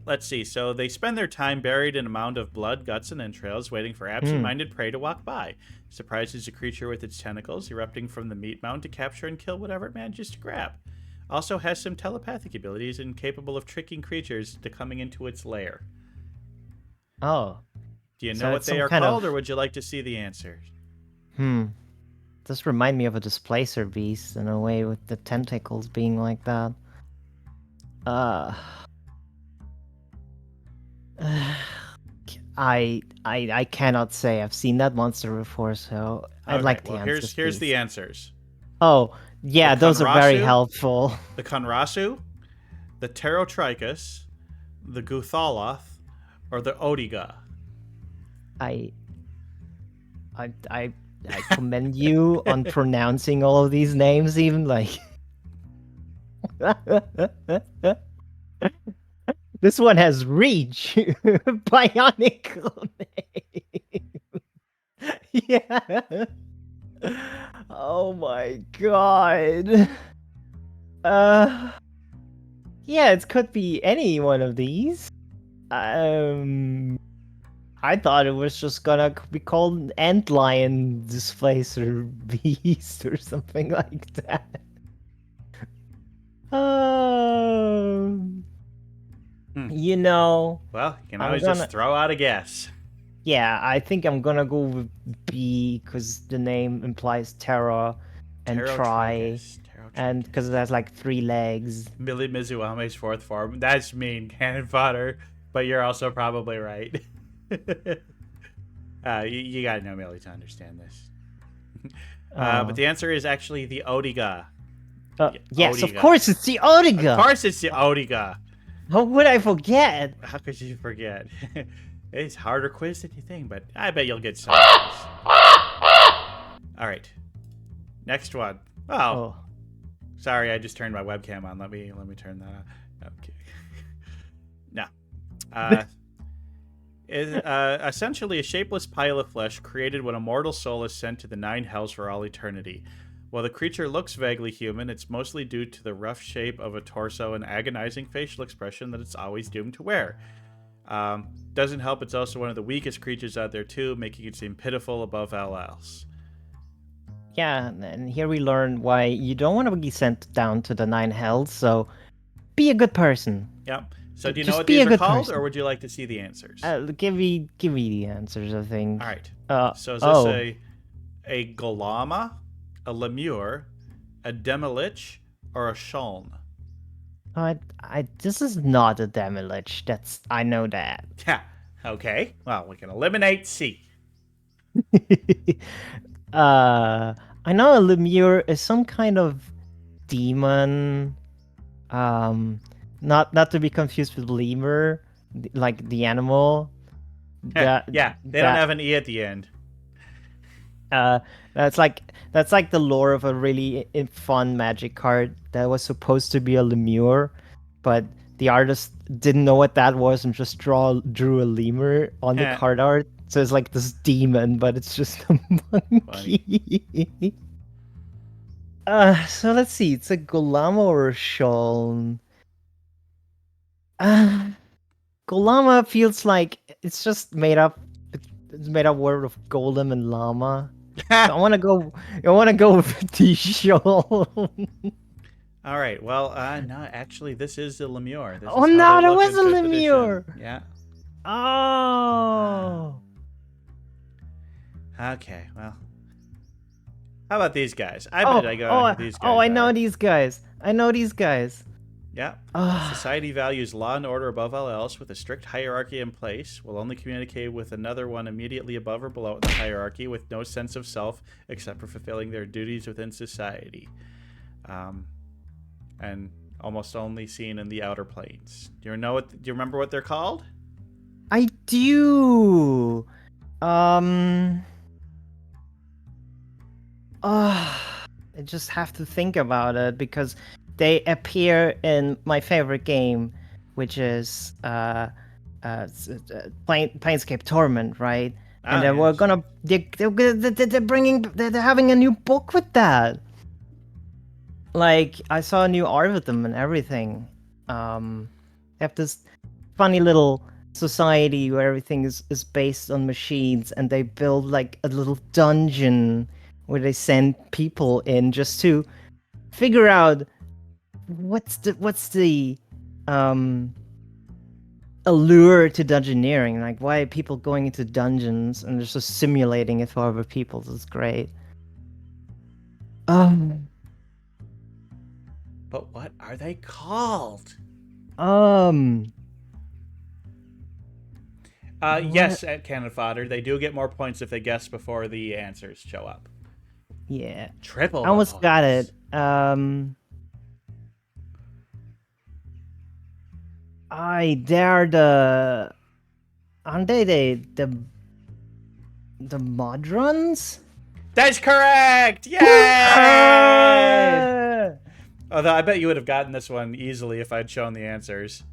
let's see. So they spend their time buried in a mound of blood, guts, and entrails, waiting for absent-minded prey to walk by. Surprises a creature with its tentacles erupting from the meat mound to capture and kill whatever it manages to grab. Also has some telepathic abilities and capable of tricking creatures to coming into its lair. Oh. Do you So know what it's they some are kind called, of- or would you like to see the answers? Does remind me of a displacer beast in a way, with the tentacles being like that. I cannot say. I've seen that monster before, so I'd Okay, like the well, answers. here's the please. answers. Oh, yeah, The those are very Conrasu? helpful. The Conrasu, the Pterotrichus, the Guthaloth, or the Odiga. I commend you on pronouncing all of these names, even like. This one has reach. Bionic name. Yeah. Oh my god. Uh yeah, it could be any one of these. Um I thought it was just gonna be called Antlion Displacer Beast or something like that. Um, Hmm. you know, Well, you can I'm always gonna. just throw out a guess. Yeah, I think I'm gonna go with B because the name implies terror and try, Pterotrachus. and because it has like 3 legs. Millie Mizuame's fourth form. That's mean, cannon fodder. But you're also probably right. You gotta know Millie to understand this. But Oh, the answer is actually the Odiga. yes, of Odiga. course it's the Of Odiga. course it's the Odiga. How would I forget? How could you forget? It's a harder quiz than you think, but I bet you'll get some. All right. Next one. Oh, Oh, sorry, I just turned my webcam on. Let me turn that on. Okay. No. Is essentially a shapeless pile of flesh created when a mortal soul is sent to the 9 hells for all eternity. While the creature looks vaguely human, it's mostly due to the rough shape of a torso and agonizing facial expression that it's always doomed to wear. Doesn't help, it's also one of the weakest creatures out there too, making it seem pitiful above all else. yeah, and here we learn why you don't want to be sent down to the 9 hells, so be a good person. Yep. So do you know Just what be these a are good called, person. or would you like to see the answers? Give me the answers, I think. All right. Uh, So is this oh, a golama, a lemur, a demilich, or a shuln? this is not a demilich. I know that. Yeah. Okay. Well, we can eliminate C. I know a lemure is some kind of demon. Um, not to be confused with lemur, like the animal. That Yeah. They don't that have an E at the end. uh, that's like the lore of a really fun magic card that was supposed to be a lemure, but the artist didn't know what that was and just drew a lemur on the Heh. card art. So it's like this demon, but it's just a monkey. So let's see. It's a Golama or a Shuln. Uh, Golama feels like it's just made up. It's made up word of golem and llama. So I want to go. I want to go with the Shuln. All right. Well, no, actually, this is the lemur. This Oh is how they no, that look was in a 5th edition. lemure. Yeah. Oh. Okay. Well, how about these guys? I bet I go who these guys I know are. these guys. I know these guys. Yeah. Ah. Society values law and order above all else, with a strict hierarchy in place. Will only communicate with another one immediately above or below in the hierarchy, with no sense of self except for fulfilling their duties within society. And almost only seen in the outer planes. Do you remember what they're called? I do. Um. I just have to think about it because they appear in my favorite game, which is Planescape Torment, right? And Ah, then we're yes. gonna they're having a new book with that. Like I saw a new art with them and everything. They have this funny little society where everything is based on machines, and they build like a little dungeon where they send people in just to figure out what's the um allure to dungeoneering. Like why are people going into dungeons and just simulating it for other people? This is great. Um But what are they called? um Yes, what at Cannon Fodder, they do get more points if they guess before the answers show up. yeah. Triple I the almost got points. it. I they're the aren't they the Modrons? That's correct! Yay! Ah! Although I bet you would have gotten this one easily if I'd shown the answers.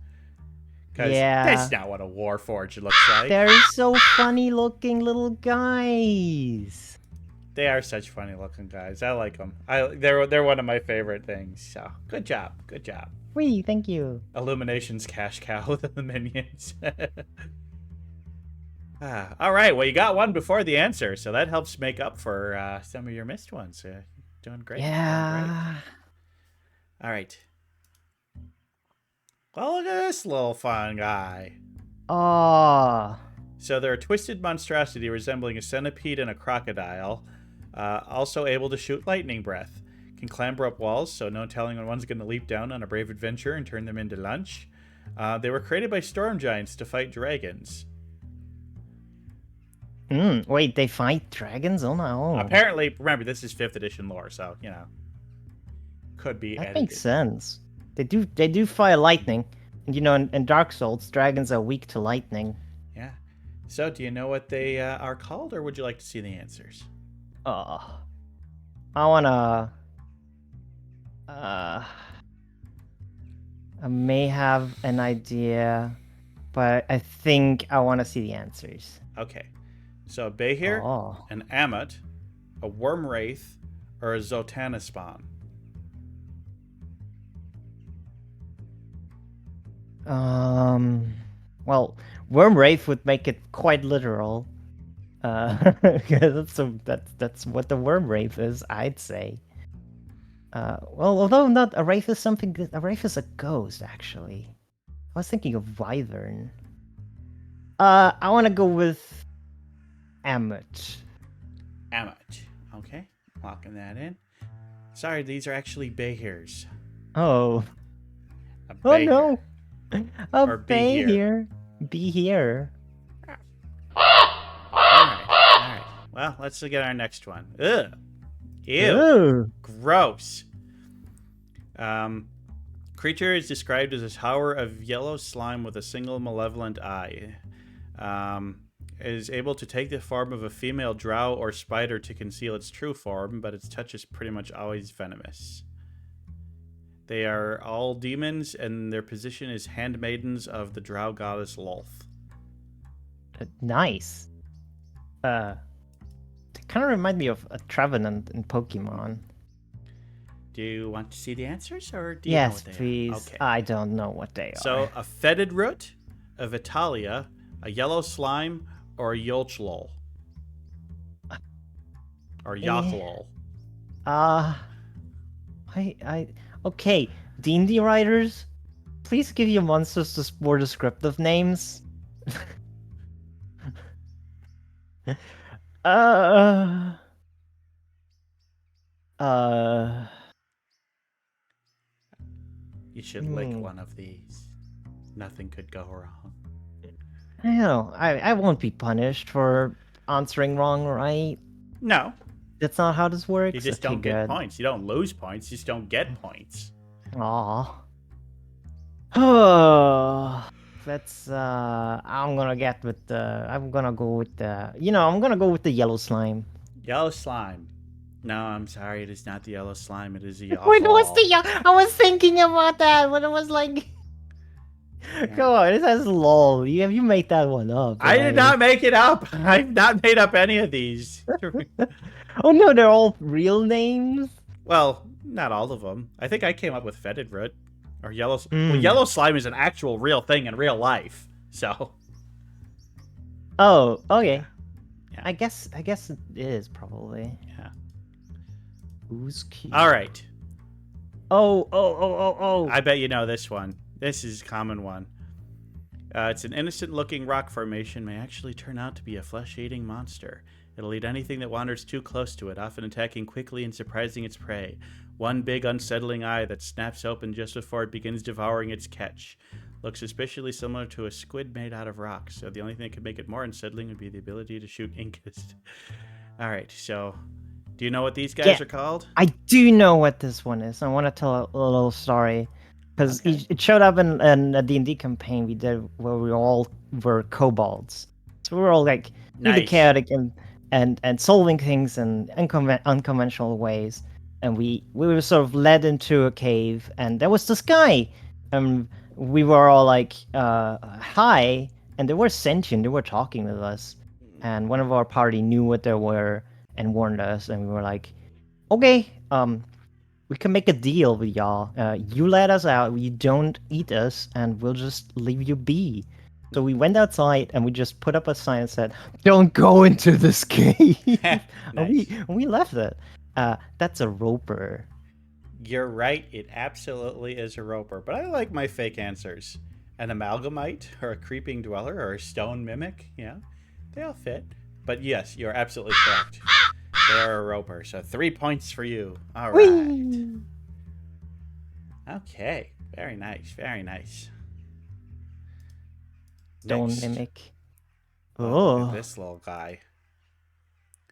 Because that's Yeah. not what a Warforged looks like. They're so funny looking little guys. They are such funny looking guys. I like them. They're one of my favorite things. So good job, good job. Wee, thank you. Illumination's cash cow with the minions. All right. Well, you got one before the answer, so that helps make up for some of your missed ones. Doing great. Yeah. Doing great. All right. Well, look at this little fun guy. Oh. So they're a twisted monstrosity resembling a centipede and a crocodile. Also able to shoot lightning breath. Can clamber up walls, so no telling when one's going to leap down on a brave adventure and turn them into lunch. They were created by storm giants to fight dragons. Wait, they fight dragons? Oh no. Apparently, remember, this is 5th edition lore, so, you know. Could be That edited. makes sense. They do fire lightning. And you know, in Dark Souls, dragons are weak to lightning. Yeah. So, do you know what they are called, or would you like to see the answers? Oh. I wanna... I may have an idea, but I think I want to see the answers. Okay. So, a Behir, an Ammit, a Worm Wraith, or a Zotana spawn? Well, Worm Wraith would make it quite literal. That's what the Worm Wraith is, I'd say. Well, although not a wraith is something. A wraith is a ghost, actually. I was thinking of wyvern. I want to go with Ammit. Ammit. Okay, locking that in. Sorry, these are actually Behirs. Oh. A Oh Behir. no. A Or Behir. Be here. Alright. Well, let's look at our next one. Ugh. Ew. Ooh. Gross. Creature is described as a tower of yellow slime with a single malevolent eye. Is able to take the form of a female drow or spider to conceal its true form, but its touch is pretty much always venomous. They are all demons, and their position is handmaidens of the drow goddess Lolth. Nice. They kind of remind me of a Trevenant in Pokemon. Do you want to see the answers, or do you know Yes, what they please. are? Okay. I don't know what they are. So, a fetid root, a Vitalia, a yellow slime, or a Yolchlol. Or Yochlol. Okay, D&D writers, please give your monsters just more descriptive names. You should lick one of these. Nothing could go wrong. I know. I won't be punished for answering wrong, right? No. That's not how this works. You just Okay, don't get good. points. You don't lose points. You just don't get points. Aw. Oh, that's I'm gonna get with the. I'm gonna go with the. I'm gonna go with the yellow slime. Yellow slime. No, I'm sorry. It is not the yellow slime. It is the Yochlol. Wait, what's the yellow? I was thinking about that, but it was like. Come on, it says lol. You made that one up. I did not make it up. I've not made up any of these. Oh no, they're all real names. Well, not all of them. I think I came up with fetid root. Or yellow. Well, yellow slime is an actual real thing in real life. So. Oh, okay. Yeah. I guess it is probably. Yeah. Who's cute? All right. Oh. I bet you know this one. This is a common one. It's an innocent-looking rock formation, may actually turn out to be a flesh-eating monster. It'll eat anything that wanders too close to it, often attacking quickly and surprising its prey. One big, unsettling eye that snaps open just before it begins devouring its catch. Looks suspiciously similar to a squid made out of rocks, so the only thing that could make it more unsettling would be the ability to shoot incust. Alright, so... Do you know what these guys are called? I do know what this one is. I want to tell a little story. Because it showed up in a D&D campaign we did where we all were kobolds. So we were all like really chaotic and solving things in unconventional ways. And we were sort of led into a cave, and there was this guy we were all like, hi, and they were sentient. They were talking with us, and one of our party knew what they were and warned us, and we were like, okay, we can make a deal with y'all. You let us out, you don't eat us, and we'll just leave you be. So we went outside and we just put up a sign that said, "Don't go into this cave." And Nice. we left it. That's a roper. You're right. It absolutely is a roper. But I like my fake answers. An amalgamite, or a creeping dweller, or a stone mimic. Yeah, they all fit. But yes, you're absolutely correct. They're a roper. So 3 points for you. All right. Whee! Okay. Very nice. Very nice. Stone Next. mimic. Oh, look at Oh, this little guy.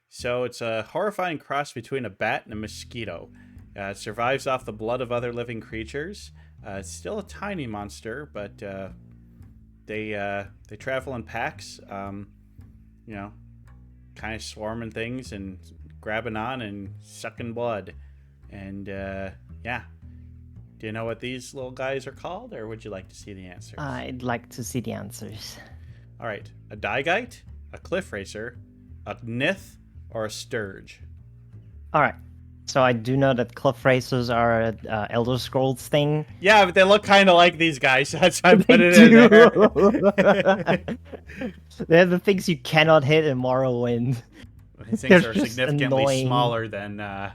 So it's a horrifying cross between a bat and a mosquito. It survives off the blood of other living creatures. It's still a tiny monster, but they travel in packs. You know, kind of swarming things and grabbing on and sucking blood. And yeah, do you know what these little guys are called, or would you like to see the answers? I'd like to see the answers. All right, a Daigite, a Cliff Racer, a Nith, or a Sturge. All right. So I do know that cliff racers are a Elder Scrolls thing. Yeah, but they look kind of like these guys. That's why I put They it in do. there. They're the things you cannot hit in Morrowind. These They're things are just significantly annoying. smaller than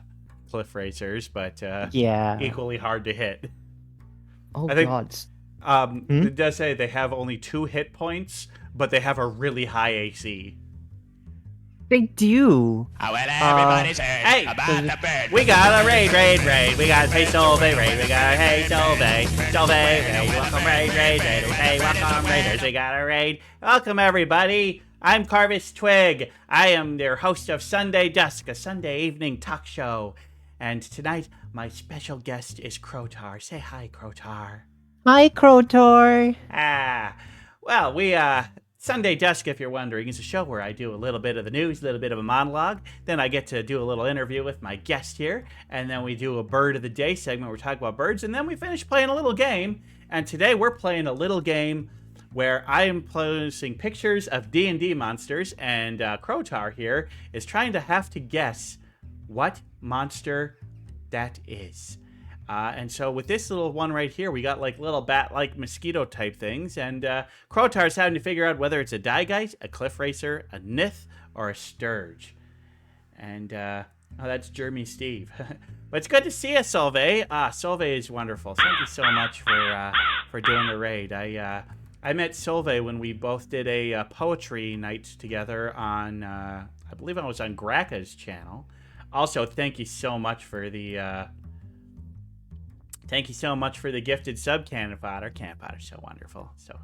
Cliff Racers, but Yeah. equally hard to hit. Oh I think god. it does say they have only 2 hit points, but they have a really high AC. They do. Oh, well, everybody's heard Hey, about the bird. we got a raid. We got Hey Solvay raid. We got Hey Solvay. Hey, welcome raid. Hey, welcome raiders. We got a raid. Welcome everybody. I'm Carvis Twig. I am their host of Sunday Dusk, a Sunday evening talk show. And tonight, my special guest is Crow Taur. Say hi, Crow Taur. Hi, Crow Taur. Well, we Sunday Dusk, if you're wondering, is a show where I do a little bit of the news, a little bit of a monologue. Then I get to do a little interview with my guest here. And then we do a Bird of the Day segment where we talk about birds. And then we finish playing a little game. And today we're playing a little game where I am posting pictures of D&D monsters. And Crow Taur here is trying to have to guess what monster that is. And so with this little one right here, we got like little bat-like mosquito type things. And Crow Taur's having to figure out whether it's a Daigite, a Cliff Racer, a Nith, or a Sturge. And that's Jeremy Steve. But it's good to see you, Solvay. Solvay is wonderful. Thank you so much for doing the raid. I met Solvay when we both did a poetry night together on, I believe I was on Graka's channel. Also, thank you so much for the... Thank you so much for the gifted sub, Cannon Fodder. Cannon Fodder's so wonderful. So,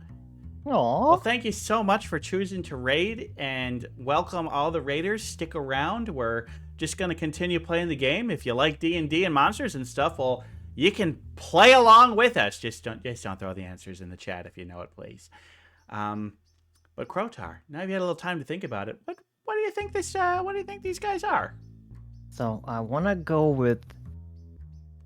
Aww. well, thank you so much for choosing to raid, and welcome all the raiders. Stick around. We're just going to continue playing the game. If you like D&D and monsters and stuff, well, you can play along with us. Just don't throw the answers in the chat if you know it, please. But Crow Taur, now you've had a little time to think about it. What do you think what do you think these guys are? So I want to go with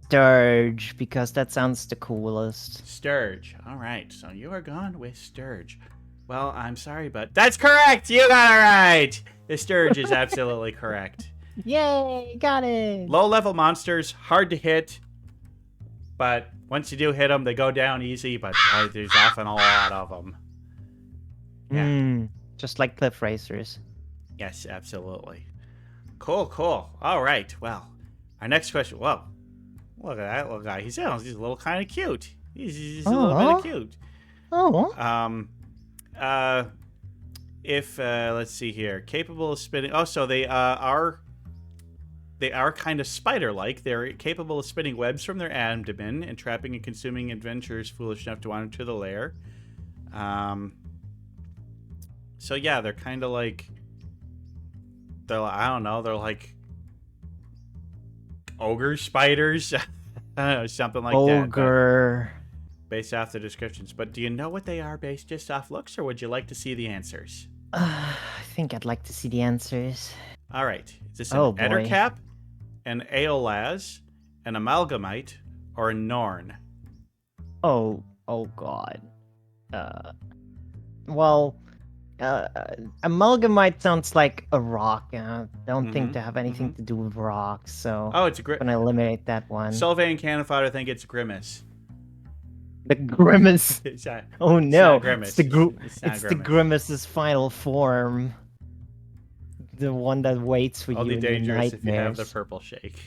Sturge because that sounds the coolest. Sturge. All right, so you are gone with Sturge. Well, I'm sorry, but that's correct. You got it right. The Sturge is absolutely correct. Yay, got it. Low-level monsters, hard to hit, but once you do hit them, they go down easy, but there's often a lot of them. Yeah. Just like cliff racers. Yes, absolutely. Cool. All right, well, our next question. Whoa. Look at that little guy. He's a little kind of cute. He's a little bit of cute. Oh. Let's see here, capable of spinning. Oh, so they are kind of spider-like. They're capable of spinning webs from their abdomen and trapping and consuming adventurers foolish enough to wander to the lair. So yeah, they're kind of like. I don't know. They're like ogre spiders. I don't know, something like that. Ogre. Based off the descriptions. But do you know what they are based just off looks, or would you like to see the answers? I think I'd like to see the answers. All right. Is this an Oh, boy. Ettercap, an Aeolaz, an Amalgamite, or a Norn? Oh, Oh God. Well, amalgamite sounds like a rock. I don't think to have anything to do with rocks, so Oh, it's a I'm gonna eliminate that one. Solvay and Canifod think it's Grimace. The grimace. It's not, Oh it's no! not Grimace. It's not It's the Grimace. grimace's final form. The one that waits for Only you in your dangerous if you have the nightmares. purple shake.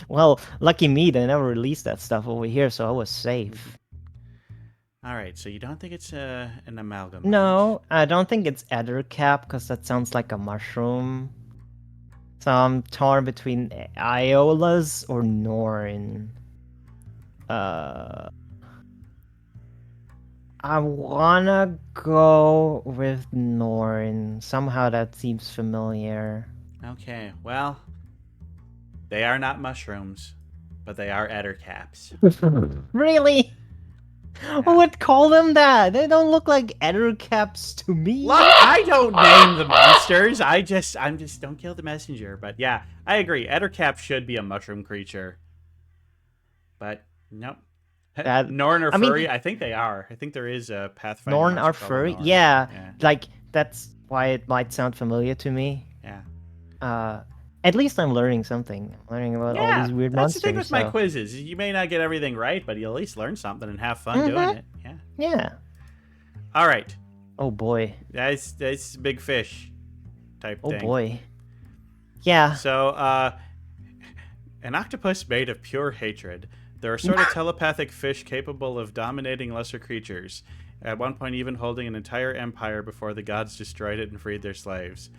Well, lucky me, they never released that stuff over here, so I was safe. All right, so you don't think it's an amalgam? No, I don't think it's Ettercap, because that sounds like a mushroom. So I'm torn between Iolas or Norn. I wanna go with Norn. Somehow that seems familiar. Okay, well, they are not mushrooms, but they are ettercaps. Really? Who would call them that? They don't look like Ettercaps to me. Look, I don't name the monsters. I'm just don't kill the messenger. But yeah, I agree. Ettercap should be a mushroom creature. But nope. Norn or furry? I think they are. I think there is a Pathfinder. Norn are monster called furry? Norn. Yeah, like that's why it might sound familiar to me. Yeah. At least I'm learning something. I'm learning about all these weird that's monsters. the thing with my so- quizzes. You may not get everything right, but you'll at least learn something and have fun doing it. Yeah. Yeah. All right. Oh boy. That's big fish type Oh thing. boy. Yeah. So, an octopus made of pure hatred. They're a sort of telepathic fish capable of dominating lesser creatures, at one point even holding an entire empire before the gods destroyed it and freed their slaves.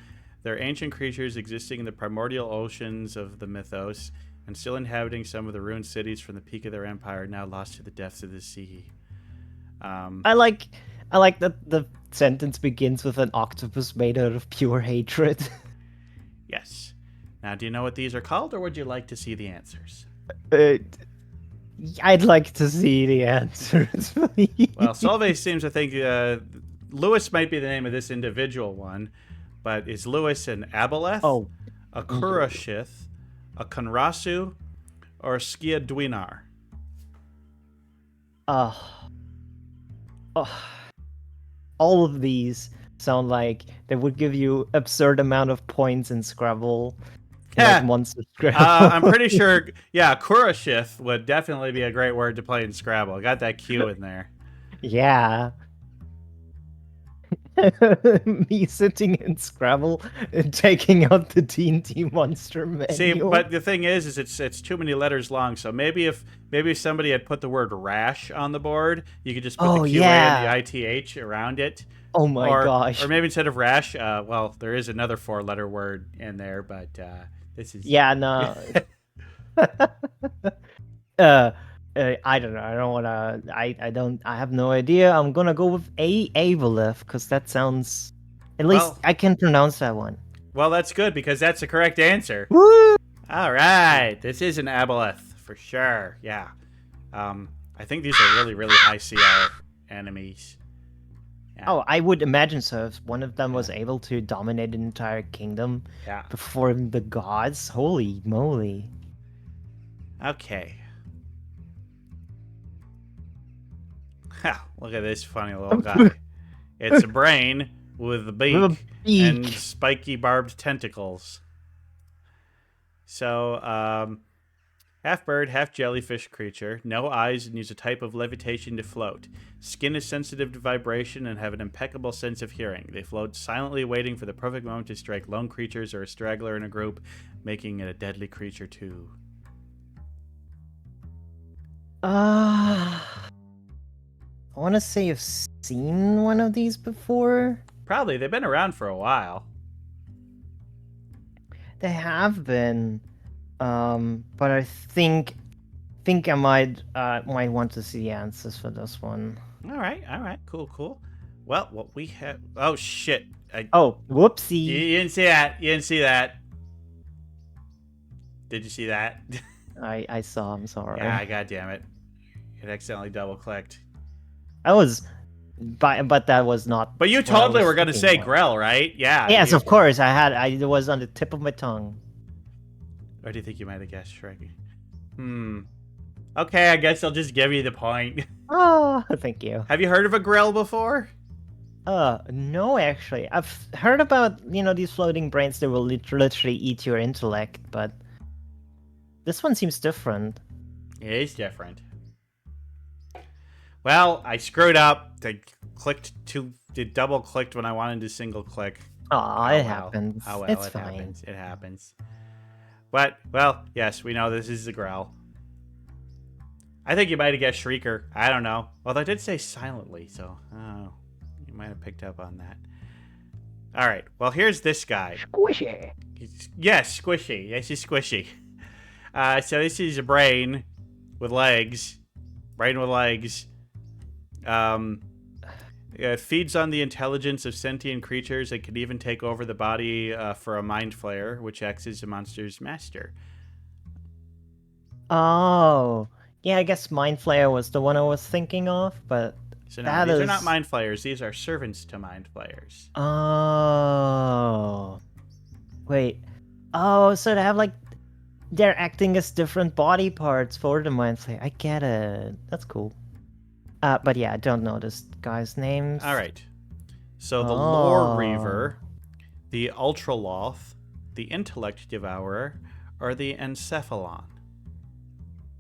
They're ancient creatures existing in the primordial oceans of the mythos, and still inhabiting some of the ruined cities from the peak of their empire, now lost to the depths of the sea. I like that the sentence begins with an octopus made out of pure hatred. Yes. Now, do you know what these are called, or would you like to see the answers? I'd like to see the answers, please. Well, Solvay seems to think Lewis might be the name of this individual one, but is Lewis an Aboleth, a Kurashith, a Konrasu, or a Skiadwinar? All of these sound like they would give you absurd amount of points in Scrabble. Like monster Scrabble. I'm pretty sure, Kurashith would definitely be a great word to play in Scrabble. I got that Q in there. Yeah. Me sitting in Scrabble and taking out the D&D monster menu. See, but the thing is it's too many letters long. So maybe if somebody had put the word rash on the board, you could just put the QA and the ITH around it. Oh my gosh. Or maybe instead of rash, well, there is another 4-letter word in there, but this is... Yeah, no. I don't know. I don't want to. I have no idea. I'm gonna go with Aboleth because that sounds. At least I can pronounce that one. Well, that's good because that's the correct answer. Woo! All right, this is an Aboleth for sure. Yeah, I think these are really, really high CR enemies. Yeah. Oh, I would imagine so. If one of them was able to dominate an entire kingdom before the gods, holy moly! Okay. Ha, look at this funny little guy. It's a brain with a beak, and spiky barbed tentacles. So, half bird, half jellyfish creature. No eyes and use a type of levitation to float. Skin is sensitive to vibration and have an impeccable sense of hearing. They float silently, waiting for the perfect moment to strike lone creatures or a straggler in a group, making it a deadly creature too. I want to say I've seen one of these before. Probably. They've been around for a while. They have been, but I think I might want to see answers for this one. All right, cool. Well, what we have... Oh, shit. Whoopsie. You didn't see that. Did you see that? I saw, I'm sorry. Yeah, god damn it. It accidentally double-clicked. I was... But that was not... But you totally were going to say Grell, right? Yeah. Yes, of course. It was on the tip of my tongue. Or do you think you might have guessed Shrek? Okay, I guess I'll just give you the point. Oh, thank you. Have you heard of a grill before? No, actually. I've heard about, these floating brains that will literally eat your intellect, but this one seems different. It is different. Well, I screwed up. It double clicked when I wanted to single click. Oh, it happens. Oh well, It's it fine. happens. It happens. But, well, yes, we know this is the growl. I think you might have guessed Shrieker. I don't know. Although I did say silently, so you might have picked up on that. All right. Well, here's this guy. Squishy. Yes, squishy. Yes, he's squishy. So this is a brain with legs. Brain with legs. It feeds on the intelligence of sentient creatures. It can even take over the body for a mind flayer, which acts as a monster's master. Oh. Yeah, I guess Mind Flayer was the one I was thinking of, but So no, these are not mind flayers. These are servants to mind flayers. Oh. Wait. Oh, so they have they're acting as different body parts for the Mind Flayer. I get it. That's cool. But yeah, I don't know this guy's names. All right. So the Lore Reaver, the Ultraloth, the Intellect Devourer, or the Encephalon.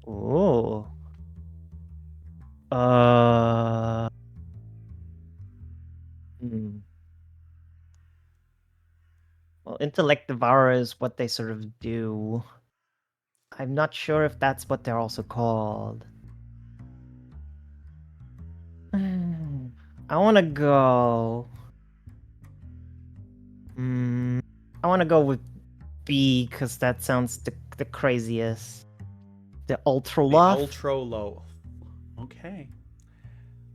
Ooh. Well, Intellect Devourer is what they sort of do. I'm not sure if that's what they're also called. I want to go. I want to go with B because that sounds the craziest. The Ultraloth. The Ultraloth. Okay.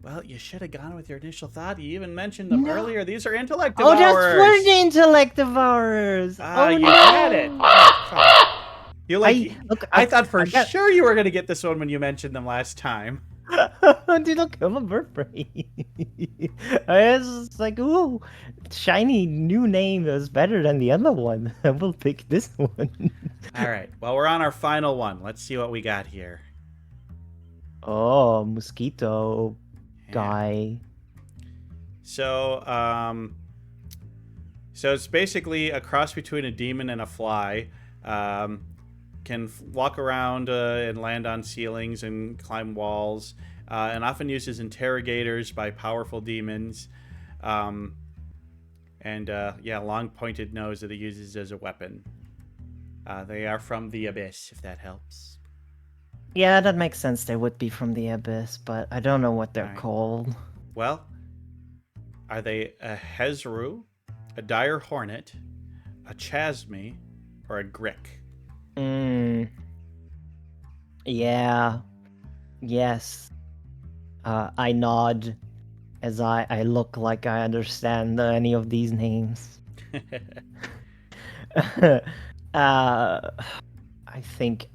Well, you should have gone with your initial thought. You even mentioned them earlier. These are Intellect Devourers. Oh, that's for the Intellect Devourers. You no. had it. I thought for got... sure you were going to get this one when you mentioned them last time. Dude, look, I'm a bird brain. I was just like, ooh, shiny new name is better than the other one. I will pick this one. All right. Well, we're on our final one. Let's see what we got here. Oh, mosquito guy. So, so it's basically a cross between a demon and a fly. Can walk around and land on ceilings and climb walls, and often uses interrogators by powerful demons. Long pointed nose that he uses as a weapon. They are from the Abyss, if that helps. Yeah, that makes sense. They would be from the Abyss, but I don't know what they're called. Well, are they a Hezru, a dire hornet, a chasme, or a grick? Yeah. Yes. I nod as I look like I understand any of these names. I think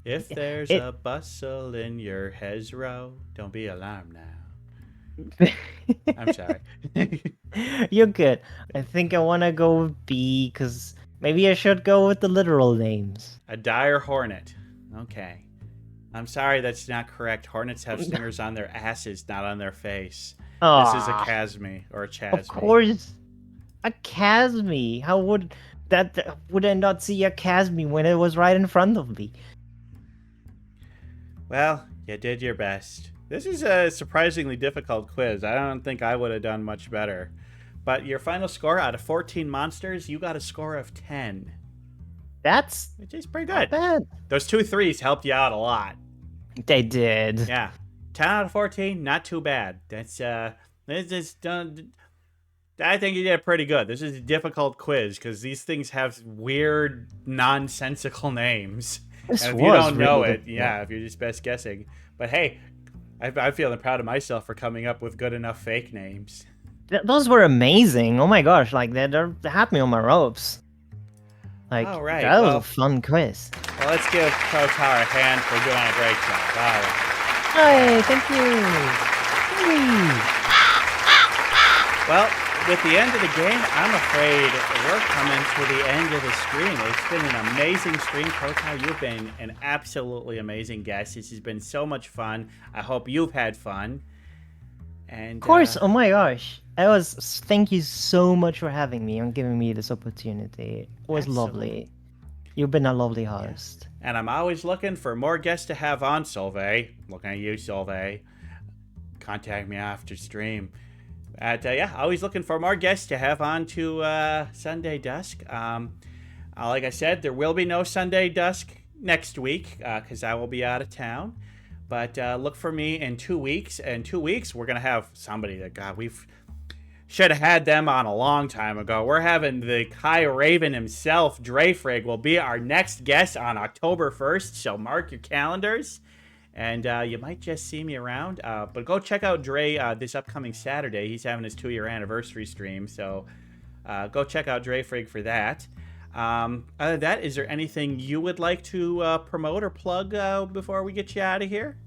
if there's a bustle in your Hezro, don't be alarmed now. I'm sorry. You're good. I think I want to go with B because maybe I should go with the literal names. A dire hornet. Okay. I'm sorry, that's not correct. Hornets have stingers on their asses, not on their face. This is a chasme or a chasme. Of course. A chasme. How would would I not see a chasme when it was right in front of me? Well, you did your best. This is a surprisingly difficult quiz. I don't think I would have done much better. But your final score out of 14 monsters, you got a score of 10. Which is pretty good. Not bad. Those 2 3s helped you out a lot. They did. Yeah. 10 out of 14, not too bad. That's this is done. I think you did pretty good. This is a difficult quiz because these things have weird, nonsensical names. And if you don't know it, if you're just best guessing. But hey, I'm feeling proud of myself for coming up with good enough fake names. Those were amazing. Oh my gosh, they had me on my ropes. All right, that was a fun quiz. Well, let's give Crow Taur a hand for doing a great job. All right. Hey, thank you. Well, with the end of the game, I'm afraid we're coming to the end of the stream. It's been an amazing stream, Crow Taur. You've been an absolutely amazing guest. This has been so much fun. I hope you've had fun. And Of course. Oh my gosh. Thank you so much for having me and giving me this opportunity. It was lovely. You've been a lovely host. Yeah. And I'm always looking for more guests to have on, Solveig. Looking at you, Solveig. Contact me after stream. Always looking for more guests to have on to Sunday Dusk. Like I said, there will be no Sunday Dusk next week because I will be out of town. But look for me in 2 weeks. In 2 weeks, we're going to have somebody that, we've should have had them on a long time ago. We're having the Kai Raven himself, Dreyfrig, will be our next guest on October 1st. So mark your calendars. And you might just see me around. But go check out Dre this upcoming Saturday. He's having his 2-year anniversary stream. So go check out Dreyfrig for that. Other than that, is there anything you would like to promote or plug before we get you out of here?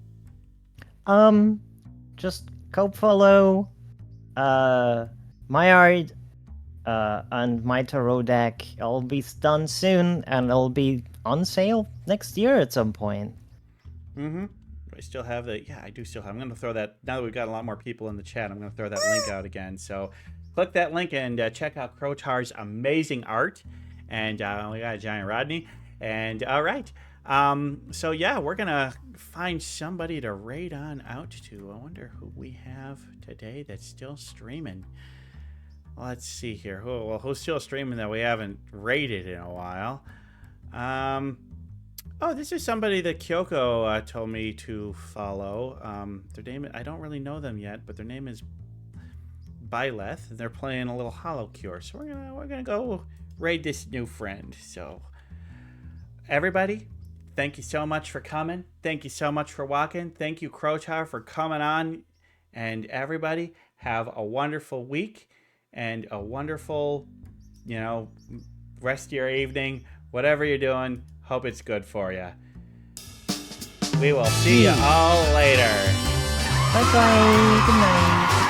Just go follow my art and my tarot deck. It'll be done soon, and it'll be on sale next year at some point. Mm-hmm. I still have the... Yeah, I do still have... I'm going to throw that... Now that we've got a lot more people in the chat, I'm going to throw that link out again. So click that link and check out Crow Taur's amazing art. And we got Giant Rodney. And all right. So yeah, we're going to find somebody to raid on out to. I wonder who we have today that's still streaming. Let's see here. Who's still streaming that we haven't raided in a while? Oh, this is somebody that Kyoko told me to follow. Their name, I don't really know them yet, but their name is Byleth. They're playing a little Hollow Cure, so we're gonna go raid this new friend. So, everybody, thank you so much for coming. Thank you so much for walking. Thank you, Crow Taur, for coming on. And everybody, have a wonderful week and a wonderful, rest of your evening. Whatever you're doing. Hope it's good for you. We will see you all later. Bye-bye. Good night.